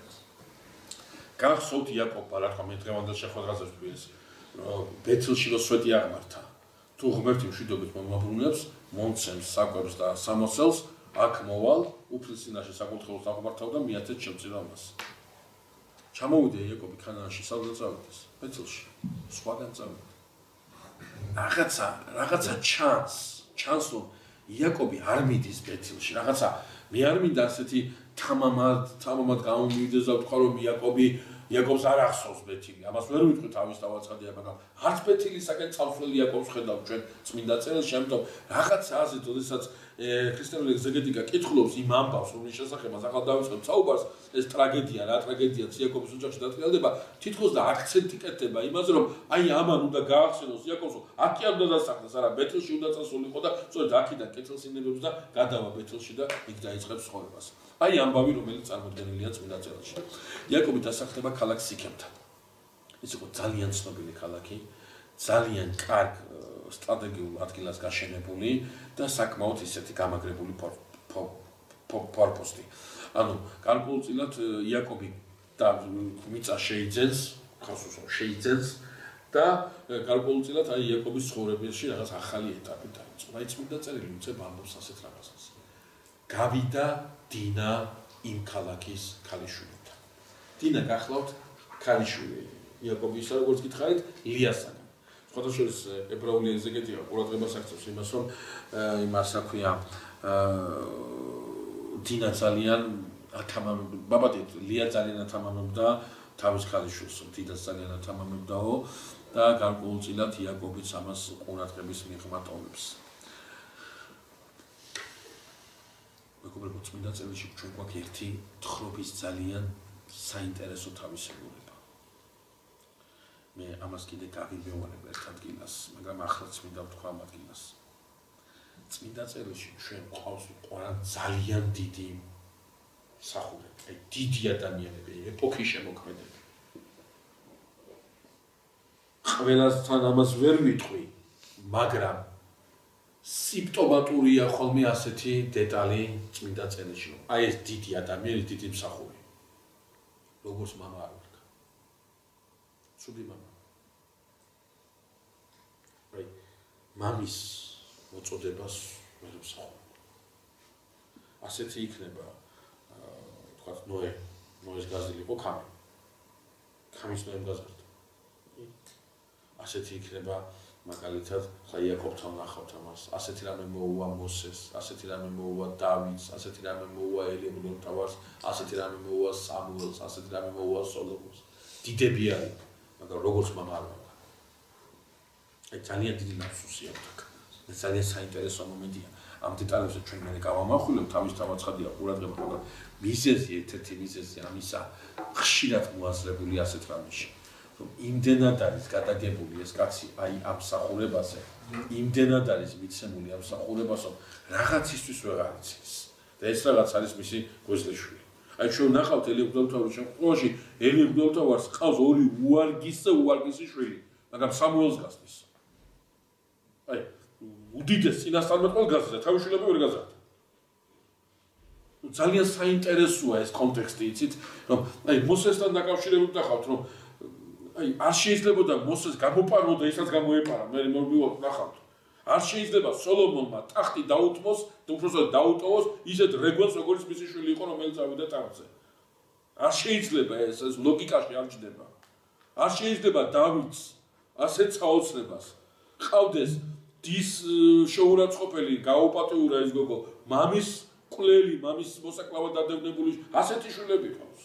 გახსოვთ იაკობა, რა თქმა უნდა, დღევანდელ შეხვედრაზე ვთქვი ეს. ბეთილში რო სვეტი აღმართა. თუ ღმერთი მშვიდობით მომაბრუნებს, მომცემს საკვებს და სამოსელს, აქ მოვალ, უფლისწინაშე საკურთხეველს აღმართავ და მიაცეთ შემწირო ამას. ჩამოვიდა იაკობი ქანაანში, სადაც წავიდეს, ბეთილში, სხვაგან წავიდა. რაღაცა ჩანს რომ იაკობი არ მიდის ბეთილში, რაღაცა მე არ მინდა ასეთი თამამად გამომივიდეს და ვთქვა რომ იაკობს არ ახსოვს ბეთილი. ამას ვერ ვიტყვი თავის დავაცხადია, მაგრამ არც ბეთილისაკენ წავსვლელი იაკობს ხედავ ჩვენ წმინდა წერილში, ამიტომ რაღაცა ასე, როდესაც ქრისტიანული ეგზეგეტიკა კითხულობს იმ ამბავს, რომლის შესახებაც ახლა დავიწყებ საუბარს, ეს ტრაგედია, რა ტრაგედიაც იაკობის ოჯახში დათვალდება, თითქოს და აქცენტი კეთდება იმაზე, რომ აი ამან უნდა გაახსენოს იაკობს, აქ კი არ უნდა დასახლდეს, არა, ბეთილში უნდა წასულიყო და სწორედ აქედან კეთილს ინებებს და გადავა ბეთილში და იქ დაიწყებს ცხოვრებას. აი ამბავი, რომელიც წარმოდგენილია წმინდა წერილში. იაკობი დასახლდება ქალაქ სიქემთან. ეს იყო ძალიან ცნობილი ქალაქი, ძალიან კარგ სტრატეგიულ ადგილას გაშენებული და საკმაოდ ისეთი გამაგრებული ფორპოსტი. ანუ გარკვეულწილად იაკობი და მიწა შეიძენს, შეიძენს და გარკვეულწილად აი იაკობის ცხოვრებაში რაღაც ახალი ეტაპი დაიწყო. აი წმინდა წერილი უცებ ამბობს ასეთ რაღაცას. გავიდა დინა იმ ქალაქის ქალიშვილთან. დინა გახლავთ ქალიშვილი იაკობისა, როგორც გითხარით,ლიასაგან. სხვადასხვა ებრაული ეგზეგეტიკა ყურადღებას აქცევს იმას, რომ იმას რა ქვია, დინა ძალიან ათამამებდა, ბაბადით ლია ძალიან ათამამებდა თავის ქალიშვილს, დინას ძალიან ათამამებდაო და გარკვეულწილად იაკობიც ამას ყურადღების მიღმა ტოვებს. მეგობრებო, წმინდა წერილში ჩვენ გვაქვს ერთი თხრობის ძალიან საინტერესო თავისებურება. მე ამას კიდე გავიმეორებ ერთ ადგილას, მაგრამ ახლაც მინდა ვთქვა ამ ადგილას. წმინდა წერილში ჩვენ გვყავს ძალიან დიდი სახურები, აი დიდი ადამიანები, ეპოქის შემოქმედები. ყველასთან ამას ვერ ვიტყვი, მაგრამ სიმპტომატურია ხოლმე ასეთი დეტალი წმინდა წერილში, რომ აი ეს დიდი ადამიანი, დიდი მსახური. როგორც მამა არ ვარ. ცუდი მამა. აი მამის მოწოდებას ვერ ვსახურებ. ასეთი იქნება თქვათ ნოეს გაზრდილი იყო ქამის ნოემ გაზარდა. ასეთი იქნება მაგალითად იაკობთან ნახავთ ამას, ასეთი რამე მოუვა მოსეს, ასეთი რამე მოუვა დავითს, ასეთი რამე მოუვა ელიაბუდონტავარს, ასეთი რამე მოუვა სამუელს, ასეთი რამე მოუვა სოლომონს. დიდები არიან, მაგრამ როგორც მამა არ ვარ. აი ძალიან დიდი ნაფსუსია აქ. ეს ძალიან საინტერესო მომენტია. ამ დეტალებზე ჩვენ მე გავამახვილებ თავისთავად ცხადია ყურადღება, მაგრამ მიზეზი ერთ-ერთი მიზეზი ამისა ხშირად მოაზრებული ასეთ რამეში. რომ იმდენად არის გადაგებული ეს კაცი აი ამ მსახურებაზე, იმდენად არის მიცემული ამ მსახურებასო, რაღაცისთვის ვეღარ იცის. და ეს რაღაც არის მისი გვეზლიშვილი. აი ჩვენ ნახავთ ელიაბუდონტავარის შემთხვევაში, ელიაბუდონტავარს ყავს ორი უარგისი შვილი, მაგრამ სამუელს გასწის. აი უდიდეს წინასწარმეტყველს გასწრა, თავის შვილები ვერ გაზარდა. ძალიან საინტერესოა ეს კონტექსტი, იცით, რომ აი მოსესთან დაკავშირებით ნახავთ, რომ აი არ შეიძლებოდა მოსეს გამოპარვოდა, ისაც გამოეპარა, მე მოვიდოდ ნახავთ. არ შეიძლება სოლომონმა ტახტი დაუთმოს, უბრალოდ დაუტოვოს ისეთ რეგვენს, როგორც მისი შვილი იყო, რომელიც ავიდა ტახტზე. არ შეიძლება ეს ლოგიკაში არ ჯდება. არ შეიძლება დავითს ასეთ საოცრებას ყავდეს დის შეურაცხყოფელი გაუპატიურა ეს გოგო, მამის კვლელი, მამის მოსაკლავად დადევნებული, ასეთი შვილები ყავს.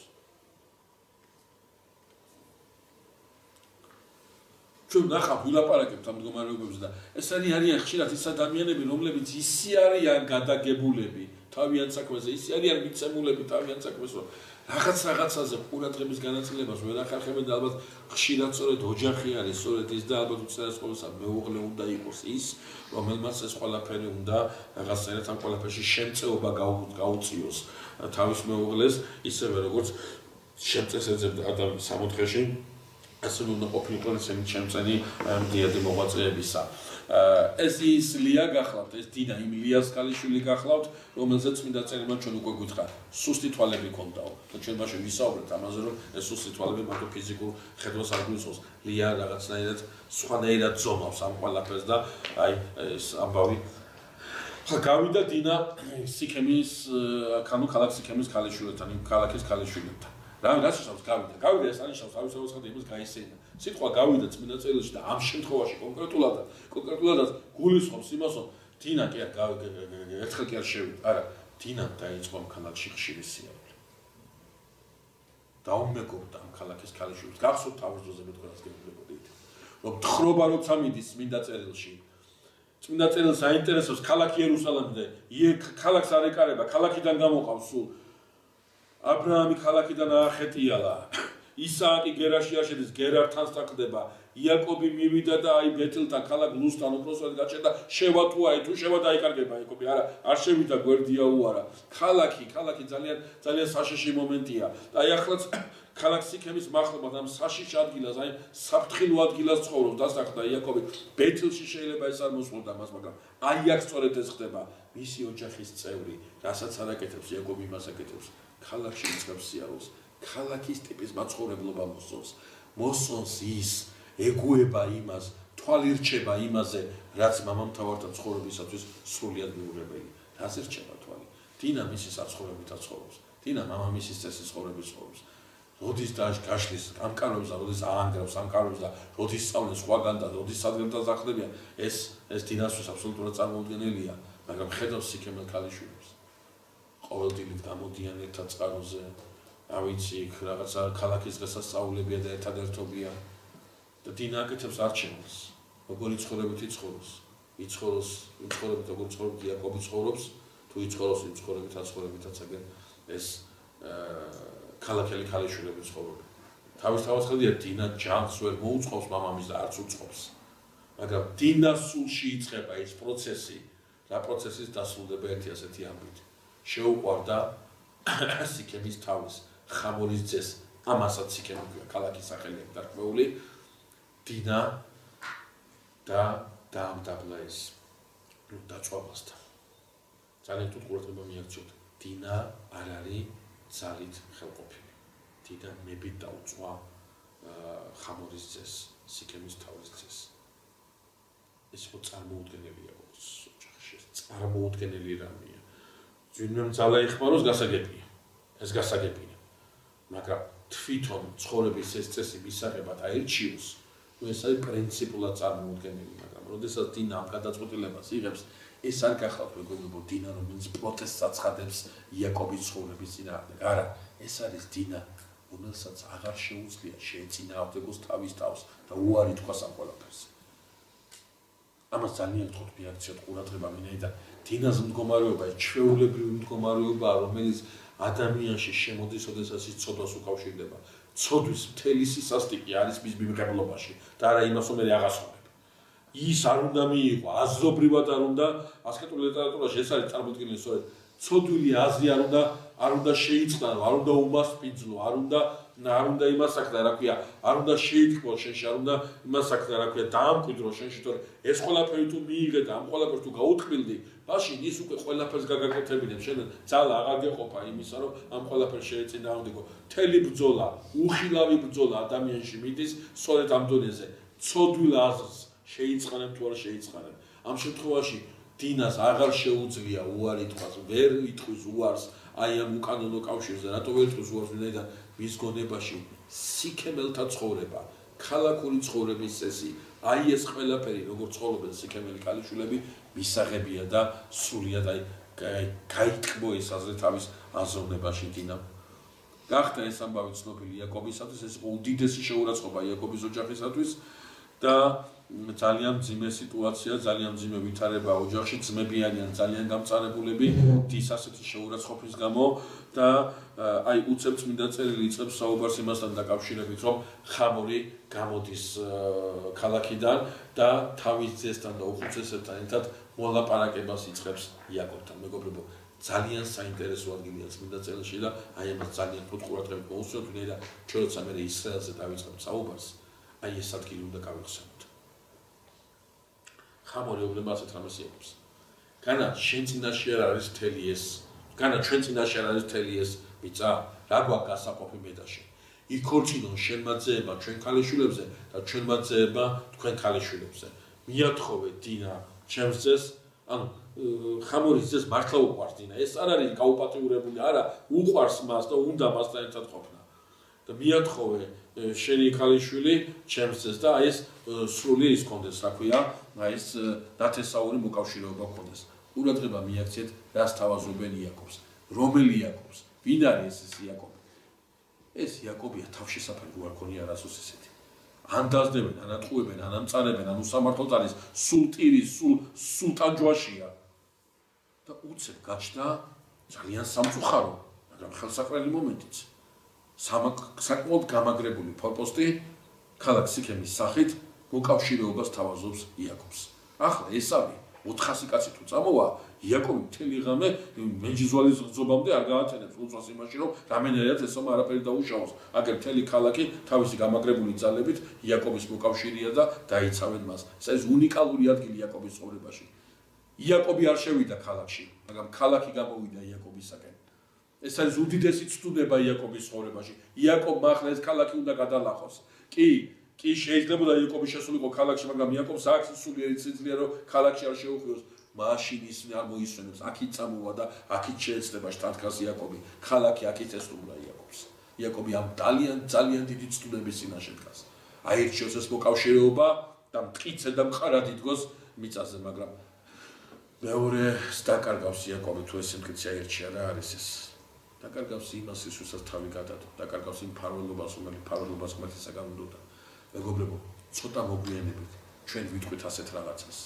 ჩვენ ნახავთ ვილაპარაკებთ ამ მდგომარეობებზე და ეს არიან ხშირად ის ადამიანები, რომლებიც ისე არიან გადაგებულები თავიანთ საქმეზე, ისე არიან მიცემულები თავიანთ საქმეზე, რომ რაღაცაზე ყურადღების განაწილებას ვერ ახერხებენ და ალბათ ხშირად სწორედ ოჯახი არის, სწორედ ის და ალბათ უცნაურსა მეუღლე უნდა იყოს ის, რომელმაც ეს ყველაფერი უნდა რაღაცნაირად ამ ყველაფერში შემწეობა გაუწიოს თავის მეუღლეს, ისევე როგორც შემწეს ეძებდა ადამიანს სამოთხეში. ასე უნდა ყოფილიყო ესენი შემწენი დიადი მოღვაწეებისა. ეს ის ლია გახლავთ, ეს დინა იმ ლიას ქალიშვილი გახლავთ, რომელზეც წმინდა წერილმა ჩვენ უკვე გვითხრა, სუსტი თვალები ჰქონდაო. და ჩვენ მაშინ ვისაუბრეთ ამაზე, რომ ეს სუსტი თვალები მარტო ფიზიკურ ხედვას არ გვიწევს. ლია რაღაცნაირად სხვანაირად ზომავს ამ ყველაფერს და აი ეს ამბავი გავიდა დინა სიქემის, ქალაქ სიქემის ქალიშვილთან, იმ ქალაქის ქალიშვილთან. რა ნიშნავს გავიდა ეს ანიშნავს თავისთავად ხდება იმას გაისენა. სიტყვა გავიდა წმინდა წერილში და ამ შემთხვევაში კონკრეტულად გულისხმობს იმას, რომ დინა კი ერთხელ კი არ შევიდა. არა, დინამ დაიწყო ამ ქალაქში ხშირი სიარული. დაუმეგობრდა ამ ქალაქის ქალიშვილს. გახსოვთ თავის დროზე მე თქვენს გეუბნებოდით, რომ თხრობა როცა მიდის წმინდა წერილში. წმინდა წერილს საინტერესოს ქალაქი იერუსალიმზე, ქალაქს არ ეკარება, ქალაქიდან გამოყავს სულ აბრაამი ქალაქიდან აახეტიალა, ისააკი გერაში აშედეს, გერართან სტაკდება, იაკობი მივიდა და აი ბეთელთან ქალაქ ლუსთან უпроსოდ გაჩერდა, შევა თუ აი თუ შევა დაიკარგება იაკობი, არა, არ შევიდა გვერდია უარა. ქალაქი ძალიან საშიში მომენტია. და აი ახლაც ქალაქ სიქემის მახლობლად ამ საშიში ადგილას, აი საფრთხილო ადგილას ცხოვრობს, დასახდა იაკობი. ბეთელში შეიძლება ეს არ მოსულდა მას, მაგრამ აი აქ სწორედ ეს ხდება. მისი ოჯახის წევრი, რასაც არ აკეთებს იაკობი, იმას აკეთებს. ქალაქში იწყებს სიარულს, ქალაქის ტიპის მაცხოვრებლობა მოსწონს ის, ეგუება იმას, თვალირჩება იმაზე, რაც მამამთავართან ცხოვრებისათვის სრულიად მიუღებელი. რაზე რჩება თვალი? დინა მისი საცხოვრებითაც ცხოვრობს, დინა მამამისის წესის ცხოვრებით ცხოვრობს. როდის გაშლის ამკარებს და როდის აანგრევს ამკარებს და როდის სწავლენ სხვაგან და როდის სადგემთან ზახდებიან, ეს დინასთვის აბსოლუტურად წარმოუდგენელია, მაგრამ ხედავს სიქემელ ქალიშვილებს. ყოველდღიურად გამოდიან ერთად წყაროზე, არ ვიცი, რაღაცა ქალაქის დღესასწაულებია და ერთადერთობია. და დინა აკეთებს არჩევანს, როგორ იცხოვრებით იცხოვროს, როგორ ცხოვრობთ იაკობი ცხოვრობს, თუ იცხოვროს იმ ცხოვრებითაც აგერ ეს ქალაქელი ქალიშვილები ცხოვრობენ. თავისთავად ხედია დინა ჯანს ვერ მოუწყობს მამამის და არც უწყობს. მაგრამ დინას სულში იწყება ეს პროცესი, რა პროცესის დასრულდება ერთი ასეთი ამბით. შეუყვარდა სიქემის თავის, ხამურის ძეს, ამასაც სიქემი ქვია, ქალაქის სახელი აქვს დარქმეული. დინა და დაამდაბლა ეს დაწვავასთან. ძალიან თუ ყურადღება მიაქცევთ, დინა არ არის ძალით ხელყოფილი. დინა ნებით დაუწვა ხამურის ძეს, სიქემის თავის ძეს. ეს ხო წარმოუდგენელია ოჯახში, წარმოუდგენელი რამეა. ძვინმე მძალა იხმაროს გასაგებია. ეს გასაგებია. მაგრამ თვითონ ცხოვრების ეს წესი მისაღებად აირჩიოს, ეს არის პრინციპულად წარმოუდგენელი, მაგრამ როდესაც დინა ამ გადაწყვეტილებას იღებს, ეს არ გახლავთ მეგობრებო დინა, რომელიც პროტესტს აცხადებს იაკობის ცხოვრების წინააღმდეგ. არა, ეს არის დინა, რომელსაც აღარ შეუძლია შეეწინააღმდეგოს თავის თავს და უარი თქვას ამ ყველაფერს. ამას ძალიან გთხოვთ მიაქციოთ ყურადღება, ვინაიდან დინას მდგომარეობა, ჩვეულებრივი მდგომარეობაა, რომელიც ადამიანში შემოდის, როდესაც ის ცოდვას უკავშირდება. ცოდვის მთელი სისასტიკე არის მის მიმღებლობაში და არა იმას, რომ მე აღასრულებ. ის არ უნდა მიიღო, აზრობრივად არ უნდა, ასკეტურ ლიტერატურაში ეს არის წარმოდგენილი სწორედ. ცოდვილი აზრი არ უნდა შეიწყნარო, არ უნდა უმასპინძლო, არ უნდა იმას საქმე, რა ქვია, არ უნდა შეიტკბო შენში, არ უნდა იმას საქმე, რა ქვია, დაამკვიდრო შენში, თორე ეს ყველაფერი თუ მიიღე და ამ ყველაფერს თუ გაუთქმილდი, მაშინ ის უკვე ყველაფერს გაგაკეთებინებ, შენ ძალა აღარ გეყოფა იმისა, რომ ამ ყველაფერს შეეწინააღმდეგო. მთელი ბრძოლა, უხილავი ბრძოლა ადამიანში მიდის სწორედ ამ დონეზე. ცოდვილ აზრს შეიწყანებ თუ არ შეიწყანებ. ამ შემთხვევაში დინას აღარ შეუძლია უარი თქვას, ვერ იტყვის უარს აი ამ უკანონო კავშირზე, რატო ვერ იტყვის უარს, ვინაიდან მის გონებაში სიქემელთა ცხოვრება, ქალაქური ცხოვრების წესი, აი ეს ყველაფერი, როგორც ცხოვრობენ სიქემელი ქალიშვილები, მისაღებია და სრულიად აი გაიტყბო ეს აზრი თავის აზროვნებაში დინამ. გახდა ეს ამბავი ცნობილი იაკობისათვის, ეს უდიდესი შეურაცხყოფა იაკობის ოჯახისათვის და ძალიან მძიმე სიტუაცია, ძალიან მძიმე ვითარება ოჯახში, ძმები არიან ძალიან გამწარებულები დის ასეთი შეურაცხყოფის გამო და აი უცებ წმინდა წერილი იწყებს საუბარს იმასთან დაკავშირებით, რომ ხამური გამოდის ქალაქიდან და თავის ძესთან და უხუცესებთან ერთად მოლაპარაკებას იწყებს იაკობთან. მეგობრებო, ძალიან საინტერესო ადგილია წმინდა წერილში და აი ამას ძალიან უფრო ყურადღებით მოусვათ, ვინაიდან ჩვენ როცა მე ისრაელზე დავიწყებთ საუბარს, აი ეს ადგილი უნდა გავიხსენოთ. ხამური უბნება ასეთ რამეს იაკობს. განა შენ წინაშე არ არის მთელი ეს, განა ჩვენ წინაშე არ არის მთელი ეს მიწა, რა გვაქვს გასაყოფი მედაში. იქორწინონ შენმა ძეებმა ჩვენ ქალიშვილებზე და ჩვენმა ძეებმა თქვენ ქალიშვილებზე. მიათხოვე დინა ჩემს ძეს, ანუ ხამურის ძეს მართლა უყვარს დინა. ეს არ არის გაუპატიურებული, არა, უყვარს მას და უნდა მასთან ერთად ყოფნა. და მიათხოვე შენი ქალიშვილი ჩემს ძეს და აი ეს სრული ის კონდეს, რა ქვია, აი ეს დათესაური მოკავშირეობა კონდეს. ყურადღება მიაქციეთ, რას თავაზობენ იაკობს. რომელი იაკობს? ვინ არის ეს იაკობი? ეს იაკობია თავშესაფარი რო არ ქონია რასოს ესეთი. ან დაძდებენ, ან ატყუებენ, ან ამწარებენ, ან უსამართლოდ არის სულ ტირი, სულ ტანჯვაშია. და უცებ გაჩნდა ძალიან სამწუხარო, მაგრამ ხელსაყრელი მომენტიც. საკმაოდ გამაგრებული ფორპოსტი ქალაქ სიქემის სახით მოკავშირეობას თავაზობს იაკობს. ახლა ეს არის 400 კაცი თუ წამოვა, იაკობი მთელი ღამე მეჯიზვალის გრძობამდე არ გაათენებს უწვას იმაში, რომ რამენერად ესომა არაფერი დაუშავოს. აგერ მთელი ქალაქი თავისი გამაგრებული ძალებით იაკობის მოკავშირეა და დაიცავენ მას. ეს არის უნიკალური ადგილი იაკობის ცხოვრებაში. იაკობი არ შევიდა ქალაქში, მაგრამ ქალაქი გამოვიდა იაკობისაკენ. ეს არის უდიდესი ცდუდება იაკობის ცხოვრებაში. იაკობმა ახლა ეს ქალაქი უნდა გადალახოს. კი შეიძლება იაკობი შესულიყო ქალაქში, მაგრამ იაკობს აქვს სულიერი სიძლიერე, რომ ქალაქში არ შეუხვიოს. მაშინ ის არ მოისვენებს, აქით წამოვა და აქით შეეცდება შტატკას იაკობი. ქალაქი აქით ესტუმრა იაკობს. იაკობი ამ ძალიან დიდი ცდუნების წინაშე დგას. აირჩიოს ეს მოკავშირეობა და მტკიცე და მყარად იდგოს მიწაზე, მაგრამ მეორე დაკარგავს იაკობი თუ ეს სიმტკიცე აირჩია რა არის ეს. დაკარგავს იმას, ვისაც თავი გადადო, დაკარგავს იმ ფარველობას, რომელიც ფარველობას ღმერთისაგან უნდა. მეგობრებო, ცოტა მოგვიანებით ჩვენ ვიტყვით ასეთ რაღაცას.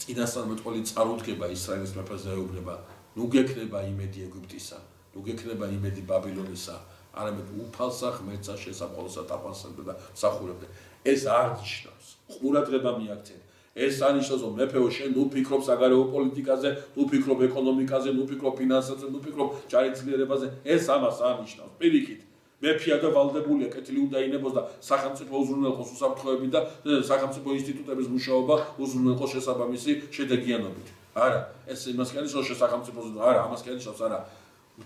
წინასწარმეტყველი წარუდგება ისრაელის მეფეს ეუბნება, ნუ გექნება იმედი ეგვიპტისა, ნუ გექნება იმედი ბაბილონისა, არამედ უფალსა ღმერთსა შესაყოლოსა ტაფანსებდა და მსახურებდა. ეს არ ნიშნავს, ყურადღება მიაქცეთ. ეს ანიშნავს, რომ მეფეო შენ ნუ ფიქრობ საგარეო პოლიტიკაზე, ნუ ფიქრობ ეკონომიკაზე, ნუ ფიქრობ ფინანსებზე, ნუ ფიქრობ ჯარისძლიერებაზე, ეს ამას ანიშნავს. პირიქით, მეფეა და ვალდებულია, კეთილი უნდა ინებოს და სახელმწიფო უზრუნველყოს უსაფრთხოები და სახელმწიფო ინსტიტუტების მუშაობა უზრუნველყოს შესაბამისი შედეგიანობით. არა, ეს იმას კი ანიშნავს, რომ სახელმწიფოზე არა, ამას კი ანიშნავს, არა.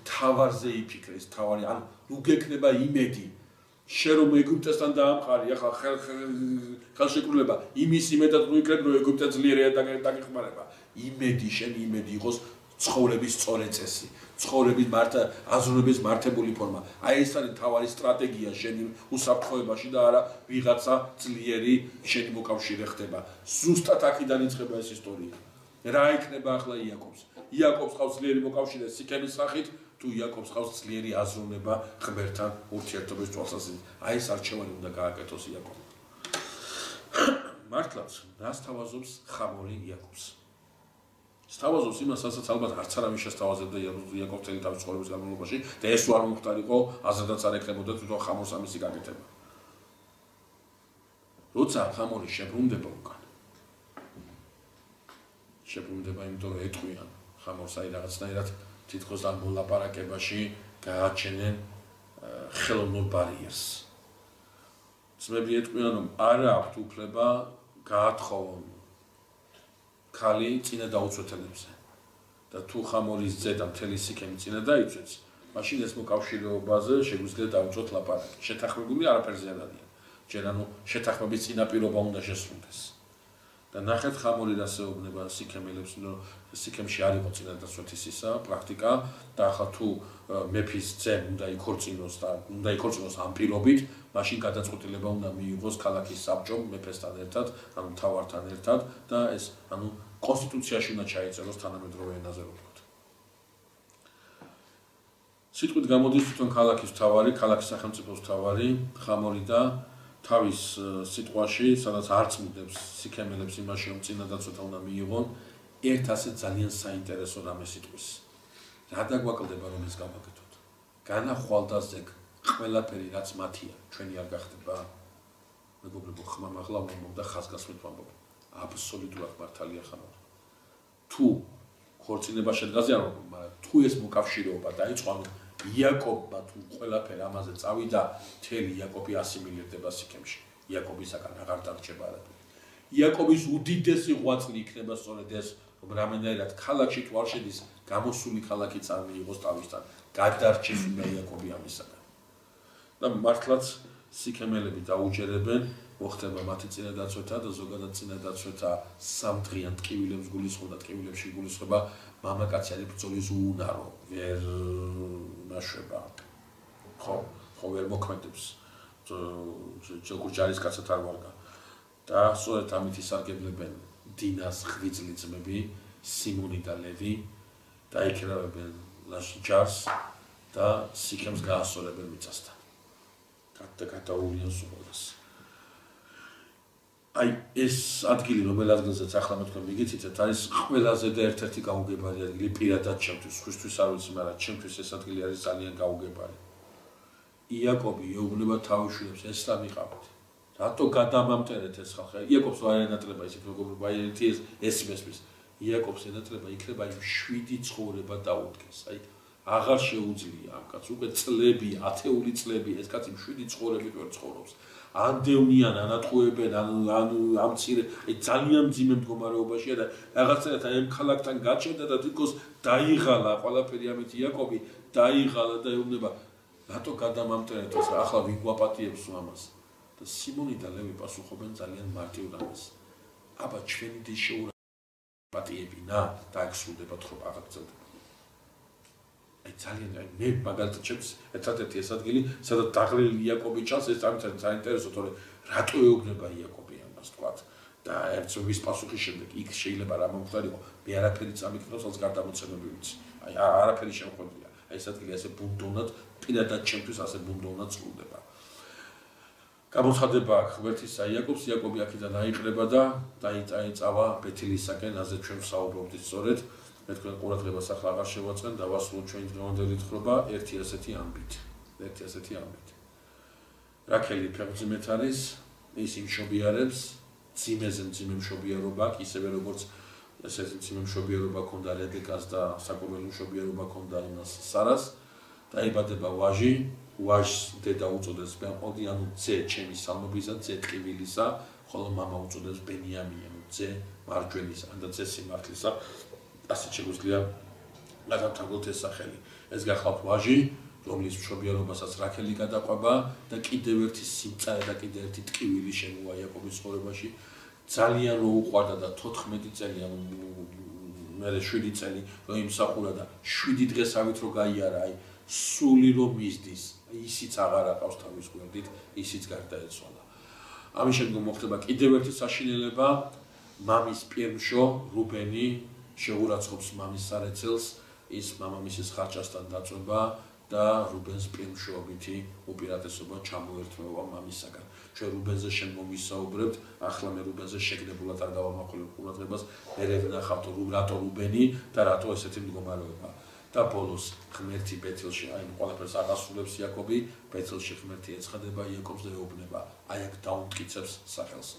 თავარზე იფიქრე, ეს თავარი, ანუ ნუ გექნება იმედი. შენ რომ ეგვიპტესთან დაამყარი, ახლა ხელშეკრულება იმის იმედად ნუ იქნებ, რომ ეგვიპტე ძლიერია და დაგეხმარება. იმედი, შენი იმედი იყოს ცხოვრების სწორი წესი, ცხოვრების აზროვნების მართებული ფორმა. აი ეს არის თავარი სტრატეგია შენი უსაფრთხოებაში და არა ვიღაცა ძლიერი შენი მოკავშირე ხდება. ზუსტად აქედან იწყება ეს ისტორია. რა იქნება ახლა იაკობს? იაკობს ყავს ძლიერი მოკავშირე სიქემის სახით, თუ იაკობს ყავს ძლიერი აზროვნება ღმერთთან ურთიერთობის თვალსაზრისით. აი ეს არჩევანი უნდა გააკეთოს იაკობმა. მართლაც, რას თავაზობს ხამორი იაკობს? სთავაზობს იმას, რასაც ალბათ არც არავის შესთავაზებდა იაკობს თელი თავის ცხოვრების განმავლობაში და ეს არ მოხდარიყო, აზრდაც არ ეკნებოდა თვითონ ხამორს ამისი გაკეთება. როცა ხამორი შებრუნდება უკან. შებრუნდება, იმიტომ რომ ეტყვიან ხამორს აი რაღაცნაირად თითქოს ამ მოლაპარაკებაში გააჩენენ ხელოვნურ ბარიერს. ძმები ეტყვიან, რომ არ აქვთ უფლება გაათხოვონ ქალი წინა დაუცვეთელებზე და თუ ხამორის ძე და მთელი სიქემი წინა დაიცვეს, მაშინ ეს მოკავშირეობაზე შეგვიძლია დავუწყოთ ლაპარაკი. შეთანხმებული არაფერზე არ არიან. ჯერ ანუ შეთანხმების წინაპირობა უნდა შესრულდეს. და ნახეთ ხამორი რასეუბნება სიქემელებს, რომ სიქემში არ იყო წინა დაცვეთის ისა პრაქტიკა და ახლა თუ მეფის ძემ უნდა იქორწინოს და უნდა იქორწინოს ამ პირობით, მაშინ გადაწყვეტილება უნდა მიიღოს ქალაქის საბჭომ მეფესთან ერთად, ანუ მთავართან ერთად და ეს ანუ კონსტიტუციაში უნდა ჩაიწეროს თანამედროვე ენაზე რო ვთქვათ. სიტყვით გამოდის თვითონ ქალაქის მთავარი, ქალაქის სახელმწიფოს მთავარი ხამორი და თავის სიტყვაში, სადაც არც მუდებს სიქემელებს იმაში, რომ წინა დაცვეთა უნდა მიიღონ, ერთ ასეთ ძალიან საინტერესო რამეს იტყვის. რა დაგვაკლდება რომ ეს გავაკეთოთ? განახვალდა ზეგ ყველაფერი რაც მათია, ჩვენი არ გახდება. მეგობრებო, ხმამ ახლა ვამბობ და ხაზგასმით ვამბობ. აბსოლუტურად მართალია ხამორი. თუ ქორწინება შედგაზე არ ვამბობ, მაგრამ თუ ეს მოკავშირეობა დაიწყო, იაკობმა თუ ყველაფერი ამაზე წავიდა, მთელი იაკობი ასიმილირდება სიქემში. იაკობისაგან აღარ დარჩება არაფერი. იაკობის უდიდესი ღვაწლი იქნება სწორედ ეს, რომ რამენერად ქალაქში თუ არ შედის, გამოსული ქალაქი წარმოიღოს თავისთან, გადარჩეს უნდა იაკობი ამისაგან. და მართლაც სიქემელები დაუჯერებენ, მოხდება მათი წინა დაცვეთა და ზოგადად წინა დაცვეთა სამდღიან ტკივილებს გულისხმობდა, ტკივილებში გულისხმება მამაკაციანი ბრძოლის უუნარო, ვერ ნაშვება. ხო ვერ მოქმედებს. ჯარისკაცად არ ვარგა. და სწორედ ამით ისარგებლებენ დინას ღვიძლი ძმები, სიმონი და ლევი და ეკრავებენ ჯარს და სიქემს გაასწორებენ მიწასთან. გადაუვლიან სულობას. აი ეს ადგილი, რომელ ადგილზეც ახლა მე თქვენ მიგიცით, არის ყველაზე და ერთ-ერთი გაუგებარი ადგილი პირადად ჩემთვის, სხვისთვის არ ვიცი, მაგრამ ჩემთვის ეს ადგილი არის ძალიან გაუგებარი. იაკობი ეუბნება თავის შვილებს, ეს რა მიყავთ? რატო გადამამტერეთ ეს ხალხი? იაკობს არ ენატრება ისეთ მეგობრებო, აი ეს მესმის. იაკობს ენატრება იქნება იმ 7 ცხოვრება დაუდგეს. აი აღარ შეუძლია ამ კაცს უკვე წლები, ათეული წლები ეს კაცი 7 ცხოვრებით ვერ ცხოვრობს. ანდევნიან, ანატყუებენ, ამ მცირე, ძალიან მძიმე მდგომარეობაშია და რაღაცნაირად აი ამ ქალაქთან გაჩერდა და თვითონ დაიღალა ყველაფერი ამით იაკობი, დაიღალა და ეუბნება, რატო გადამამტერეთ ეს, ახლა ვინ გვაპატიებს ამას? და სიმონი და ლევი პასუხობენ ძალიან მარტივ რამეს. აბა ჩვენი დის შეურაცხმებინა და აქ სრულდება თქო აღწევდება. აი ძალიან მე მაგალითად ჩემს ერთადერთი ეს ადგილი, სადაც დაღლილი იაკობი ჩანს, ეს ამიტომ საინტერესო, თორე რატო ეუბნება იაკობი ამას თქვათ და ერთობის პასუხის შემდეგ იქ შეიძლება რა მომხდარიყო, მე არაფერი წამიკნავს, რაც გარდამოცემები ვიცი. აი არაფერი შემოხვედრია. აი ეს ადგილი ასე ბუნდოვნად, პირადად ჩემთვის ასე ბუნდოვნად სრულდება. გამოცხადება აქვს ღმერთისა იაკობს, იაკობი აქედან აიყრება და დაიწავა ბეთილისაკენ, აზე ჩვენ ვსაუბრობთ სწორედ. მე თქვენ ყურადღებას ახლა აღარ შევაწყენ და ვასრულოთ ჩვენი დღევანდელი თხრობა ერთი ასეთი ამბით. რაქელი ფეხმძიმეთ არის, ის იმშობიარებს, ძიმეზე მძიმე მშობიარობა, ისევე როგორც ესეთი მძიმე მშობიარობა ქონდა რებეკას და საკურველი მშობიარობა ქონდა იმას სარას. დაიბადება ვაჟი, ვაჟს დედა უწოდეს ბენყოდი, ანუ ძე ჩემი სალმობისა, ძე ტკივილისა, ხოლო მამა უწოდეს ბენიამინი, ანუ ძე მარჯვენისა, და ძე სიმართლისა. ასე შეგვიძლია გადავთვალოთ ეს სახელი. ეს გახლავთ ვაჟი, რომლის მშობიარობასაც რაქელი გადაყვება და კიდევ ერთი სიმწარე და კიდევ ერთი ტკივილი შემოვა იაკობის ცხოვრებაში. ძალიან უყვარდა და 14 წელი მე 7 წელი რომ იმსახურა და 7 დღესავით რო გაიარა, აი სული რომ მისდის, ისიც აღარ აყავს თავის გვერდით, ისიც გარდაეცვალა. ამის შემდგომ მოხდება კიდევ ერთი საშინელება, მამის პირმშო რუბენი შეურაცხყოფს მამის სარეცელს, ის მამამისის ხარჭასთან დაწვება და რუბენს პირმშოობითი უპირატესობა ჩამოერთვება მამისაგან. ჩვენ რუბენზე შენ მომისაუბრებთ, ახლა მე რუბენზე შეგნებულად არ გავამახვილებ ყურადღებას, მე ვნახავთ რატო რუბენი და რატო ესეთი მდგომარეობა. და ბოლოს ღმერთი ბეთელში, აი ყველაფერს აღასრულებს იაკობი, ბეთელში ღმერთი ეცხადება იაკობს და ეუბნება, აი აქ დაუმტკიცებს სახელს.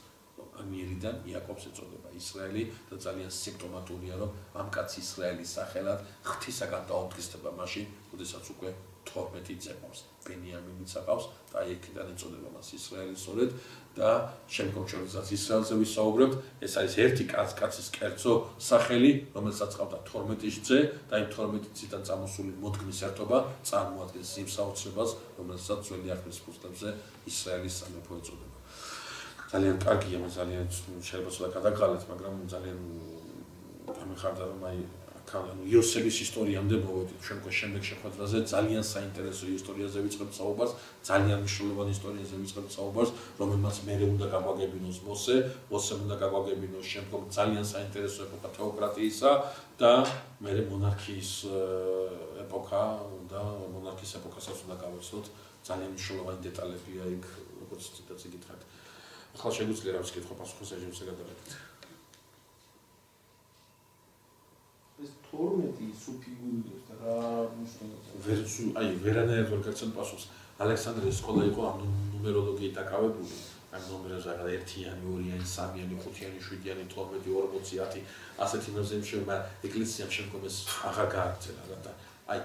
ამიერიდან იაკობს ეწოდება ისრაელი და ძალიან სიმპტომატურია, რომ ამ კაცს ისრაელის სახელად ღვთისაგან დაუმტკიცდება მაშინ, როდესაც უკვე 12 ძებავს. ბენიამინიც აყავს და აი აქედან ეწოდება მას ისრაელი სწორედ და შემდგომ როდესაც ისრაელზე ვისაუბრებთ, ეს არის ერთი კაცის კერძო სახელი, რომელსაც ყავდა 12 ძე და იმ 12 ძიდან წამოსული მოდგმის ერთობა წარმოადგენს იმ საოცრებას, რომელსაც ძველი აღთქმის ფურცლებზე ისრაელის სამეფო ეწოდება. ძალიან კარგია, ძალიან შეიძლება ცოტა გადაგყალეთ, მაგრამ ძალიან გამიხარდა რომ აი იოსების ისტორიამდე მოვედით, ჩვენ შემდეგ შეხვედრაზე ძალიან საინტერესო ისტორიაზე ვიწყებთ საუბარს, ძალიან მნიშვნელოვანი ისტორიაზე ვიწყებთ საუბარს, რომელმაც მერე უნდა გაგვაგებინოს მოსემ უნდა გაგვაგებინოს შემდგომ ძალიან საინტერესო ეპოქა თეოკრატიისა და მერე მონარქიის ეპოქა და მონარქიის ეპოქასაც უნდა გავეცოთ, ძალიან მნიშვნელოვანი დეტალებია იქ, როგორც ციტატზე გითხრათ. ახლა შეგვიძლია რა ვისკითხო პასუხის ეჟიმზე გადავიდეთ. ეს 12 სუფიგურებს და რა მნიშვნელობა? აი ვერანაირად ვერ გაგცემ პასუხს. ალექსანდრიის სკოლა იყო ამ ნუმეროლოგიით დაკავებული. ამ ნომერებზე რა 1-იანი, 2-იანი, 3-იანი, 5-იანი, 7-იანი, 12, 40, 10 ასეთი ნომერები, მაგრამ ეკლესიამ შემდგომ ეს აღარ გააგრძელა და აი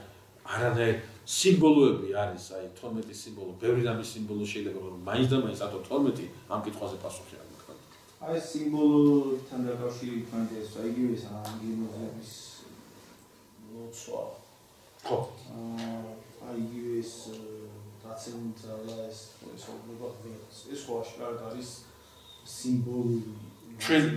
არანაირ სიმბოლოები არის, აი 12 სიმბოლო, ბევრი რამის სიმბოლო შეიძლება რომ მაინც და მაინც ათო 12 ამ კითხვაზე პასუხი არ მქონდა. აი სიმბოლოთან დაკავშირებით მაგას აიგივე ეს ანგელოზების ლოცვა. ხო. აიგივე ეს დაცემულა ეს უბრალოდ ეს ხო აშკარად არის სიმბოლური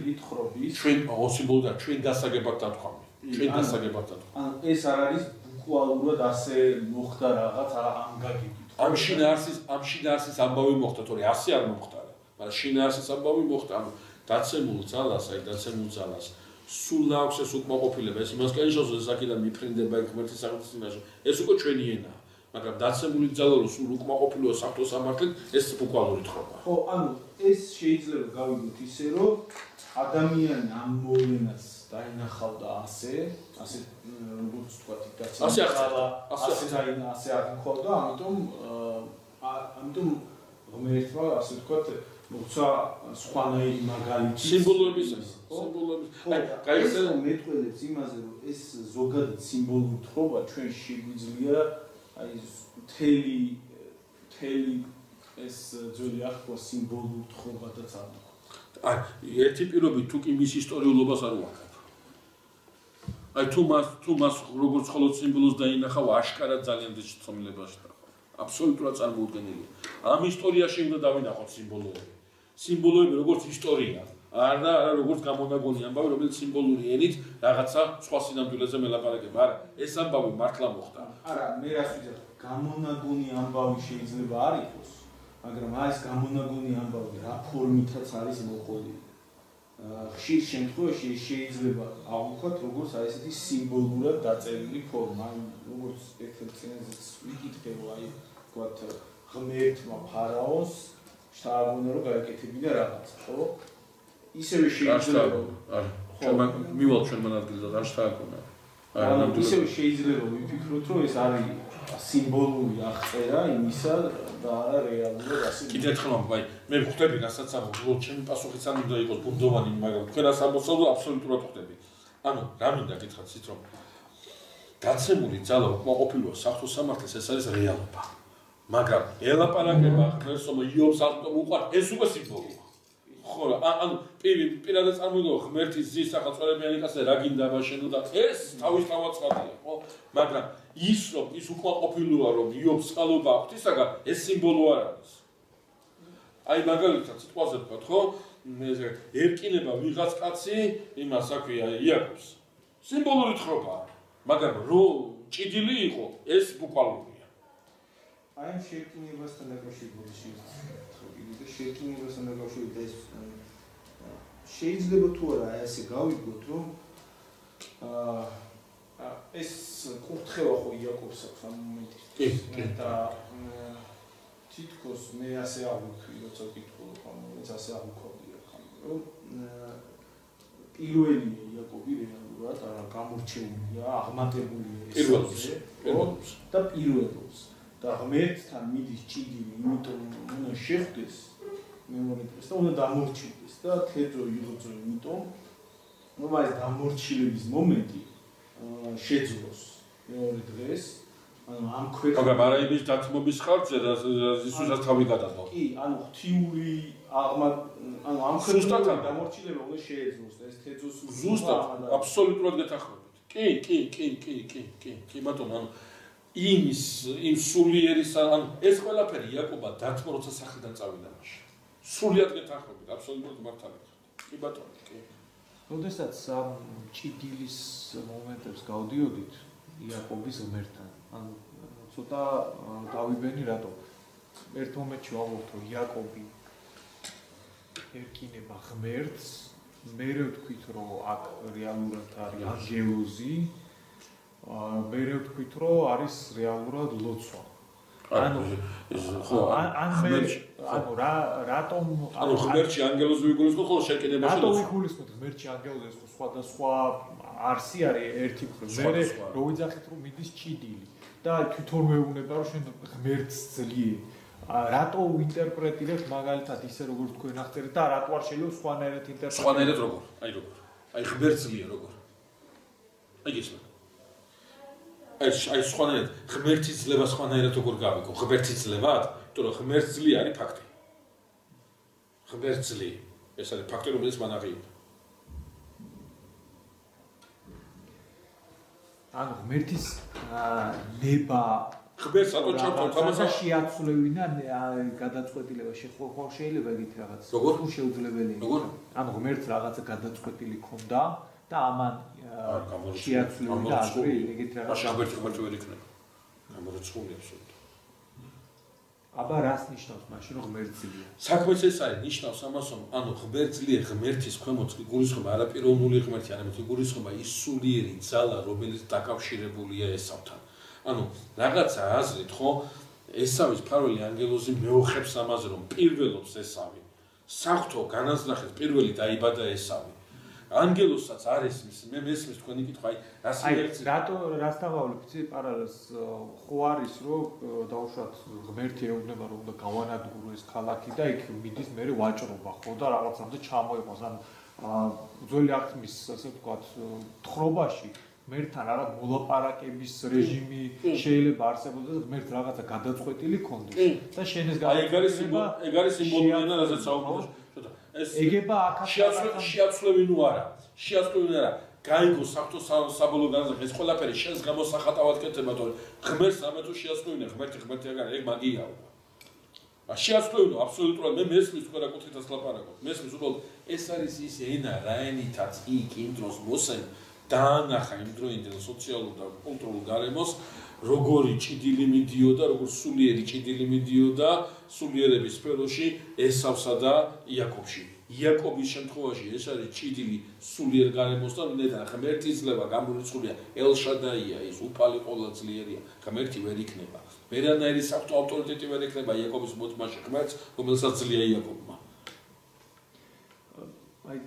ვითხრობის. ჩვენ სიმბოლო და ჩვენ გასაგებად დათქვამი. ჩვენ გასაგებად დათქვამი. ან ეს არ არის ბუკვალურად ასე მოხდა რაღაც ამ გაგებით. ამ შინაარსის ამბავი მოხდა, თორე ასე არ მოხდა. მაგრამ შინაარსის ამბავი მოხდა, ანუ დაცემულ ძალას სულ აქვს ეს უკმაყოფილება, ეს იმას კენიშნავს, ეს აქედან მიფრინდება ღმერთის სახელის იმაში. ეს უკვე ჩვენი ენაა, მაგრამ დაცემული ძალა რო სულ უკმაყოფილოა საფრთხო სამართლით, ეს ბუკვალური თხრობა. ხო, ანუ ეს შეიძლება გავიგოთ ისე, რომ ადამიანი ამ მოვლენას დაინახავდა ასე როგორც თქვა დაცემული ასე აღიქოვდა, ამიტომ ღმერთმა ასე თქვა მოცა სხვანაირი მაგალითი სიმბოლოების აი გაიხსენა მეტყველებს იმაზე რომ ეს ზოგადად სიმბოლური თხრობა ჩვენ შეგვიძლია აი მთელი ეს ძველი აღქვა სიმბოლური თხრობადაც არის აი ერთი პირობით თუ კი მის ისტორიულობას არ ვაკავ აი თუ მას როგორც ხოლმე სიმბოლოს დაინახავ აშკარად ძალიან დიდი ცნობილებაში აბსოლუტურად წარმოუდგენელია ამ ისტორიაში უნდა დავინახოთ სიმბოლოები როგორც ისტორია არა როგორც გამონაგონი ამბავი რომელიც სიმბოლური ენით რაღაცა სხვა სინამდვილეზე მელაპარაკება არა ეს ამბავი მართლა მოხდა არა მე რას ვიძახ გამონაგონი ამბავი შეიძლება არ იყოს მაგრამ ეს გამონაგონი ამბავი რა ფორმითაც არის მოყოლილი ხშირ შემთხვევაში შეიძლება აღვქვათ როგორც აი ესეთი სიმბოლურად დაწერილი ფორმა როგორც ერთ-ერთ წინაზეც ვიკითხებო აი ვთქვათ ღმერთმა ფარაონს შთააგონა რომ გაეკეთებინა რაღაცა ხო ისევე შეიძლება არა მივალ ჩვენ მანადგილზე რა შთააგონა არა ისევე შეიძლება ვიფიქროთ რომ ეს არის სიმბოლური აღწერა იმისა და არა რეალურად ასე კიდევ ერთხელ აი მე ვხვდები რასაც ამბობ ჩემი პასუხიც არ უნდა იყოს ბუნდოვანი მაგრამ თქვენ რას ამბობთ აბსოლუტურად ვხვდები ანუ რა მინდა გითხრათ ისიც რომ დაცემული ძალა უკმაყოფილოა საფრთხო სამართლის ეს არის რეალობა მაგრამ ელაპარაკება ღმერთს რომ იობს ალტომ უყვარ ეს უკვე სიმბოლოა ხო ანუ პირადად წარმოგიდგენთ ღმერთის ზის სახელწოდებიანი კაცი რა გინდა მაშინ და ეს თავისთავადია ხო მაგრამ ის რომ ის უკმაყოფილოა რომ იობს წყალობა აქვს ისაგან ეს სიმბოლო არ არის აი მაგალითად სიტყვაზე ვთქვათ ხო ერკინება ვიღაც კაცი იმას აქვია იაკობს სიმბოლური თხრობაა, მაგრამ რო ჭიდილი იყო, ეს ბუკვალურია. აი ამ შეკინებასთან დაკავშირებით შეკინებასთან დაკავშირებით ეს შეიძლება თუ არა ესე გავიგოთ, რომ ეს კურთხევა ხო იაკობს აქვს ამ მომენტში. და თითქოს მე ასე აღვიქვი, როცა ვკითხულობ ამ მომენტს, ასე აღვიქვი, რომ პირველი იაკობი რეალურად არა გამორჩეულია, აღმატებულია პირველს და პირველს და ღმერთთან მიდის ჭიდილი, იმიტომ უნდა შეხვდეს მემორიტეს და უნდა დამორჩილდეს და თეძო იღწო, იმიტომ რომ ეს დამორჩილების მომენტი შეძლოს მეორე დღეს, ანუ ამ ქვეყნის მაგრამ არა იმის დათმობის ხარჯზე, რისთვისაც თავი გადადო. კი, ანუ ღვთიური ანუ ამ ქვეყნის დამორჩილება უნდა შეეძლოს და ეს თეძოს ზუსტად, აბსოლუტურად გეთანხმებით. კი, ბატონო, ანუ იმ სულიერის, ანუ ეს ყველაფერი იაკობა დათმო როცა სახლიდან წავიდა მაშინ. სულიად გეთანხმებით, აბსოლუტურად მართალი ხართ. კი ბატონო, კი. როდესაც ამ ჭიდილის მომენტებს გავდიოდით იაკობის ღმერთთან, ანუ ცოტა დავიბენი რატო? ერთ მომენტში ვამბობთ, რომ იაკობი ერკინება ღმერთს, მერე ვთქვით, რომ აქ რეალურად არის ანგელოზი, მერე ვთქვით, რომ არის რეალურად ლოცვა. ანუ რატომ ღმერთში ანგელოზი ვიგულისხმოთ, ხოლო შეკინებაში რატომ ვიგულისხმოთ ღმერთში ანგელოზი ეს სხვადასხვა არსი არის ერთი მხრივ. მერე რო ვიძახით, რომ მიდის ჭიდილი და თვითონ მეუბნება, რომ შენ ღმერთს ძლიერ. რატო ვინტერპრეტირებთ მაგალითად ისე როგორც თქვენ ახწერეთ და რატო არ შეიძლება სხვანაირად ინტერპრეტირებთ? სხვანაირად როგორ? აი ღმერთს ძლიერ როგორ? აი ეს აი სხვანაირად ღმერთის ძლება სხვანაირად როგორ გავიგო? ღმერთის ძლებად? იმიტომ რომ ღმერთს ძლია არის ფაქტი. ღმერთს ძლია. ეს არის ფაქტი, რომელიც მან აღიარა. ანუ ღმერთის ნება ღმერთს ატო ჩავთვალ თამაშა შეაცვლევინა გადაწყვეტილება ხო შეიძლება ეგეთი რაღაც თუ შეუძლებელია. ანუ ღმერთს რაღაცა გადაწყვეტილი ქონდა და ამან შეაცვლევინა აზრი ეგეთი რაღაც. ღმერთი ვერ იქნება. გამორიცხული აბსოლუტურად. აბა რას ნიშნავს მაშინ რომ ღმერთს ძლია? საქმეც ეს არის, ნიშნავს ამას, რომ ანუ ღმერთს ძლია ღმერთის ქვემოთ გულისხმობა არა პიროვნული ღმერთი, არამედ გულისხმობა ის სულიერი ძალა, რომელიც დაკავშირებულია ესავთან. ანუ რაღაცა აზრით ხო ესავის ფარველი ანგელოზი მეოხებს ამაზე რომ პირველობს ესავი საღვთო განაზრახეთ პირველი დაიბადა ესავი ანგელოზსაც არის მე მესმის თქვენი კითხვა აი რას დავავლებ პარალელს ხო არის რომ დაუშვათ ღმერთი ეუბნება რომ უნდა გავანადგუროს ქალაქი და იქ მიდის მე ვაჭრობა ხო და რაღაცამდე ჩამოეყვას ან ძველი აღთმის ასე ვთქვათ თხრობაში ღმერთთან რაღაც მოლაპარაკების რეჟიმი შეიძლება არსებობდეს ღმერთს რაღაცა გადაწყვეტილი ქონდეს და შენ ეს გადაწყვეტილება ეგ არის სიმბოლური და რასაც საუბრობ ეს ეგება აქაც შეაცვლევინო არა გაიგო საფრთხო საბოლოო განზრახ ეს ყველაფერი შენს გამოსახატავად კეთება თორე ღმერთს ამეთუ შეაცვლევინე ღმერთი აგარ ეგ მაგიაო შეაცვლევინო აბსოლუტურად მე მესმის თქვენ აკუთრითაც ლაპარაკობ მესმის უბრალოდ ეს არის ის ენა რა ენითაც იქ იმ დროს მოსენ დაანახა იმ დროინდელ სოციალურ და კულტურულ გარემოს როგორი ჭიდილი მიდიოდა როგორ სულიერი ჭიდილი მიდიოდა სულიერების სფეროში ესავსა და იაკობში იაკობის შემთხვევაში ეს არის ჭიდილი სულიერ გარემოსთან ნედა ღმერთის ძლება გამორიცხულია ელშადაია ის უფალი ყოლა ძლიერია ღმერთი ვერ იქნება ვერანაირი საფრთხო ავტორიტეტი ვერ იქნება იაკობის მოწმაში ღმერთს რომელსაც ძლია იაკობმა აი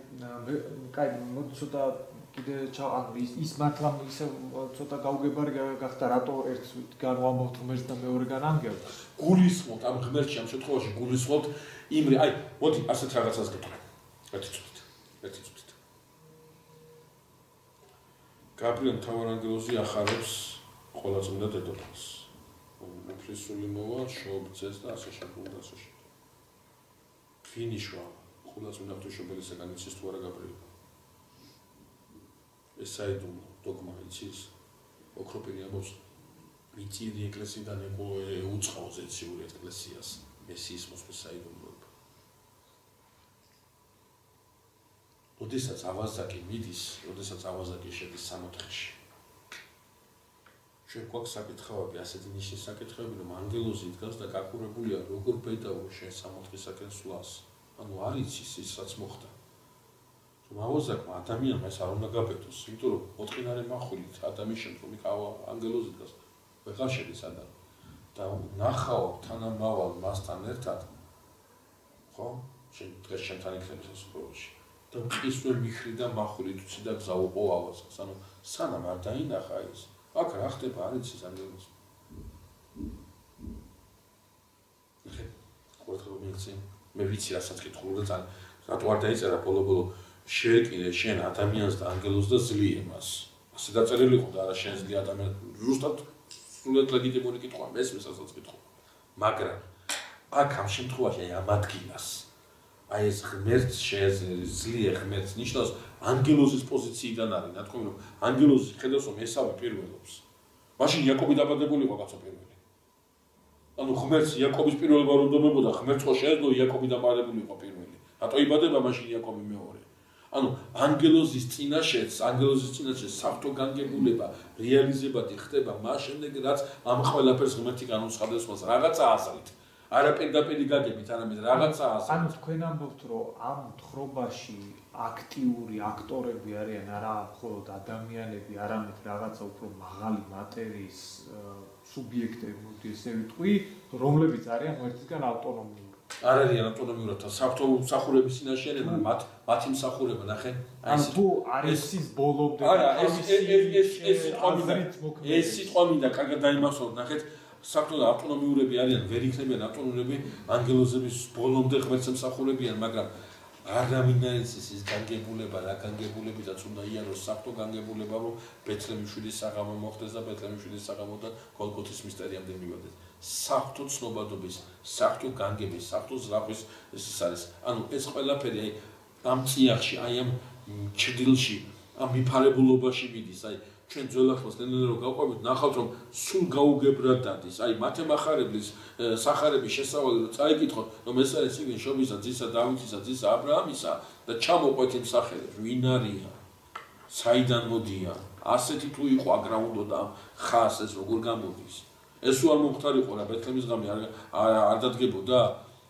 კაი მოდი ცოტა კიდე ანუ ის მართლა ისე ცოტა გაუგებარი გახდა რატო ერთს განვამბობთ ღმერთს და მეორეგან ანგელოზს გულისხმობთ ამ ღმერთში ამ შემთხვევაში გულისხმობთ იმრი აი მოდი ასეთ რაღაცას გეტყვი ერთი წუთით გაბრიელ მთავარანგელოზი ახარებს ყოვლადწმინდა დედოფალს უფლისული მოვა შობძეს და ასე შემდეგ ფინიშვა ყოვლადწმინდა ღვთისმშობელისაგან იცის თუ არა გაბრიელი ეს საიდუმლო დოგმა იცის ოქროპირი ამბობს მიწირი ეკლესიიდან ეუწყავს ეციური ეკლესიას მესიის მოსვლის საიდუმლოება როდესაც ავაზაკი მიდის, როდესაც ავაზაკი შედის სამოთხეში. ჩვენ გვაქვს საკითხავები, ასეთი ნიშნის საკითხები, რომ ანგელოზი დგას და გაკურებულია, როგორ ბედაო შენ სამოთხისაკენ სვლას. ანუ არ იცის ის, რაც მოხდა. რომ ავაზაკმა ადამიანმა ეს არ უნდა გაბედოს, იმიტომ რომ მოთხინარე მახვილით ადამიანის შემდგომი ანგელოზი დგას, ვეღარ შედის ადარ. და ნახავ თანამავალ მასთან ერთად, ხო? შენ დღეს შენთან იქნები სასწაულში. და მყისვე მიხრიდა მახვილით უცი და გზა უყო ავაზაკს. ანუ სანამ არ დაინახა ის აქ რა ხდება არ იცის ანგელოზი. ყოველდღიურ მიცი მე ვიცი რასაც კითხულ და ძალიან რატო არ დაიწერა ბოლო-ბოლო შეეკინე შენ ადამიანს და ანგელოზს და ძლიერს მას. ასე დაწერილი იყო და არა შენ ძლიერს ადამიანს ზუსტად სულად ლეგიტიმური კითხვა მესმის ასაც კითხვა. მაგრამ აქ ამ შემთხვევაში ამ ადგილას აი ეს ღმერთს შეეძლებს ძლიერ ღმერთს ნიშნავს ანგელოზის პოზიციიდან არის ნათქვამი რომ ანგელოზი ხედავს რომ ესავე პირველობს. მაშინ იაკობი დაბადებული იყო კაცო პირველი. ანუ ღმერთს იაკობის პირველობა რომ დობებოდა ღმერთს ხო შეეძლო იაკობი დაბადებული იყო პირველი. რატო იბადება მაშინ იაკობი მეორე. ანუ ანგელოზის წინაშეც საფრთხო განგებულება რეალიზებადი ხდება მას შემდეგ რაც ამ ყველაფერს ღმერთი განუცხადებს მას რაღაცა აზრით. არა პირდაპირ გაგებით, არამედ რაღაცა აზრით. ანუ თქვენ ამბობთ, რომ ამ თხრობაში აქტიური აქტორები არიან არა მხოლოდ ადამიანები, არამედ რაღაცა უფრო მაღალი მატერიის სუბიექტები, მოდი ესე ვიტყვი, რომლებიც არიან ერთისგან ავტონომიური. არ არიან ავტონომიურად, საფრთხო მსახურების წინაშეება, მათი მსახურება, ნახე, აი ეს თუ არის ის ბოლომდე არა, ეს სიტყვა მინდა კარგად დაიმახსოვროთ, ნახეთ, საფრთხო და ავტონომიურები არიან, ვერ იქნებიან ავტონომიურები, ანგელოზების ბოლომდე ღმერთს ემსახურებიან, მაგრამ არავინაირ ის განგებულება, რა განგებულებიდაც უნდა იაროს საფრთხო განგებულება, რომ ბეთლემიშვილის საღამო მოხდეს და ბეთლემიშვილის საღამოდან გოლგოთის მისტერიამდე მივიდეს. საფრთხო ცნობადობის, საფრთხო განგების, საფრთხო ზრახვის ეს არის. ანუ ეს ყველაფერი აი ამ წიაღში, აი ამ ჩრდილში, ამ მიფარებულობაში მიდის, აი ჩვენ ძველ ახლოს ნელ-ნელა რომ გავყვებით, ნახავთ რომ სულ გაუგებრად დადის. აი მათემახარებლის სახარების შესავალი რომ წაიკითხოთ, რომ ეს არის წიგნი შობისა, ძისა, დავითისა, ძისა, ა ブラ ამისა და ჩამოყვეთ იმ სახელებს, ვინ არიან? საიდან მოდიან? ასეთი თუ იყო აგრა უნდა და ხას ეს როგორ გამოდის? ეს უარ მომختارიყო რა ბეთლემის ღამე არ დადგებოდა?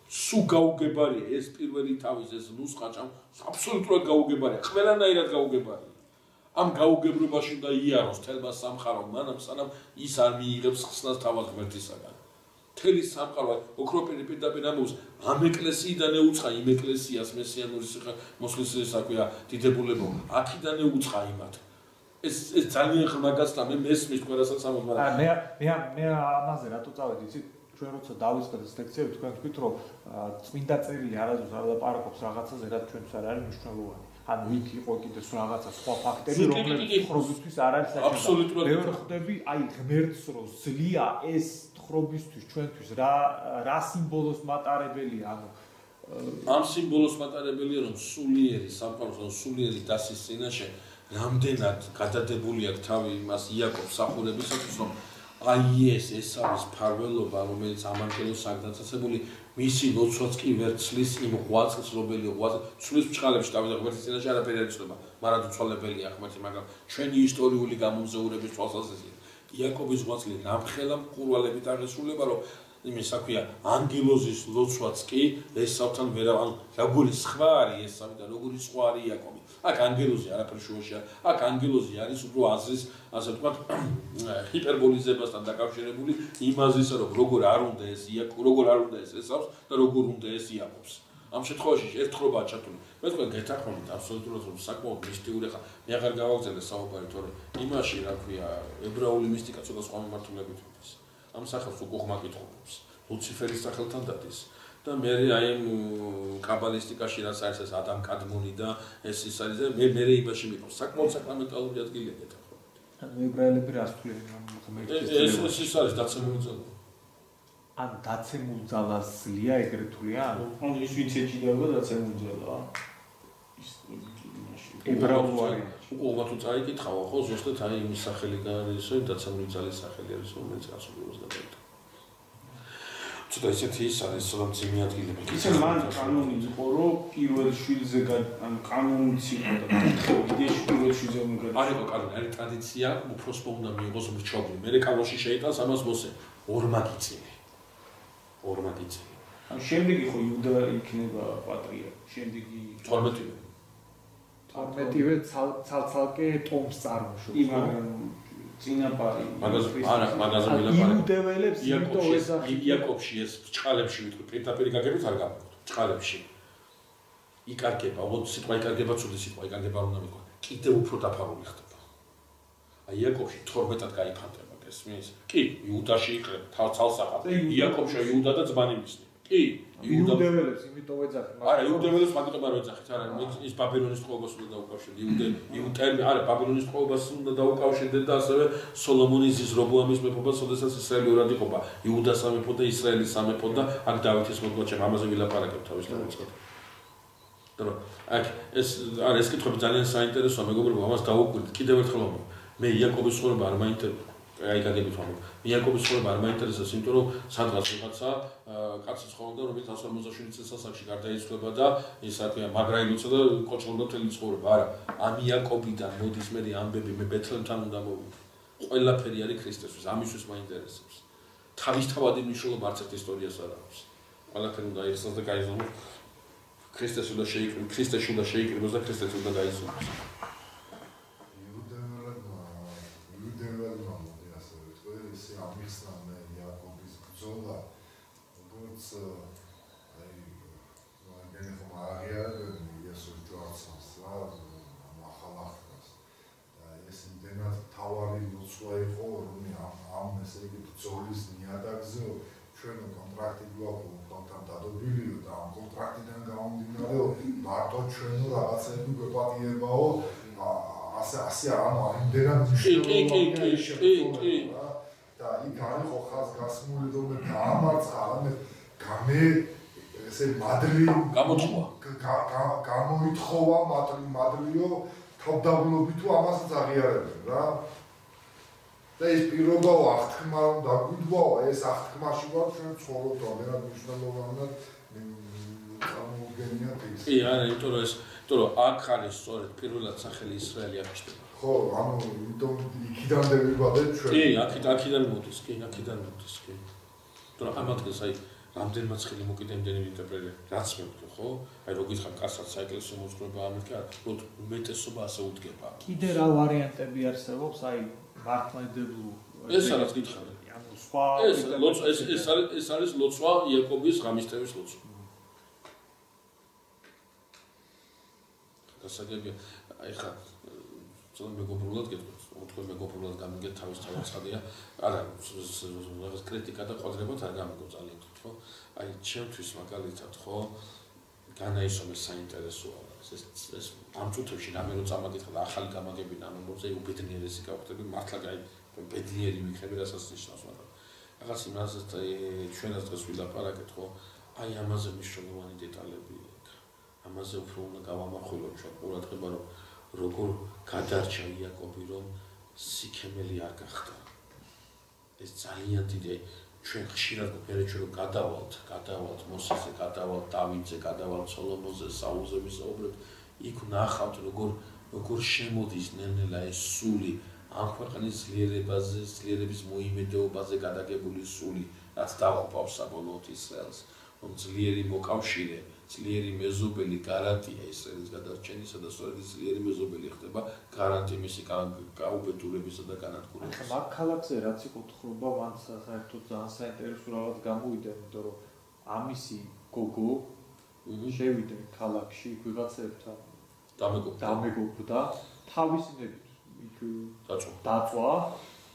სულ გაუგებარია ეს პირველი თავის ეს ნუსხა ჩამ აბსოლუტურად გაუგებარია, ყველანაირად გაუგებარია. ამ გაუგებრობაში უნდა იაროს თელმა სამყარო მანამ სანამ ის არ მიიღებს ხსნას თავად ღმერთისაგან. მთელი სამყარო ოქროპირი პირდაპირ ამბობს ამ ეკლესიიდან ეუწყა იმ ეკლესიას მესიანური მოსვლის საკვია დიდებულებო აქიდან ეუწყა იმათ. ეს ძალიან ღრმა გასწა მე მესმის ყველასაც ამბობ მაგრამ მე ამაზე რატო წავედი იცით ჩვენ როცა დავიწყეთ ეს ლექციები თქვენ თქვით რომ წმინდა წერილი არასდროს არ ლაპარაკობს რაღაცაზე რაც ჩვენთვის არ არის მნიშვნელოვანი. ანუ იქ იყო კიდე რაღაცა სხვა ფაქტები, რომლებიც თხრობისთვის არ არის საჭირო. აბსოლუტურად. მე ვერ ხვდები, აი ღმერთს რო ზლია ეს თხრობისთვის ჩვენთვის რა სიმბოლოს მატარებელია, ანუ ამ სიმბოლოს მატარებელია რომ სულიერი სამყაროს, ანუ სულიერი დასის წინაშე რამდენად გადადებული აქვს თავი იმას იაკობს სახურებისათვის, რომ აი ეს არის ფარველობა, რომელიც ამ ანგელოზს აქვს დაწესებული მისი ლოცვაც კი ვერცლის იმ ღვაწლს, რომელი ცვლის ფშხალებში თავი და ღმერთის წინაშე არაფერი არ იცნება, მაგრამ უცვალებელია ღმერთი, მაგრამ ჩვენი ისტორიული გამომზეურების თვალსაზრისით იაკობის ღვაწლი რამხელა მყურვალებით აღესრულება, რომ იმის საქვია ანგელოზის ლოცვაც კი ესავთან ანუ როგორი სხვა არის ესავი და როგორი სხვა არის იაკობი. აქ ანგელოზი არაფერ შუაშია, აქ ანგელოზი არის უფრო აზრის, ასე ვთქვათ, ჰიპერბოლიზებასთან დაკავშირებული იმაზისა, რომ როგორ არ უნდა ეს იაკობი, როგორ არ უნდა ეს ესავს და როგორ უნდა ეს იაკობს. ამ შემთხვევაში ერთხმაა ჩართული. მე თქვენ გეთანხმებით აბსოლუტურად რომ საკმაოდ მისტიური ხა მე აღარ გავაგზავნე საუბარი, თორე იმაში რა ქვია, ებრაული მისტიკა ცოტა სხვა მიმართულებით არის. ამ სახელს უგუღმა კითხულობს. ლუციფერის სახელთან დადის. და მე აი კაბალისტიკაში რაც არის ეს ადამ კადმონი და ეს ის არის და მე იმაში მიყავს. საკმაოდ საკრამენტალური ადგილია გეთანხმებით. ანუ ებრაელები რას თვლიან ღმერთის ეს ის არის დაცემული ძალა. ან დაცემული ძალას ძლია ეგრეთ თვლიან? ანუ ის ვინც ეჭიდაობა დაცემული ძალაა. ის ებრაული უყურმა თუ წაიკითხავა ხო ზუსტად აი იმის სახელი გაარისო, დაცემული ძალის სახელი არის, რომელიც გასულებას გადაიტანა. ცოტა ისეთი ის არის, რომ ძიმე ადგილები. ისე მან კანონი იყო, რომ პირველ შვილზე ანუ კანონიც იყო და იდეაში პირველ შვილზე უნდა გადაიღოს. არ იყო კანონი, არის ტრადიცია, უფროსმა უნდა მიიღოს მრჩეველი. მე კანონში შეიტანს ამას მოსე. ორმაგი წილი. ანუ შემდეგი ხო იუდა იქნება პატრია. შემდეგი 12-ვე ცალ-ცალკე ტომს წარმოშობს. მაგრამ წინაპარი მაგაზე იუდეველებს იმიტომ ეძახი იაკობში ეს ჭყალებში ვიტყვი პირდაპირ გაგებით არ გამოგოთ ჭყალებში იკარგება ოღონდ სიტყვა იკარგება ცუდი სიტყვა იკარგება არ უნდა ვიტყვი კიდევ უფრო დაფარული ხდება აი იაკობში 12-ად გაიფანტება გესმის კი იუდაში იყრება თავსახად იაკობში იუდა და ძმანი მისნი კი იუდეველებს იმიტომ ეძახი არა იუდეველებს მაგიტომ არ ეძახით არა ის ბაბილონის წყობას უნდა დაუკავშირდეთ იუდები არა ბაბილონის წყობას უნდა დაუკავშირდეთ და ასევე სოლომონის ზის რობოამის მეფობას ოდესაც ისრაელი ორად იყოფა იუდა სამეფო და ისრაელის სამეფო და აქ დავითის მოდგმაჩემ ამაზე ვილაპარაკებ თავის დაიწყოთ და აქ ეს არა ეს კითხვები ძალიან საინტერესოა მეგობრებო ამას დავუკვირდით კიდევ ერთხელ ვამბობ მე იაკობის ცხოვრება არ მაინტერესებს აი გაგებით ვამბობ იაკობის ცხოვრება არ მაინტერესებს იმიტომ რომ სადღაც ვიღაცა კაცი ცხოვრობდა რომელიც 157 წელს ასაკში გარდაიცვალა და ის რა თქმა მაგრა ილოცა და კოჭლობდა მთელი ცხოვრება არა ამ იაკობიდან მოდის მე ამბები მე ბეთლემთან უნდა მოვიდე ყველაფერი არის ქრისტესთვის ამისთვის მაინტერესებს თავისთავადი მნიშვნელობა არც ერთ ისტორიას არ აქვს ყველაფერი უნდა აიხსნას და გაიზრდოს ქრისტეს უნდა შეიკრიბოს ქრისტეში უნდა შეიკრიბოს და ქრისტეს უნდა გაიზრდოს ბრძოლის ნიადაგზე ჩვენ კონტრაქტი გვაქვს კონტრაქტთან დადობილიო და ამ კონტრაქტიდან გამომდინარე მარტო ჩვენ რაღაცები გვეპატიებაო ასე ანუ იმდენად მნიშვნელოვანია და იქ არის ხო ხაზგასმული რომ დაამარცხა არამედ გამე ესე მადლი გამოითხოვა მადლიო თავდაბლობი თუ ამასაც აღიარებენ რა და ეს პირობაო აღთქმა რომ დაგვიდგაო ეს აღთქმაში ვარ ჩვენ ცხოვრობთ ამერად მნიშვნელოვნად წარმოუდგენია ის კი არა იმიტომ რომ აქ არის სწორედ პირველად სახელი ისრაელი აღჭდება ხო ანუ იმიტომ იქიდან დავიბადეთ ჩვენ კი აქიდან მოდის კი იმიტომ რომ ამ ადგილს აი რამდენმაც ხელი მოკიდე იმდენი ინტერპრეტი რაც მე ვთქვი ხო აი რო გითხრა კაცად საეკლესიო მოძღვრება ამით კი რომ უმეტესობა ასე უდგება კიდე რა ვარიანტები არსებობს აი მართლმადიდებლურ ეს არის გითხარი ანუ სხვა ეს არის ლოცვა იაკობის ღამისთების ლოცვა გასაგებია აი ხა ზოგადად მეგობრულად გეტყვით თქვენ მეგობრულად გამიგეთ თავის თავცხადია არა რაღაც კრიტიკა და ყვადრებათ არ გამიგო ძალიან ხო აი ჩემთვის მაგალითად ხო განაისომეს საინტერესოა ეს ამ წუთებში რამე რო წამაგითხა და ახალი გამაგებინა ამ მომზე უბედნიერესი გავხდები მართლა აი ბედნიერი ვიქნები რასაც ნიშნავს მაგრამ რაღაც იმაზე ჩვენაც დღეს ვილაპარაკეთ ხო აი ამაზე მნიშვნელოვანი დეტალები ამაზე უფრო უნდა გავამახვილოთ ჩვენ ყურადღება რომ როგორ გადარჩა იაკობი რომ სიქემელი არ გახდა ეს ძალიან დიდი ჩვენ ხშირად გვერდჩერო გადავალთ მოსეზე გადავალთ დავითზე გადავალთ სოლომონზე საულზე ვისაუბრებთ იქ ნახავთ როგორ შემოდის ნელ-ნელა ეს სული ამ ქვეყნის ძლიერების მოიმედეობაზე გადაგებული სული რაც დაყოფავს საბოლოოდ ისრაელს რომ ძლიერი მოკავშირე ძლიერი მეზობელი გარანტია ისრაელის გადარჩენისა და სწორედ ძლიერი მეზობელი ხდება გარანტი მისი გაუბედურებისა და განადგურებისა. მაგ ქალაქზე რაც იყო თხრობა მან საერთოდ ძალიან საინტერესო რაღაც გამოვიდა, იმიტომ რომ ამისი გოგო შევიდა ქალაქში ვიღაცებთან დამეგობრდა თავისინებით იქ დაწვა.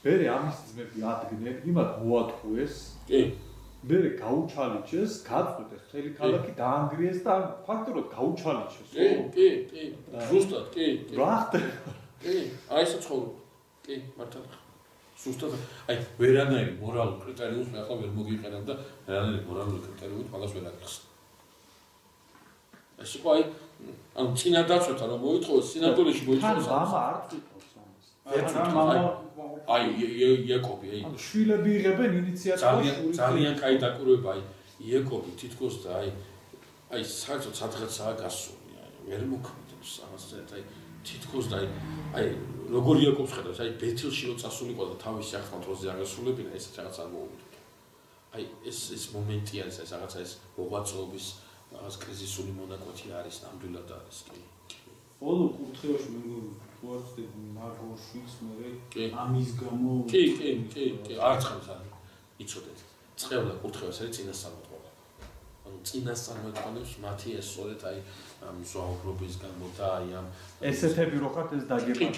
მერე ამის ძმები ადგნენ, იმათ მოათხოვეს. კი. მერე გაუჩალიჩეს, გაწყვეტეს მთელი ქალაქი დაანგრიეს და ფაქტობრივად გაუჩალიჩეს. კი. ზუსტად, კი. რა ხდება? კი, აი ეს ცხოვრება. კი, მართლა. ზუსტად, აი ვერანაირი მორალური კრიტერიუმს მე ახლა ვერ მოგიყენებ და ვერანაირი მორალური კრიტერიუმით მაგას ვერ აღიხსნა. ეს იყო აი ამ წინადაცვათა რომ მოითხოვეს, სინატურაში მოითხოვეს. მამა არ წვითავს ამას. აი იაკობი აი შვილები იღებენ ინიციატივას ძალიან კაი დაკვირვება აი იაკობი თითქოს და აი საერთოდ სადღაცაა გასული აი ვერ მოქმედებს ამასთან აი თითქოს და აი როგორ იაკობს ხედავს აი ბეთილში რო წასულიყო და თავისი ახალ დროზე აღესრულებინა ეს რაღაც არ მოვიდოდ აი ეს მომენტი არის ეს რაღაცა ეს მოღვაწეობის რაღაც კრიზისული მონაკვეთი არის ნამდვილად არის კი ბოლო კურთხევაში მე ვარცდები მაგოშიც მე ამის გამო კი არ ცხავს არ იცოდეთ წევლა კურთხევას არის წინასწარმეტყველება ანუ წინასწარმეტყველებს მათი ეს სწორედ აი ამ ზოაუბრობის გამო და აი ამ ესეთები რო ხართ ეს დაგება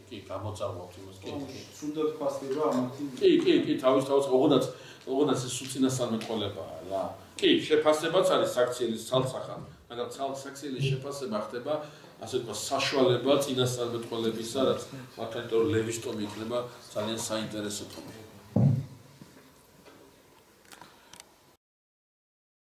კი გამოწარვავთ იმას კი სულად ფასდება ამათი კი თავის ოღონდაც ეს წინასწარმეტყველებაა რა კი შეფასებაც არის საქციელის ცალსახა მაგრამ ცალსახელის შეფასება ხდება ასე თქვა საშუალება წინასწარმეტყველებისა რაც მათთან ლევისტომი იქნება ძალიან საინტერესო თემა